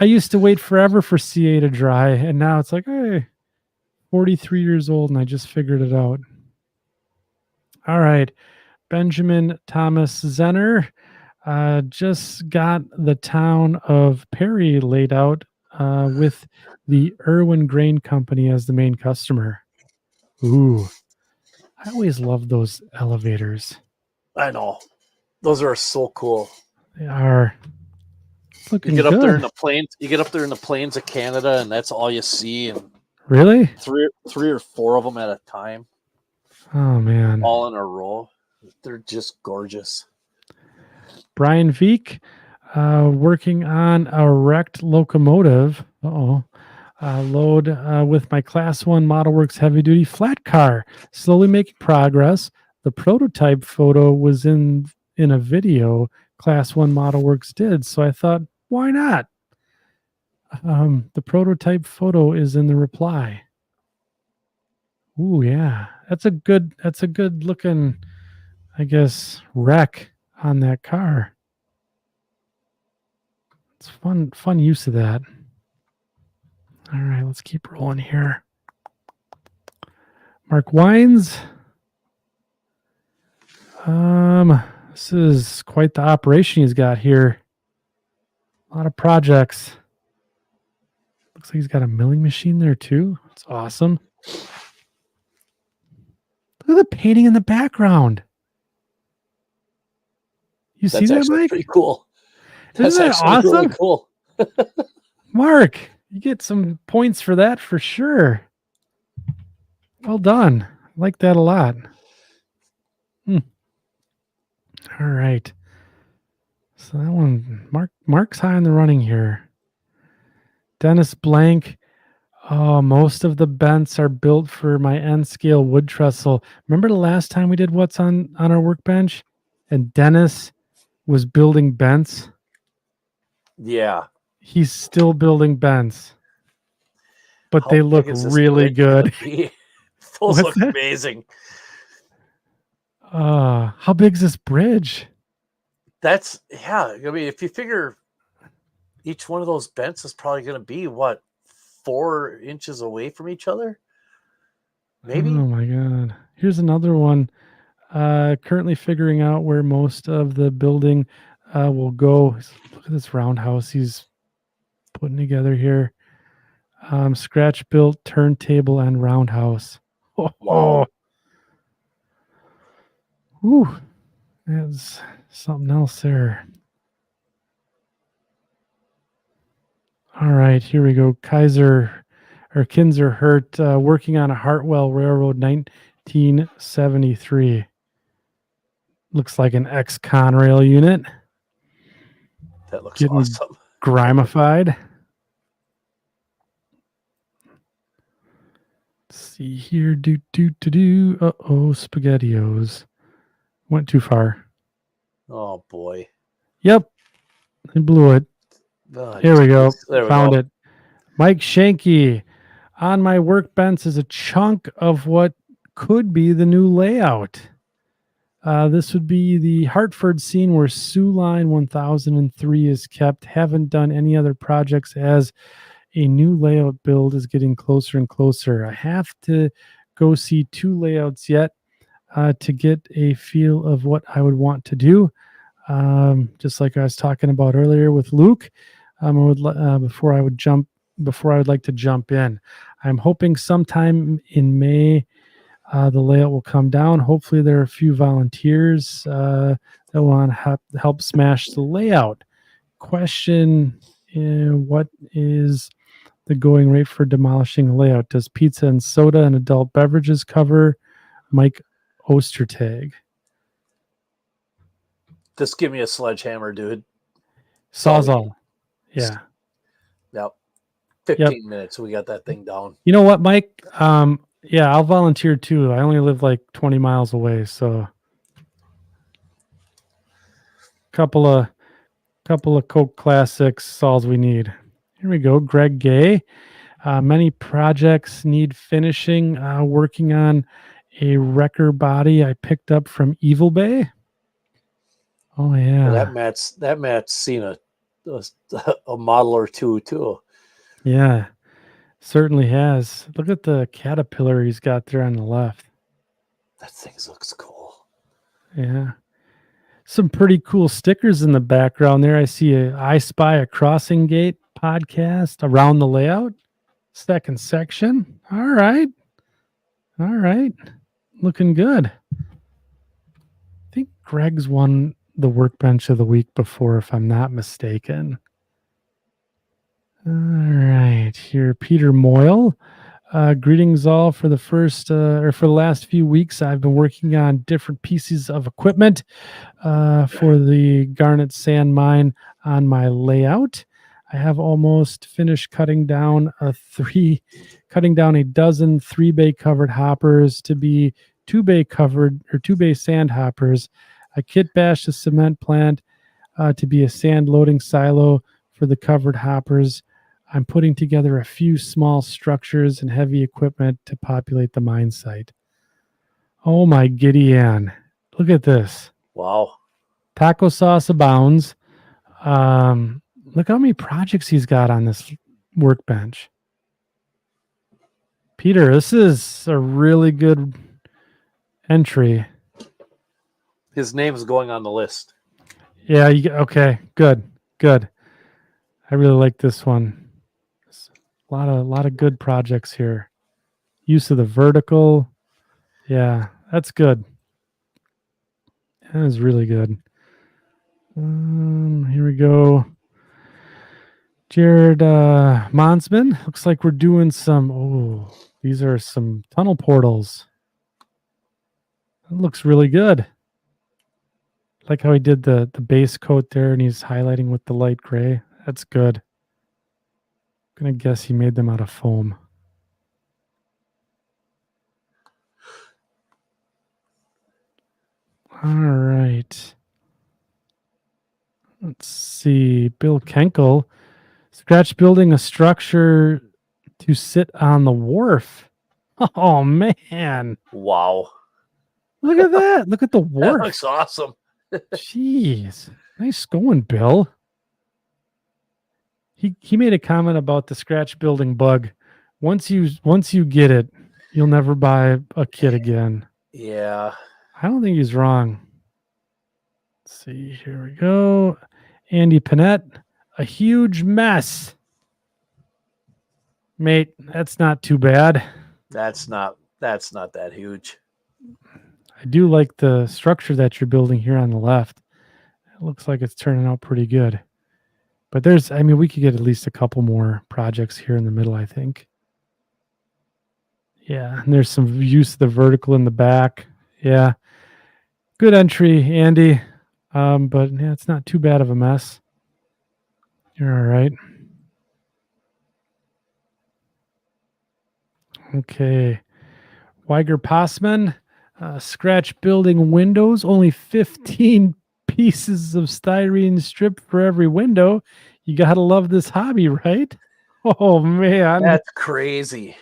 I used to wait forever for CA to dry, and now it's like, hey, 43 years old, and I just figured it out. All right. Benjamin Thomas Zenner just got the town of Perry laid out with the Irwin Grain Company as the main customer. Ooh, I always love those elevators. I know. Those are so cool. They are. It's You looking get up there good. in the plains. You get up there in the plains of Canada, and that's all you see. And Really? three or four of them at a time, Oh, man. all in a row. They're just gorgeous. Brian Veek working on a wrecked locomotive. Load with my Class 1 ModelWorks heavy-duty flat car. Slowly making progress. The prototype photo was in a video Class 1 ModelWorks did, so I thought, why not? The prototype photo is in the reply. Ooh, yeah. That's a good looking, I guess, wreck on that car. It's fun use of that. All right, let's keep rolling here. Mark Wines. This is quite the operation he's got here. A lot of projects. Looks like he's got a milling machine there too. It's awesome. Look at the painting in the background. You see that, Mike? Pretty cool. Isn't that awesome? Really cool. Mark, you get some points for that for sure. Well done. I like that a lot. All right. So that one, Mark's high in the running here. Dennis Blank. Oh, most of the bents are built for my N scale wood trestle. Remember the last time we did what's on our workbench? And Dennis was building bents? Yeah. He's still building bents. But they look really good. Those look amazing. How big is this bridge? That's, yeah. I mean, if you figure each one of those bents is probably going to be, what, 4 inches away from each other? Maybe? Oh, my God. Here's another one. Currently figuring out where most of the building will go. Look at this roundhouse he's putting together here. Scratch built turntable and roundhouse. Wow. Ooh, that's something else there. All right, here we go. Kinzer Hurt working on a Hartwell Railroad 1973. Looks like an ex-Conrail unit. That looks Getting awesome. Grimified. Let's see here. SpaghettiOs. Went too far. Oh, boy. Yep. I blew it. Oh, Here we go. There Found we go. it. Mike Shanky. On my workbench is a chunk of what could be the new layout. This would be the Hartford scene where Sioux Line 1003 is kept. Haven't done any other projects as a new layout build is getting closer and closer. I have to go see 2 layouts yet. to get a feel of what I would want to do. Just like I was talking about earlier with Luke, before I would like to jump in. I'm hoping sometime in May the layout will come down. Hopefully, there are a few volunteers that want to help smash the layout. Question: what is the going rate for demolishing a layout? Does pizza and soda and adult beverages cover? Mike Ostertag. Just give me a sledgehammer, dude. Sawzall. Yeah. Yep. 15 minutes. We got that thing down. You know what, Mike? Yeah, I'll volunteer too. I only live like 20 miles away, so couple of Coke Classics, all we need. Here we go. Greg Gay. Many projects need finishing. Working on a wrecker body I picked up from Evil Bay. Oh yeah. Well, that Matt's seen a model or two too. Yeah, certainly has. Look at the caterpillar he's got there on the left. That thing looks cool. Yeah. Some pretty cool stickers in the background there. I see I Spy a Crossing Gate podcast around the layout. Second section. All right. Looking good. I think Greg's won the workbench of the week before, if I'm not mistaken. All right. Here, Peter Moyle. Greetings all. For the last few weeks, I've been working on different pieces of equipment for the Garnet Sand Mine on my layout. I have almost finished cutting down a dozen 3-bay covered hoppers to be 2-bay covered or 2-bay sand hoppers. I kit bashed a cement plant to be a sand loading silo for the covered hoppers. I'm putting together a few small structures and heavy equipment to populate the mine site. Oh my giddy Ann. Look at this. Wow. Taco sauce abounds. Look how many projects he's got on this workbench. Peter, this is a really good entry. His name's going on the list. Yeah, okay, good. I really like this one. A lot of good projects here. Use of the vertical. Yeah, that's good. That is really good. Here we go. Jared Monsman. Looks like we're doing these are some tunnel portals. That looks really good. I like how he did the base coat there and he's highlighting with the light gray. That's good. I'm going to guess he made them out of foam. All right. Let's see. Bill Kenkel. Scratch building a structure to sit on the wharf. Oh, man. Wow. Look at that. Look at the wharf. That looks awesome. Jeez. Nice going, Bill. He made a comment about the scratch building bug. Once you get it, you'll never buy a kit again. Yeah. I don't think he's wrong. Let's see. Here we go. Andy Panette. A huge mess. Mate, that's not too bad. That's not that huge. I do like the structure that you're building here on the left. It looks like it's turning out pretty good. But we could get at least a couple more projects here in the middle, I think. Yeah, and there's some use of the vertical in the back. Yeah. Good entry, Andy. But yeah, it's not too bad of a mess. You're all right. Okay. Weiger Passman, scratch building windows, only 15 pieces of styrene strip for every window. You got to love this hobby, right? Oh, man. That's crazy.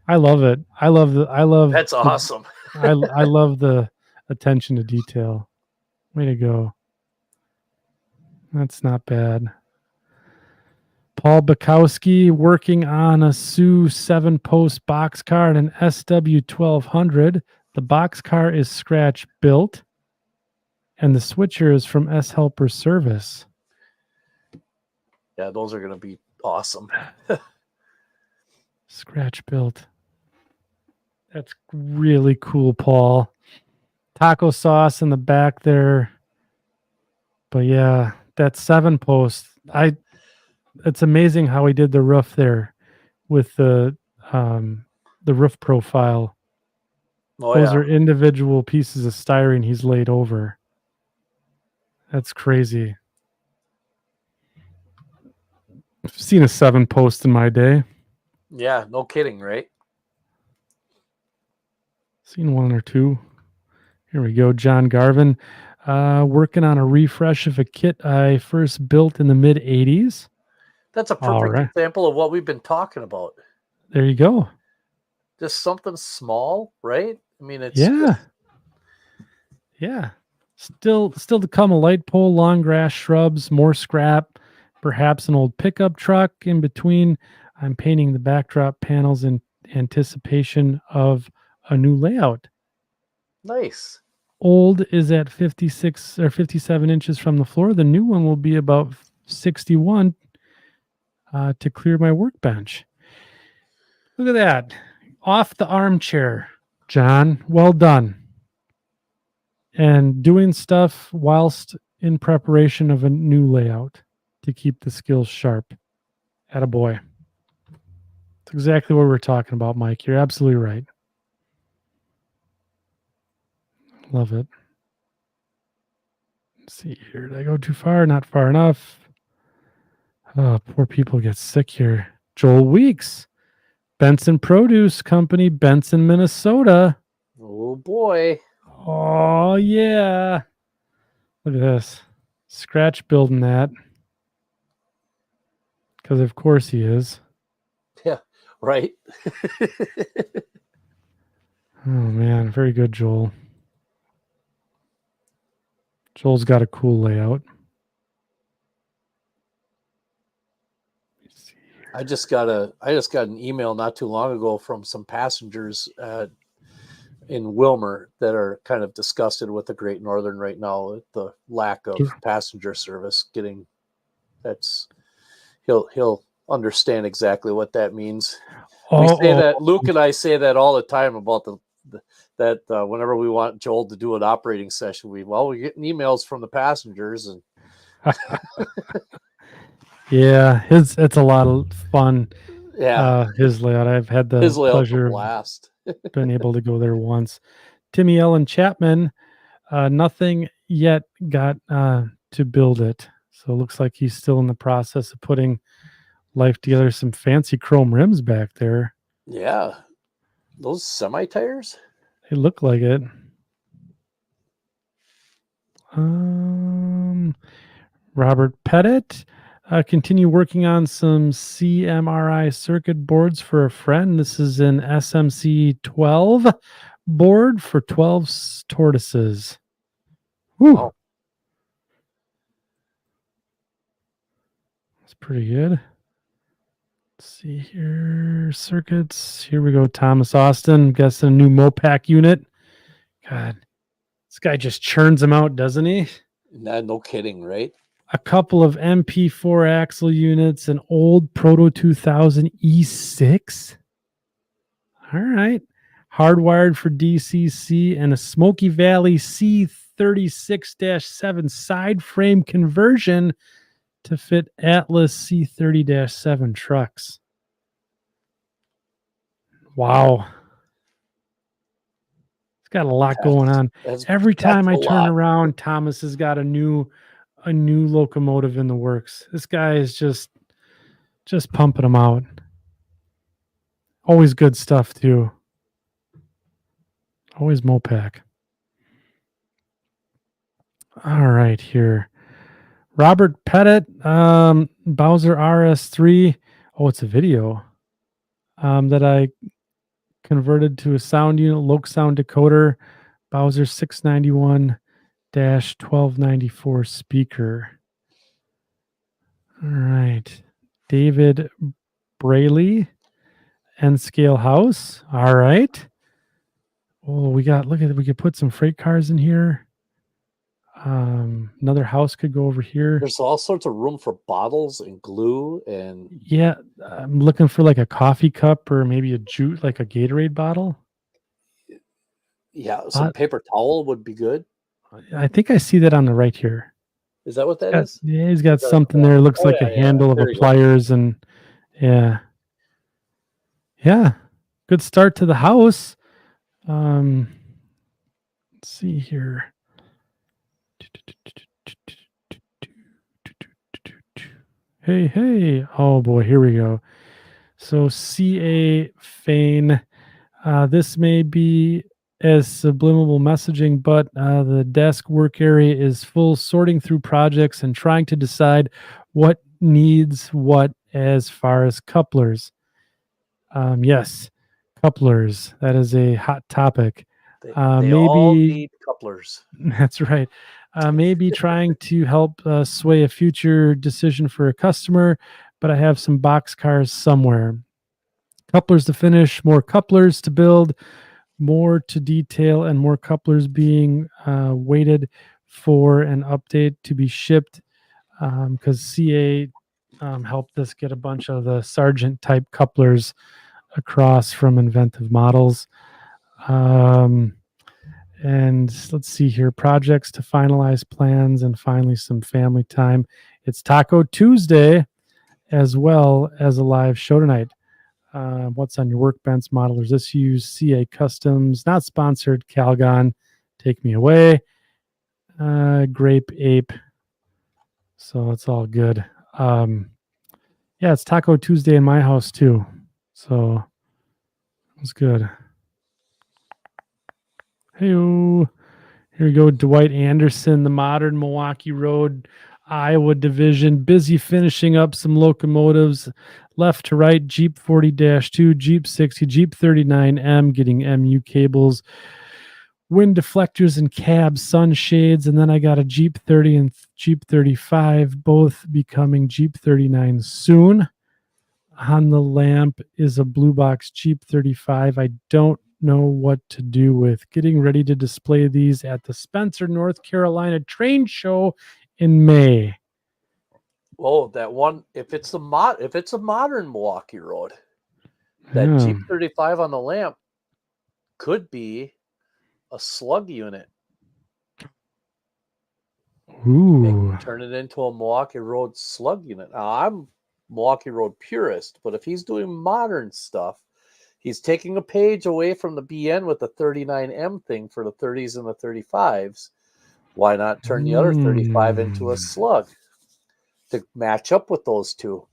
I love it. That's awesome. I love the attention to detail. Way to go. That's not bad. Paul Bukowski working on a Sioux 7-post boxcar and an SW 1200. The boxcar is scratch built, and the switcher is from S Helper Service. Yeah, those are going to be awesome. Scratch built. That's really cool, Paul. Taco sauce in the back there. But yeah, that 7-post. It's amazing how he did the roof there with the roof profile. Oh, Those yeah. are individual pieces of styrene he's laid over. That's crazy. I've seen a 7-post in my day. Yeah, no kidding, right? Seen one or two. Here we go. John Garvin, working on a refresh of a kit I first built in the mid 80s. That's a All perfect right. example of what we've been talking about. There you go. Just something small, right? I mean, it's Yeah. Yeah. Still to come, a light pole, long grass shrubs, more scrap, perhaps an old pickup truck in between. I'm painting the backdrop panels in anticipation of a new layout. nice. Old is at 56 or 57 inches from the floor. The new one will be about 61 to clear my workbench. Look at that. Off the armchair, John. Well done. And doing stuff whilst in preparation of a new layout to keep the skills sharp. Attaboy. That's exactly what we're talking about, Mike. You're absolutely right. Love it. Let's see here. Did I go too far? Not far enough. Oh, poor people get sick here. Joel Weeks, Benson Produce Company, Benson, Minnesota. Oh boy. Oh, yeah. Look at this. Scratch building that. Because, of course, he is. Yeah, right. Oh, man. Very good, Joel. Joel's got a cool layout. I just got an email not too long ago from some passengers in Wilmer that are kind of disgusted with the Great Northern right now, the lack of passenger service. He'll understand exactly what that means. We say that Luke and I say that all the time about that whenever we want Joel to do an operating session, we're getting emails from the passengers and yeah, it's a lot of fun. yeah, His layout. I've had the his layout's a pleasure of blast. been able to go there once. Timmy Ellen Chapman, nothing yet got to build it. So it looks like he's still in the process of putting life together. Some fancy chrome rims back there. Yeah, those semi tires. They look like it. Robert Pettit, continue working on some CMRI circuit boards for a friend. This is an SMC 12 board for 12 tortoises. Woo. Wow. That's pretty good. Let's see here. Circuits. Here we go. Thomas Austin. I'm guessing a new Mopac unit. God, this guy just churns them out, doesn't he? No kidding, right? A couple of MP4 axle units, an old Proto 2000 E6. All right. Hardwired for DCC and a Smoky Valley C36-7 side frame conversion to fit Atlas C30-7 trucks. Wow. It's got a lot going on. Every time I turn around, Thomas has got a new locomotive in the works. This guy is just pumping them out. Always good stuff too. Always Mopac. All right, here. Robert Pettit, Bowser RS3. Oh, it's a video that I converted to a sound unit, Loc Sound decoder, Bowser 691-1294 speaker. All right. David Braley, N Scale House. All right. Oh, we could put some freight cars in here. Another house could go over here. There's all sorts of room for bottles and glue and Yeah, I'm looking for like a coffee cup or maybe a juice, like a Gatorade bottle. yeah, some Uh, paper towel would be good. I think I see that on the right here. Is that what that is? Yeah, he's got Is that a something corner? there. Looks Oh like a yeah, yeah. handle of a There you go. pliers and yeah, yeah. Good start to the house. Let's see here. Hey, hey. Oh boy, here we go. So CA Fane. This may be as subliminal messaging, but the desk work area is full sorting through projects and trying to decide what needs what as far as couplers. Yes, couplers. That is a hot topic. They all Maybe need couplers. that's right. Maybe trying to help sway a future decision for a customer, but I have some box cars somewhere. Couplers to finish, more couplers to build, more to detail, and more couplers being waited for an update to be shipped because CA helped us get a bunch of the Sargent type couplers across from Inventive Models. And let's see here, projects to finalize plans and finally some family time. It's Taco Tuesday as well as a live show tonight. What's on your workbench modelers? This use CA Customs, not sponsored. Calgon, take me away. Grape Ape. So it's all good. Yeah, it's Taco Tuesday in my house too. So it's good. Hey, here we go. Dwight Anderson, the modern Milwaukee Road, Iowa division, busy finishing up some locomotives left to right. Jeep 40-2, Jeep 60, Jeep 39M, getting MU cables, wind deflectors and cabs, sunshades, and then I got a Jeep 30 and Jeep 35, both becoming Jeep 39 soon. On the lamp is a blue box Jeep 35. I don't know what to do with. Getting ready to display these at the Spencer, North Carolina train show in May. Oh, that one. If it's a modern Milwaukee Road, that Yeah. Jeep 35 on the lamp could be a slug unit. Ooh. Turn it into a Milwaukee Road slug unit. Now, I'm Milwaukee Road purist, but if he's doing modern stuff, he's taking a page away from the BN with the 39M thing for the 30s and the 35s. Why not turn the other 35 into a slug to match up with those two?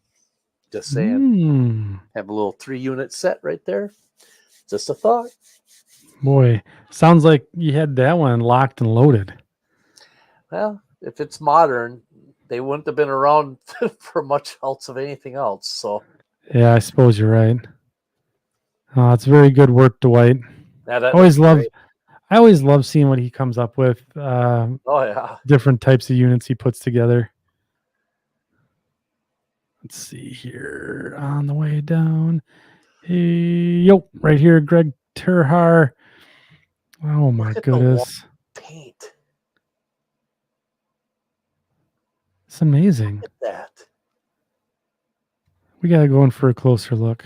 Just saying. Have a little 3-unit set right there. Just a thought. Boy, sounds like you had that one locked and loaded. Well, if it's modern, they wouldn't have been around for much else of anything else. So Yeah, I suppose you're right. It's very good work, Dwight. that I always love seeing what he comes up with. Oh yeah. Different types of units he puts together. Let's see here on the way down. Hey, yo, right here, Greg Terhar. Oh my goodness. Paint. It's amazing. Look at that. We got to go in for a closer look.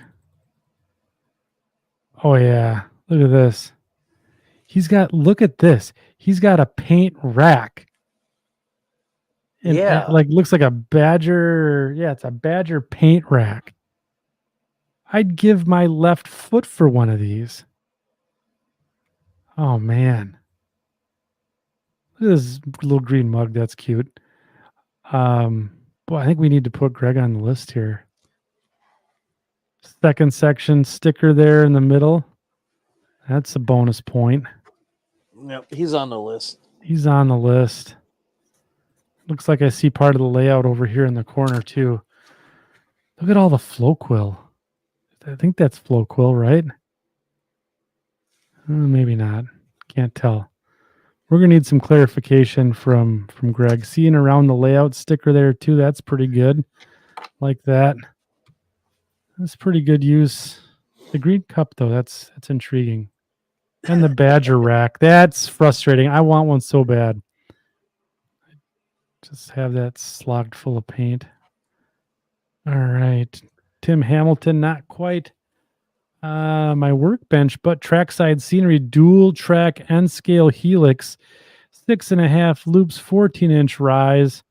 Oh yeah, look at this. Look at this. He's got a paint rack. And Yeah. like looks like a Badger. Yeah, it's a Badger paint rack. I'd give my left foot for one of these. Oh man. Look at this little green mug. That's cute. Boy, I think we need to put Greg on the list here. Second section sticker there in the middle. That's a bonus point. Yep, he's on the list. He's on the list. Looks like I see part of the layout over here in the corner too. Look at all the flow quill. I think that's flow quill, right? Maybe not. Can't tell. We're gonna need some clarification from Greg. Seeing around the layout sticker there too. That's pretty good. Like that. That's pretty good use. The green cup though. That's intriguing. And the Badger rack. That's frustrating. I want one so bad. Just have that slogged full of paint. All right. Tim Hamilton, not quite my workbench, but trackside scenery, dual track N scale helix, 6.5 loops, 14-inch rise.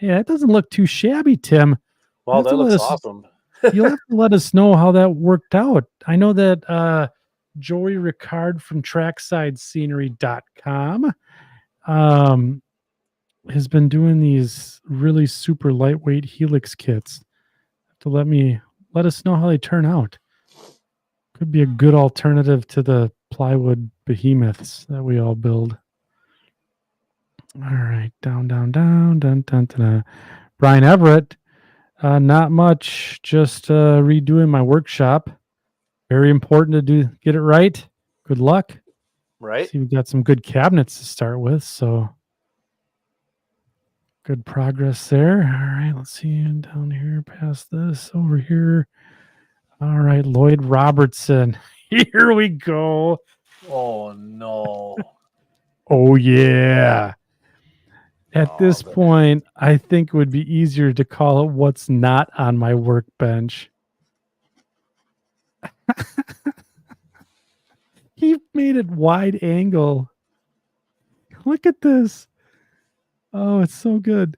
Yeah, it doesn't look too shabby, Tim. Wow, that looks awesome. You'll have to let us know how that worked out. I know that Joey Ricard from tracksideScenery.com has been doing these really super lightweight helix kits. To let us know how they turn out. Could be a good alternative to the plywood behemoths that we all build. All right, down, dun, dun, dun, dun. Brian Everett, not much, just redoing my workshop. Very important to get it right. Good luck. Right. See, we got some good cabinets to start with, so good progress there. All right, let's see down here, past this, over here. All right, Lloyd Robertson. Here we go. Oh no. Oh yeah. At this point, I think it would be easier to call it what's not on my workbench. He made it wide angle. Look at this. Oh, it's so good.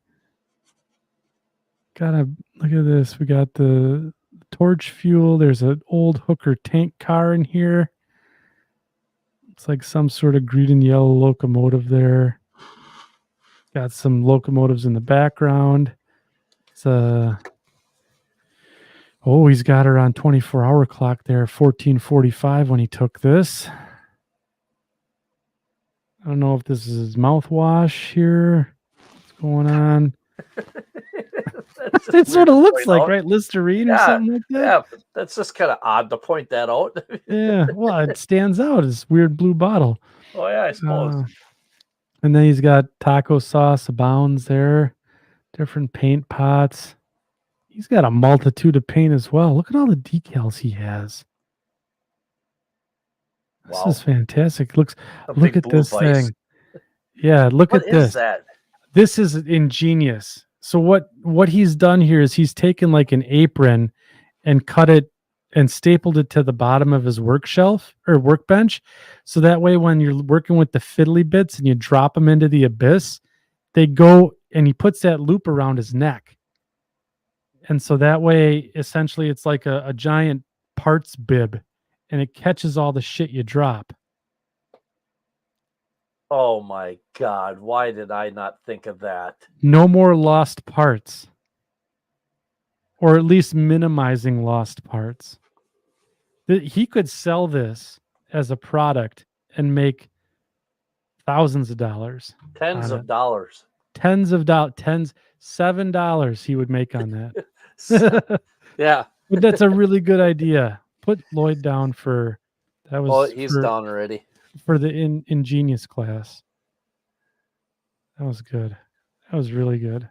Gotta look at this. We got the torch fuel. There's an old Hooker tank car in here. It's like some sort of green and yellow locomotive there. Got some locomotives in the background. It's oh, he's got her on 24-hour clock there, 14:45 when he took this. I don't know if this is his mouthwash here. What's going on? It sort of looks like, right, Listerine or something like that. Yeah, that's just kind of odd to point that out. Yeah, well, it stands out. It's weird blue bottle. Oh yeah, I suppose. And then he's got taco sauce abounds there, different paint pots. He's got a multitude of paint as well. Look at all the decals he has. This is fantastic. Look at this thing. Yeah, look at this. What is that? This is ingenious. So what he's done here is he's taken like an apron and cut it and stapled it to the bottom of his workbench. So that way when you're working with the fiddly bits and you drop them into the abyss, they go, and he puts that loop around his neck. And so that way, essentially, it's like a giant parts bib, and it catches all the shit you drop. Oh my God. Why did I not think of that? No more lost parts. Or at least minimizing lost parts. He could sell this as a product and make thousands of dollars. Tens of dollars. $7 he would make on that. Yeah. But that's a really good idea. Put Lloyd down for that. He's down already. For the ingenious class. That was good. That was really good.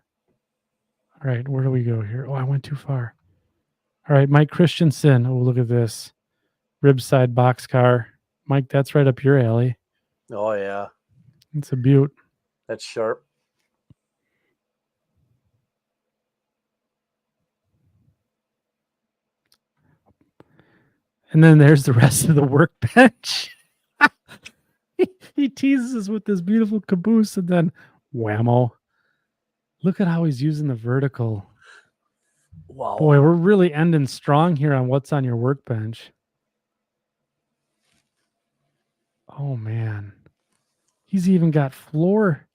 All right, where do we go here? Oh, I went too far. All right, Mike Christensen. Oh, look at this. Ribside boxcar. Mike, that's right up your alley. Oh, yeah. It's a beaut. That's sharp. And then there's the rest of the workbench. He teases us with this beautiful caboose and then whammo. Look at how he's using the vertical. Wow. Boy, we're really ending strong here on what's on your workbench. Oh, man. He's even got floor.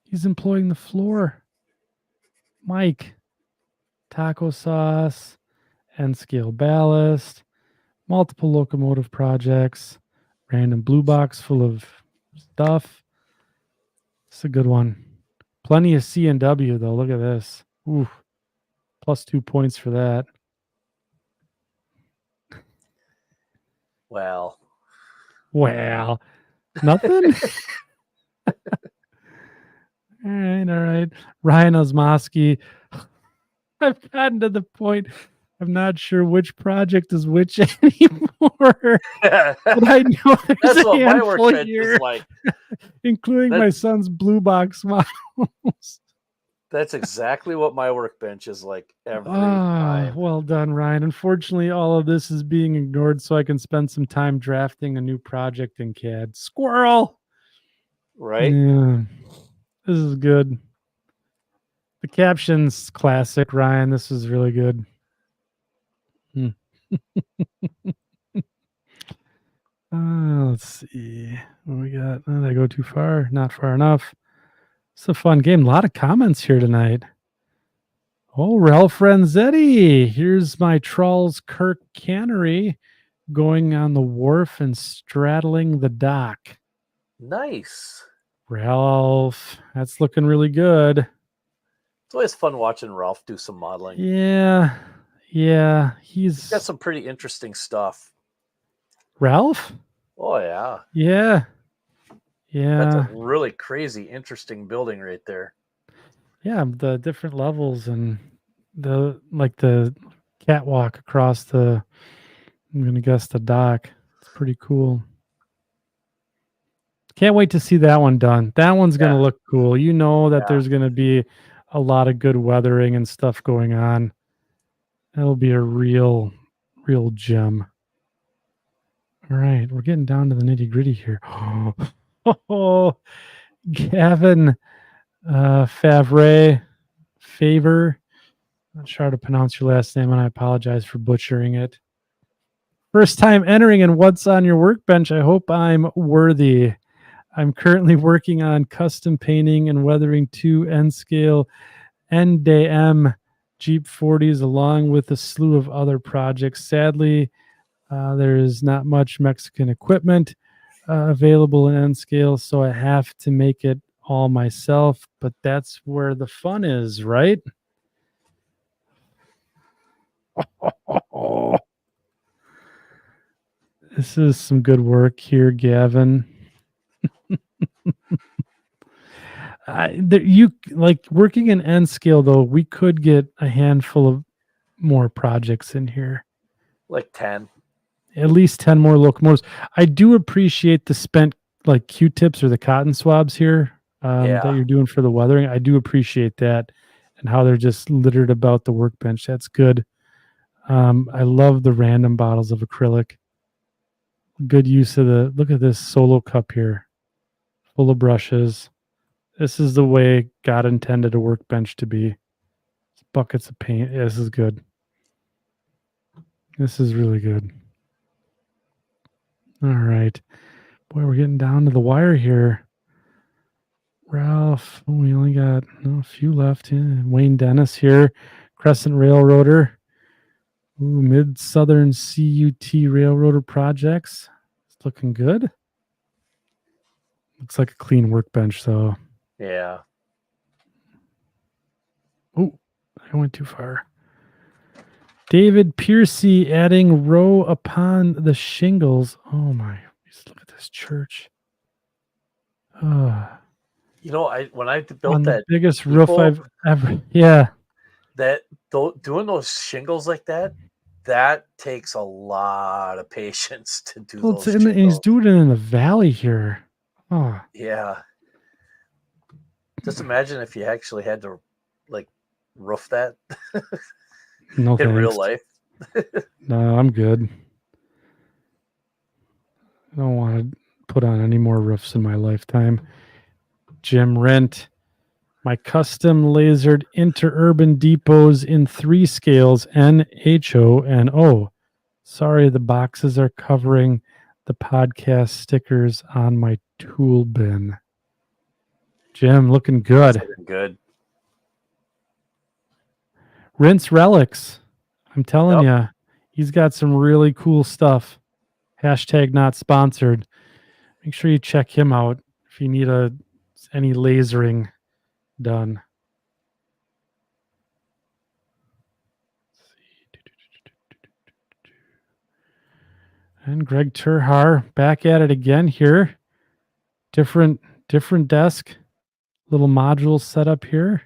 He's employing the floor. Mike. Taco sauce. N-scale ballast. Multiple locomotive projects. Random blue box full of stuff. It's a good one. Plenty of C and W, though. Look at this. Ooh. Plus 2 points for that. Well. Nothing? All right. Ryan Osmowski. I've gotten to the point I'm not sure which project is which anymore. But I know there's That's a what my handful workbench here, is like. including That my son's blue box models. that's exactly what my workbench is like every Ah, time. well done, Ryan. Unfortunately, all of this is being ignored so I can spend some time drafting a new project in CAD. Squirrel! Right? Yeah, this is good. The caption's classic, Ryan. This is really good. Hmm. Let's see. What we got? Oh, did I go too far? Not far enough. It's a fun game. A lot of comments here tonight. Oh, Ralph Renzetti. Here's my Trolls Kirk cannery going on the wharf and straddling the dock. Nice. Ralph, that's looking really good. It's always fun watching Ralph do some modeling. Yeah. Yeah. He's got He's some pretty interesting stuff. Ralph? Oh yeah. Yeah. That's a Yeah. really crazy, interesting building right there. Yeah. The different levels and the catwalk across I'm going to guess the dock. It's pretty cool. Can't wait to see that one done. That one's going to Yeah. look cool. You know that Yeah. there's going to be a lot of good weathering and stuff going on. That'll be a real gem. All right, we're getting down to the nitty gritty here. Oh, Gavin Favor. Not sure how to pronounce your last name, and I apologize for butchering it. First time entering and what's on your workbench? I hope I'm worthy. I'm currently working on custom painting and weathering 2 N-scale NDM Jeep 40s along with a slew of other projects. Sadly, there is not much Mexican equipment available in N-scale, so I have to make it all myself, but that's where the fun is, right? This is some good work here, Gavin. You like working in N scale though. We could get a handful of more projects in here. Like 10. At least 10 more locomotives. I do appreciate the spent like Q-tips or the cotton swabs here that Yeah. you're doing for the weathering. I do appreciate that and how they're just littered about the workbench. That's good. I love the random bottles of acrylic. Good use of look at this solo cup here, full of brushes. This is the way God intended a workbench to be. Buckets of paint. Yeah, this is good. This is really good. All right. Boy, we're getting down to the wire here. Ralph, we only got a few left. Yeah. Wayne Dennis here. Crescent Railroader. Ooh, Mid-Southern CUT Railroader projects. It's looking good. Looks like a clean workbench, though. Yeah. Oh, I went too far. David Piercy adding row upon the shingles. Oh my! Just look at this church. You know, when I built On the that biggest roof depot, I've ever. Yeah, doing those shingles like that takes a lot of patience to do well, it's those and he's shingles. doing it in the valley here. Oh, Yeah. Just imagine if you actually had to like roof that no in real thanks. life. No, I'm good. I don't want to put on any more roofs in my lifetime. Jim Rent, my custom lasered interurban depots in 3 scales N, H, O, and O. Sorry, the boxes are covering the podcast stickers on my tool bin. Jim, looking good. That's looking good. Rinse Relics. I'm telling Yep. you, he's got some really cool stuff. Hashtag not sponsored. Make sure you check him out if you need any lasering done. And Greg Turhar back at it again here. Different desk, little modules set up here.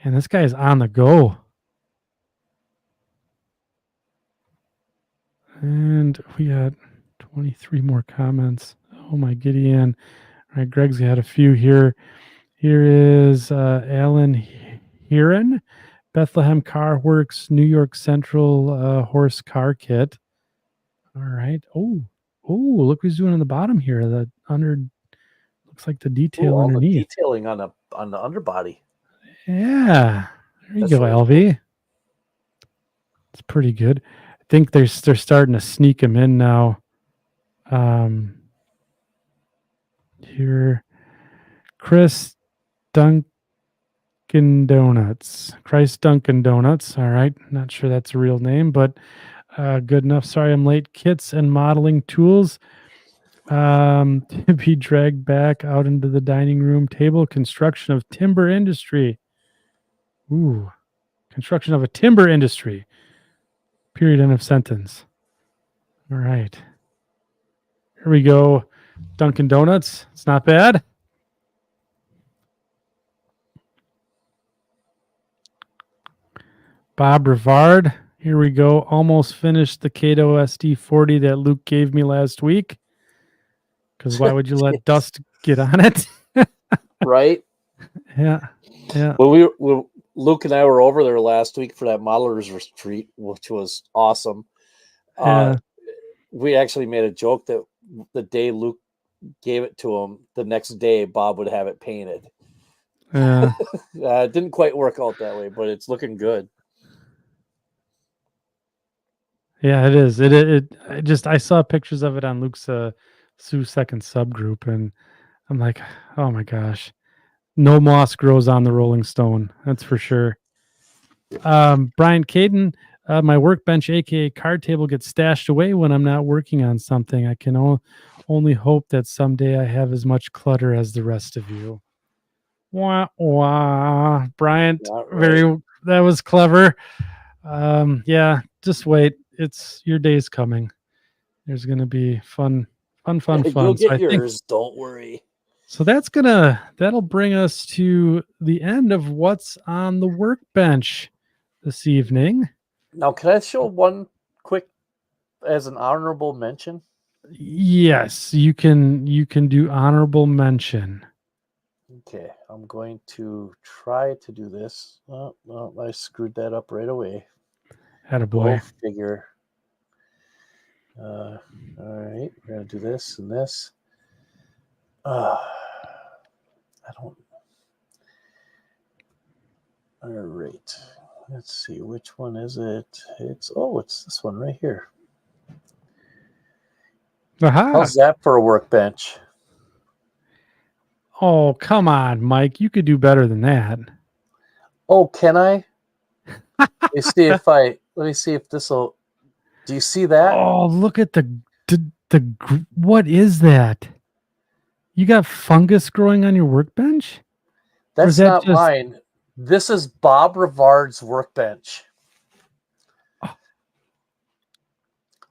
And this guy is on the go. And we got 23 more comments. Oh my Gideon. All right, Greg's got a few here. Here is Alan Heron, Bethlehem Car Works, New York Central horse car kit. All right. Oh, look who's doing on the bottom here. The under looks like the Ooh, detail all the underneath. detailing on the underbody. Yeah. There you That's go, really LV. cool. It's pretty good. I think they're starting to sneak them in now. Here, Chris Duncan Donuts. Christ Duncan Donuts. All right. Not sure that's a real name, but good enough. Sorry I'm late. Kits and modeling tools to be dragged back out into the dining room table. Construction of timber industry. Ooh. Construction of a timber industry. Period. End of sentence. All right. Here we go. Dunkin' Donuts. It's not bad. Bob Rivard. Here we go. Almost finished the Cato SD40 that Luke gave me last week. Because why would you let dust get on it? Right? Yeah. Yeah. Well, Luke and I were over there last week for that modelers retreat, which was awesome. Yeah. We actually made a joke that the day Luke gave it to him, the next day Bob would have it painted. Yeah. It didn't quite work out that way, but it's looking good. Yeah, it is. It just I saw pictures of it on Luke's Sue Second subgroup, and I'm like, oh my gosh, no moss grows on the Rolling Stone. That's for sure. Brian Caden, my workbench, aka card table, gets stashed away when I'm not working on something. I can only hope that someday I have as much clutter as the rest of you. Wah wah, Bryant. Not right. That was clever. Yeah, just wait. It's your day's coming. There's gonna be fun. You'll So get I think yours. Don't worry. so that'll bring us to the end of what's on the workbench this evening. Now, can I show one quick as an honorable mention? Yes, you can do honorable mention. Okay, I'm going to try to do this. Oh, no, I screwed that up right away. Go Attaboy. figure. All right, we're gonna do this and this. I don't. All right, let's see, which one is it? It's this one right here. Aha. How's that for a workbench? Oh, come on, Mike. You could do better than that. Oh, can I? Let me see if this will. Do you see that? Oh, look at the what is that? You got fungus growing on your workbench? Or is That's that not just mine. This is Bob Rivard's workbench. Oh.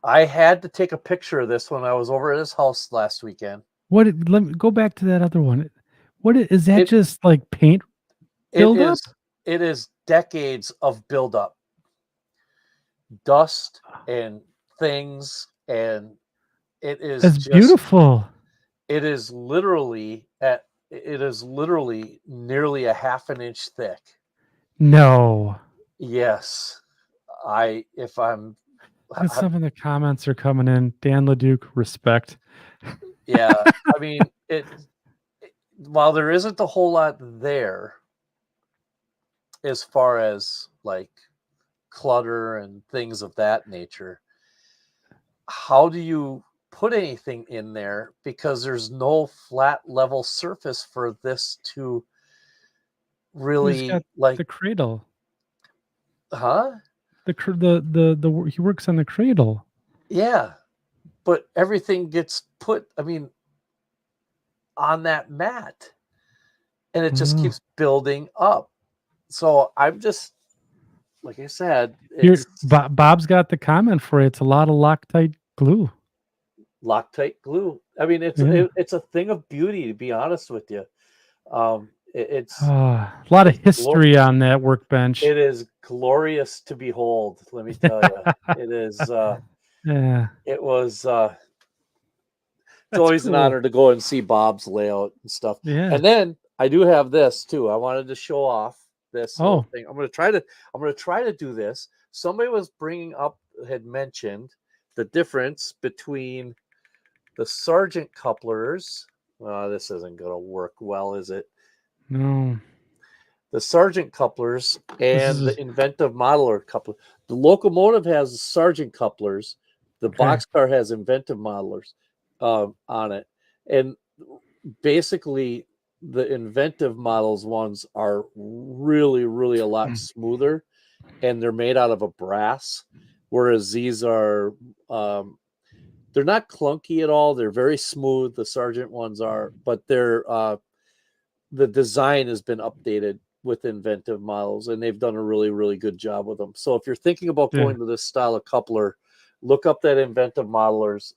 I had to take a picture of this when I was over at his house last weekend. let me go back to that other one. Is that It just like paint it buildup? is decades of buildup, dust and things, and it is That's just beautiful. it is literally nearly a half an inch thick. No. Yes, if I'm Look at some of the comments are coming in. Dan Leduc, respect. yeah, I mean while there isn't a whole lot there as far as like clutter and things of that nature, how do you put anything in there because there's no flat level surface for this to He's got really like the cradle. huh He works on the cradle. yeah, but everything gets put on that mat and it just Oh. keeps building up. So I'm just like I said, Here, it's Bob's got the comment for you. It's a lot of Loctite glue. Loctite glue. I mean, Yeah. it's a thing of beauty, to be honest with you. It's A lot of it's history on that workbench. it is glorious to behold. Let me tell you, it is. Yeah. It was it's That's always an cool. honor to go and see Bob's layout and stuff. Yeah. And then I do have this too. I wanted to show off this little Oh, thing. I'm gonna try to do this. Somebody was bringing up had mentioned the difference between the sergeant couplers. This isn't gonna work well, is it? no. The sergeant couplers This and is the inventive modeler coupler. The locomotive has sergeant couplers. The okay. boxcar has inventive modelers on it, and basically the inventive models ones are really a lot smoother, and they're made out of a brass, whereas these are they're not clunky at all. They're very smooth. The sergeant ones are, but they're the design has been updated with inventive models, and they've done a really good job with them. So if you're thinking about Yeah. going to this style of coupler, look up that inventive models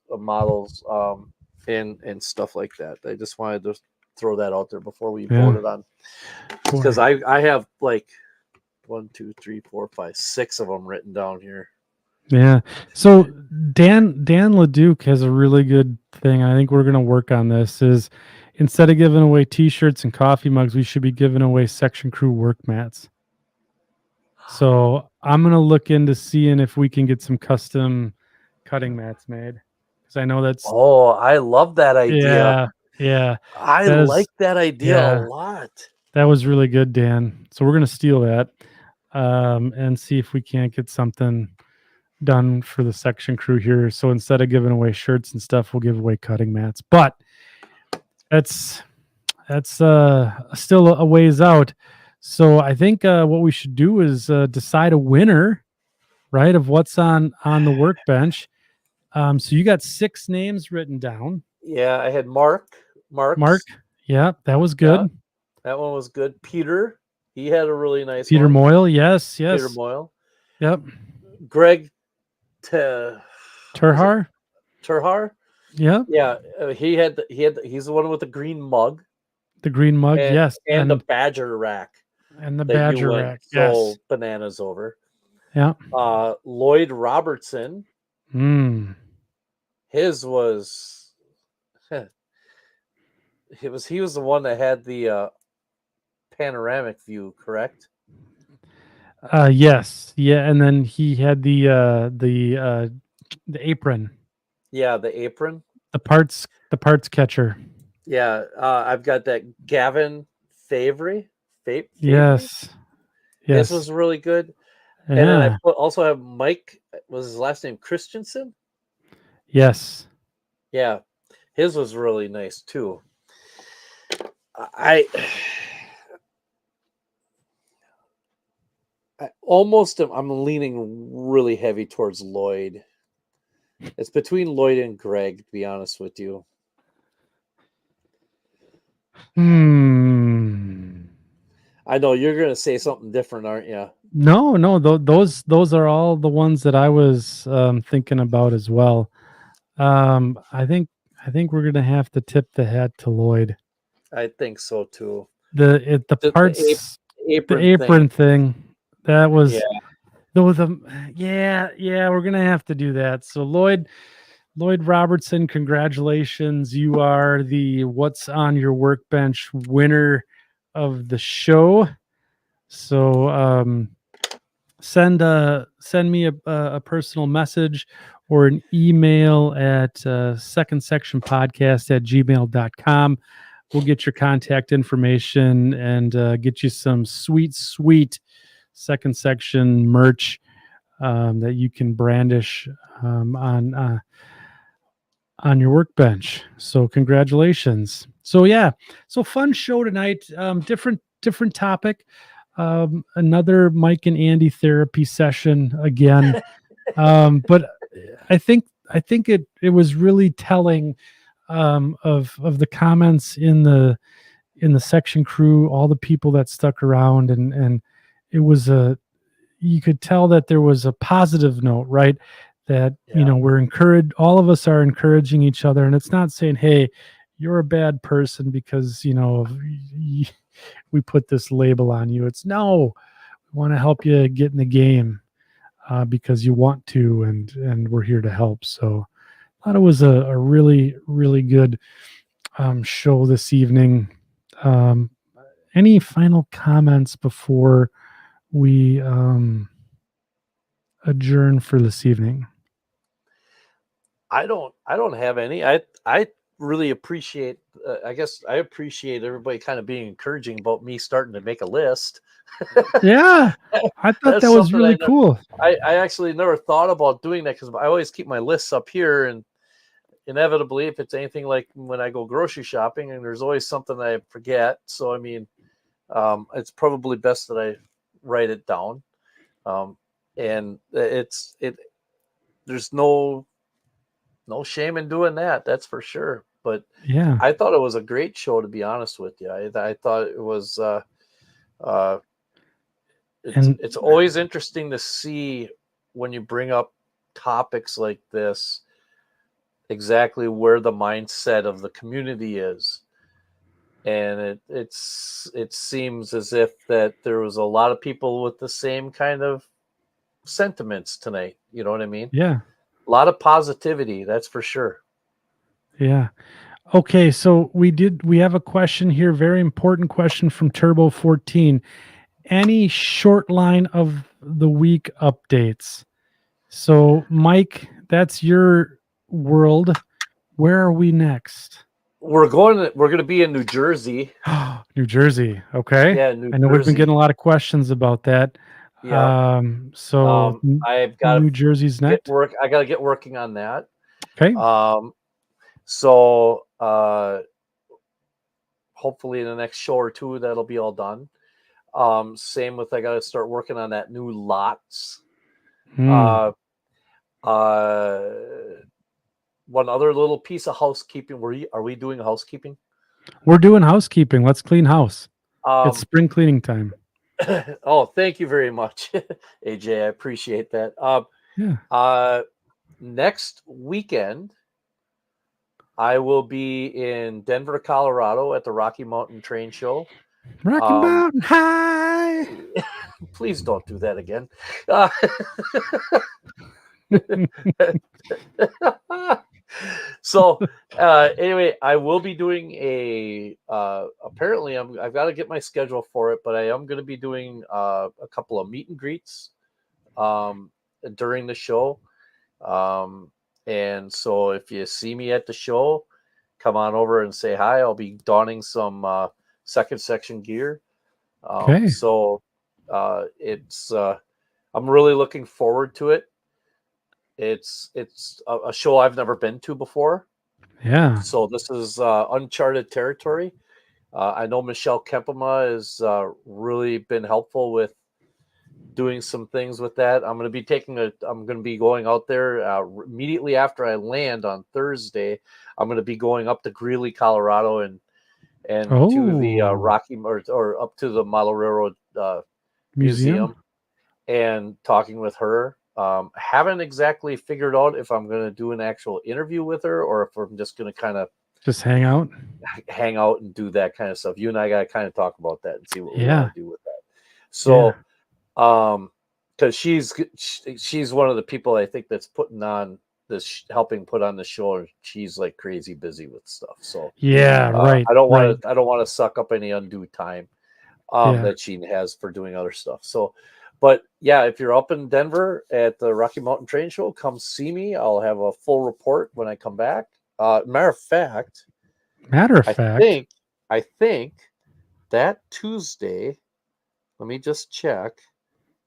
and stuff like that. I just wanted to throw that out there before we Yeah. voted on, because Boy. I have like 6 of them written down here. Yeah. So Dan Leduc has a really good thing. I think we're gonna work on this is instead of giving away t-shirts and coffee mugs, we should be giving away section crew work mats. So I'm gonna look into seeing if we can get some custom cutting mats made. Because I know that's Oh, I love that idea. yeah, yeah. I That is like that idea a yeah, lot. that was really good, Dan. So we're gonna steal that and see if we can't get something done for the section crew here. So instead of giving away shirts and stuff, we'll give away cutting mats. But that's that's still a ways out. So I think what we should do is decide a winner, right, of what's on the workbench. So you got 6 names written down. Yeah, I had Mark, Mark's. yeah, that was Yeah, good. that one was good. Peter, he had a really nice Peter one. Moyle, yes, Peter yes, Moyle. yep. Greg was it Turhar, Turhar? yep. Yeah, he's the one with the green mug The green mug, and yes, and the Badger rack and the that you Badger went rack, so yes, bananas over. yeah. Lloyd Robertson, Mm. his was he was the one that had the panoramic view, correct? Yes, yeah, and then he had the apron, Yeah, the apron. the parts catcher. Yeah, I've got that Gavin Favre. Favre. Yes, His yes, was really good. And then yeah, also have Mike. Was his last name Christensen? yes. Yeah, his was really nice too. I I'm leaning really heavy towards Lloyd. It's between Lloyd and Greg, to be honest with you. Hmm. I know you're gonna say something different, aren't you? No, no, those are all the ones that I was thinking about as well. I think we're gonna have to tip the hat to Lloyd. I think so too. The The parts, the apron thing. apron thing, that Yeah, was those yeah, yeah, we're gonna have to do that. So Lloyd Robertson, congratulations. You are the What's on Your Workbench winner of the show. So send me a personal message or an email at second section podcast at gmail.com. We'll get your contact information and get you some sweet second section merch that you can brandish on your workbench. So congratulations. So yeah, so fun show tonight. Different topic. Another Mike and Andy therapy session again. But I think it was really telling of the comments in the section crew, all the people that stuck around, and it was a you could tell that there was a positive note, right? That yeah, we're encouraged. All of us are encouraging each other, and it's not saying, "Hey, you're a bad person because we put this label on you." It's no, we want to help you get in the game. because you want to, and we're here to help. So I thought it was a really, really good show this evening. Um, any final comments before we adjourn for this evening? I don't have any. I really appreciate. I guess I appreciate everybody kind of being encouraging about me starting to make a list. Yeah, I thought That's that was something really cool. I actually never thought about doing that because I always keep my lists up here, and inevitably, if it's anything like when I go grocery shopping, and there's always something I forget. So I mean, it's probably best that I write it down. And it. There's no shame in doing that. That's for sure. But Yeah, I thought it was a great show, to be honest with you. I thought it was. Uh, and it's always interesting to see when you bring up topics like this exactly where the mindset of the community is, and it seems as if that there was a lot of people with the same kind of sentiments tonight. You know what I mean? yeah, A lot of positivity, that's for sure. yeah. Okay, so we have a question here, very important question from Turbo 14. Any short line of the week updates? So, Mike, that's your world. Where are we next? We're going to be in New Jersey. New Jersey. Okay. Yeah, New I know we've been Jersey. getting a lot of questions about that. Yeah. So I've got to New Jersey's next. I got to get working on that. Okay. So hopefully in the next show or two that'll be all done. Same with I got to start working on that new lots. Hmm. Uh, uh, One other little piece of housekeeping. Are we doing housekeeping? We're doing housekeeping. Let's clean house. It's Um, spring cleaning time. oh, thank you very much, AJ. I appreciate that. Yeah. Next weekend, I will be in Denver, Colorado at the Rocky Mountain Train Show. Rocky Um, Mountain High. please don't do that again. Uh, so anyway, I will be doing apparently I've got to get my schedule for it, but I am going to be doing a couple of meet and greets um, during the show. And so if you see me at the show, come on over and say hi. I'll be donning some second section gear. Okay. It's I'm really looking forward to it. It's a show I've never been to before, Yeah. so this is uncharted territory. I know Michelle Kempema has really been helpful with doing some things with that. I'm going to be going out there immediately after I land on Thursday. I'm going to be going up to Greeley, Colorado, and to the Oh, or up to the Model Railroad museum. Museum and talking with her. Haven't exactly figured out if I'm going to do an actual interview with her or if I'm just going to kind of Just hang out. hang out and do that kind of stuff. You and I got to kind of talk about that and see what we want Yeah. to do with that. Yeah. So, because she's one of the people I think that's putting on this, helping put on the show. And she's like crazy busy with stuff. So, Yeah. Right. Right. I don't want to suck up any undue time Yeah. that she has for doing other stuff. So, but yeah, if you're up in Denver at the Rocky Mountain Train Show, come see me. I'll have a full report when I come back. Matter of fact, Matter of I fact. think I think that Tuesday. Let me just check.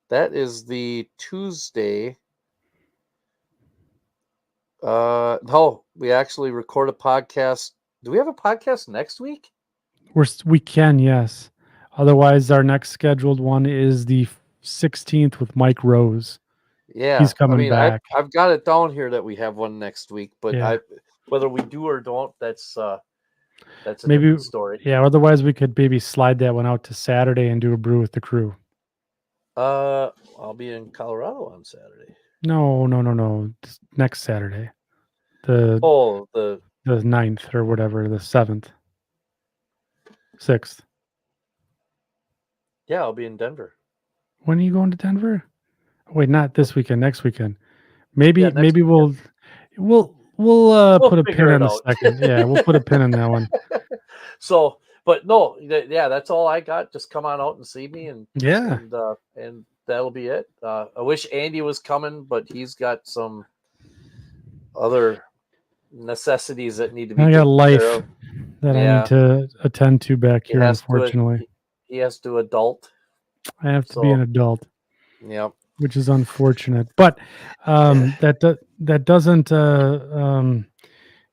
That is the Tuesday. No, we actually record a podcast. Do we have a podcast next week? We can, yes. Otherwise, our next scheduled one is the 16th with Mike Rose. Yeah, He's I coming mean, back. I've got it down here that we have one next week, but Yeah. whether we do or don't, that's a Maybe, different story. yeah. Otherwise, we could maybe slide that one out to Saturday and do a brew with the crew. I'll be in Colorado on Saturday. No, no, no, no. Next Saturday. The Oh, the 9th or whatever, the 7th, 6th. yeah, I'll be in Denver. When are you going to Denver? Wait, not this weekend, next weekend. Yeah, Maybe next maybe weekend. we'll We'll put a pin figure it in the out. second. Yeah, we'll put a pin in that one. So, but no, yeah, that's all I got. Just come on out and see me, Yeah. and that'll be it. I wish Andy was coming, but he's got some other necessities that need to be I got taken care life of. that I need Yeah, to attend to back he here, has to. unfortunately. He has to adult. I have to be an So, adult, yeah, which is unfortunate. But that doesn't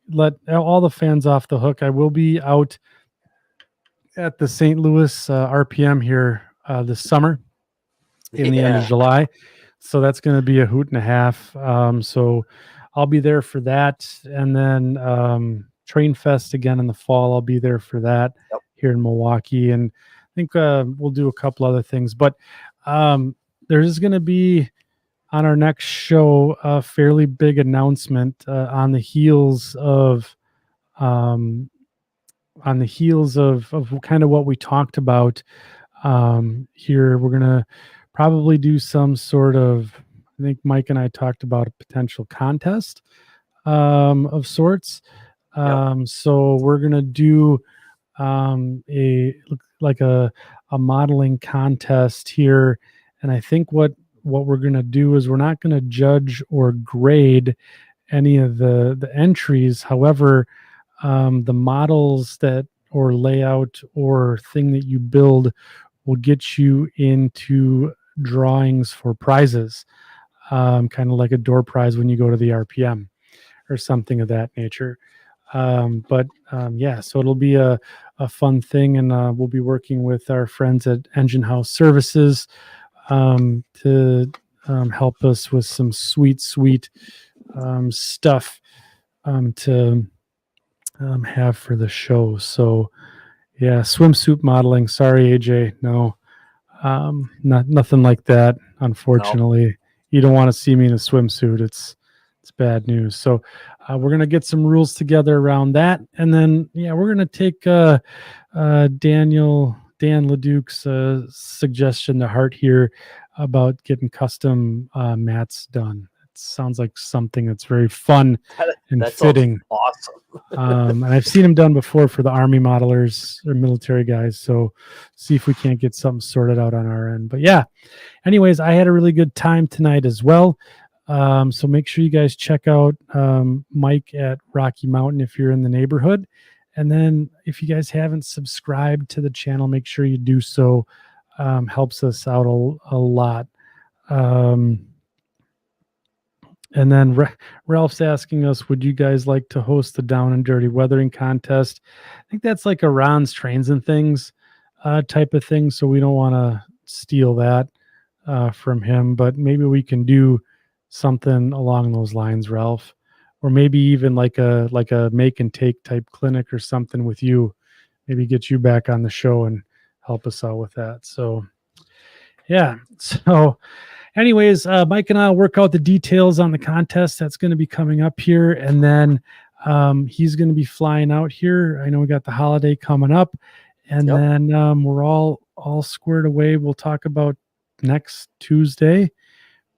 let all the fans off the hook. I will be out at the St. Louis RPM here this summer in the end of yeah, July. So that's going to be a hoot and a half. So I'll be there for that. And then Train Fest again in the fall. I'll be there for that yep, here in Milwaukee. And I think we'll do a couple other things. But there's going to be on our next show a fairly big announcement on the heels of. Um, of kind of what we talked about here, we're gonna probably do some sort of. I think Mike and I talked about a potential contest of sorts. yep, So we're gonna do a like a modeling contest here, and I think what we're gonna do is we're not gonna judge or grade any of the entries. However, the models that or layout or thing that you build will get you into drawings for prizes, kind of like a door prize when you go to the RPM or something of that nature. Yeah, so it'll be a fun thing, and we'll be working with our friends at Engine House Services to help us with some sweet stuff to have for the show. So yeah, swimsuit modeling. Sorry, AJ. No, nothing like that. no, Unfortunately, you don't want to see me in a swimsuit. It's bad news. So we're gonna get some rules together around that, and then yeah, we're gonna take Dan Leduc's suggestion to heart here about getting custom mats done. It sounds like something that's very fun and that sounds fitting. awesome. And I've seen them done before for the Army modelers or military guys. So see if we can't get something sorted out on our end. But yeah, anyways, I had a really good time tonight as well. So make sure you guys check out Mike at Rocky Mountain if you're in the neighborhood. And then if you guys haven't subscribed to the channel, make sure you do so. Helps us out a lot. And then Ralph's asking us, would you guys like to host the Down and Dirty Weathering contest? I think that's like a Ron's Trains and Things type of thing. So we don't want to steal that from him, but maybe we can do something along those lines, Ralph, or maybe even like a make and take type clinic or something with you. Maybe get you back on the show and help us out with that. So yeah, so anyways, Mike and I'll work out the details on the contest that's going to be coming up here, and then he's going to be flying out here. I know we got the holiday coming up, and Yep. then we're all squared away. We'll talk about next Tuesday,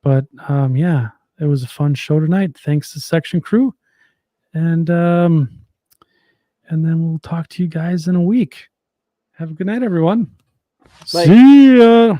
but yeah, it was a fun show tonight. Thanks to Section Crew, and then we'll talk to you guys in a week. Have a good night, everyone. Night. See ya.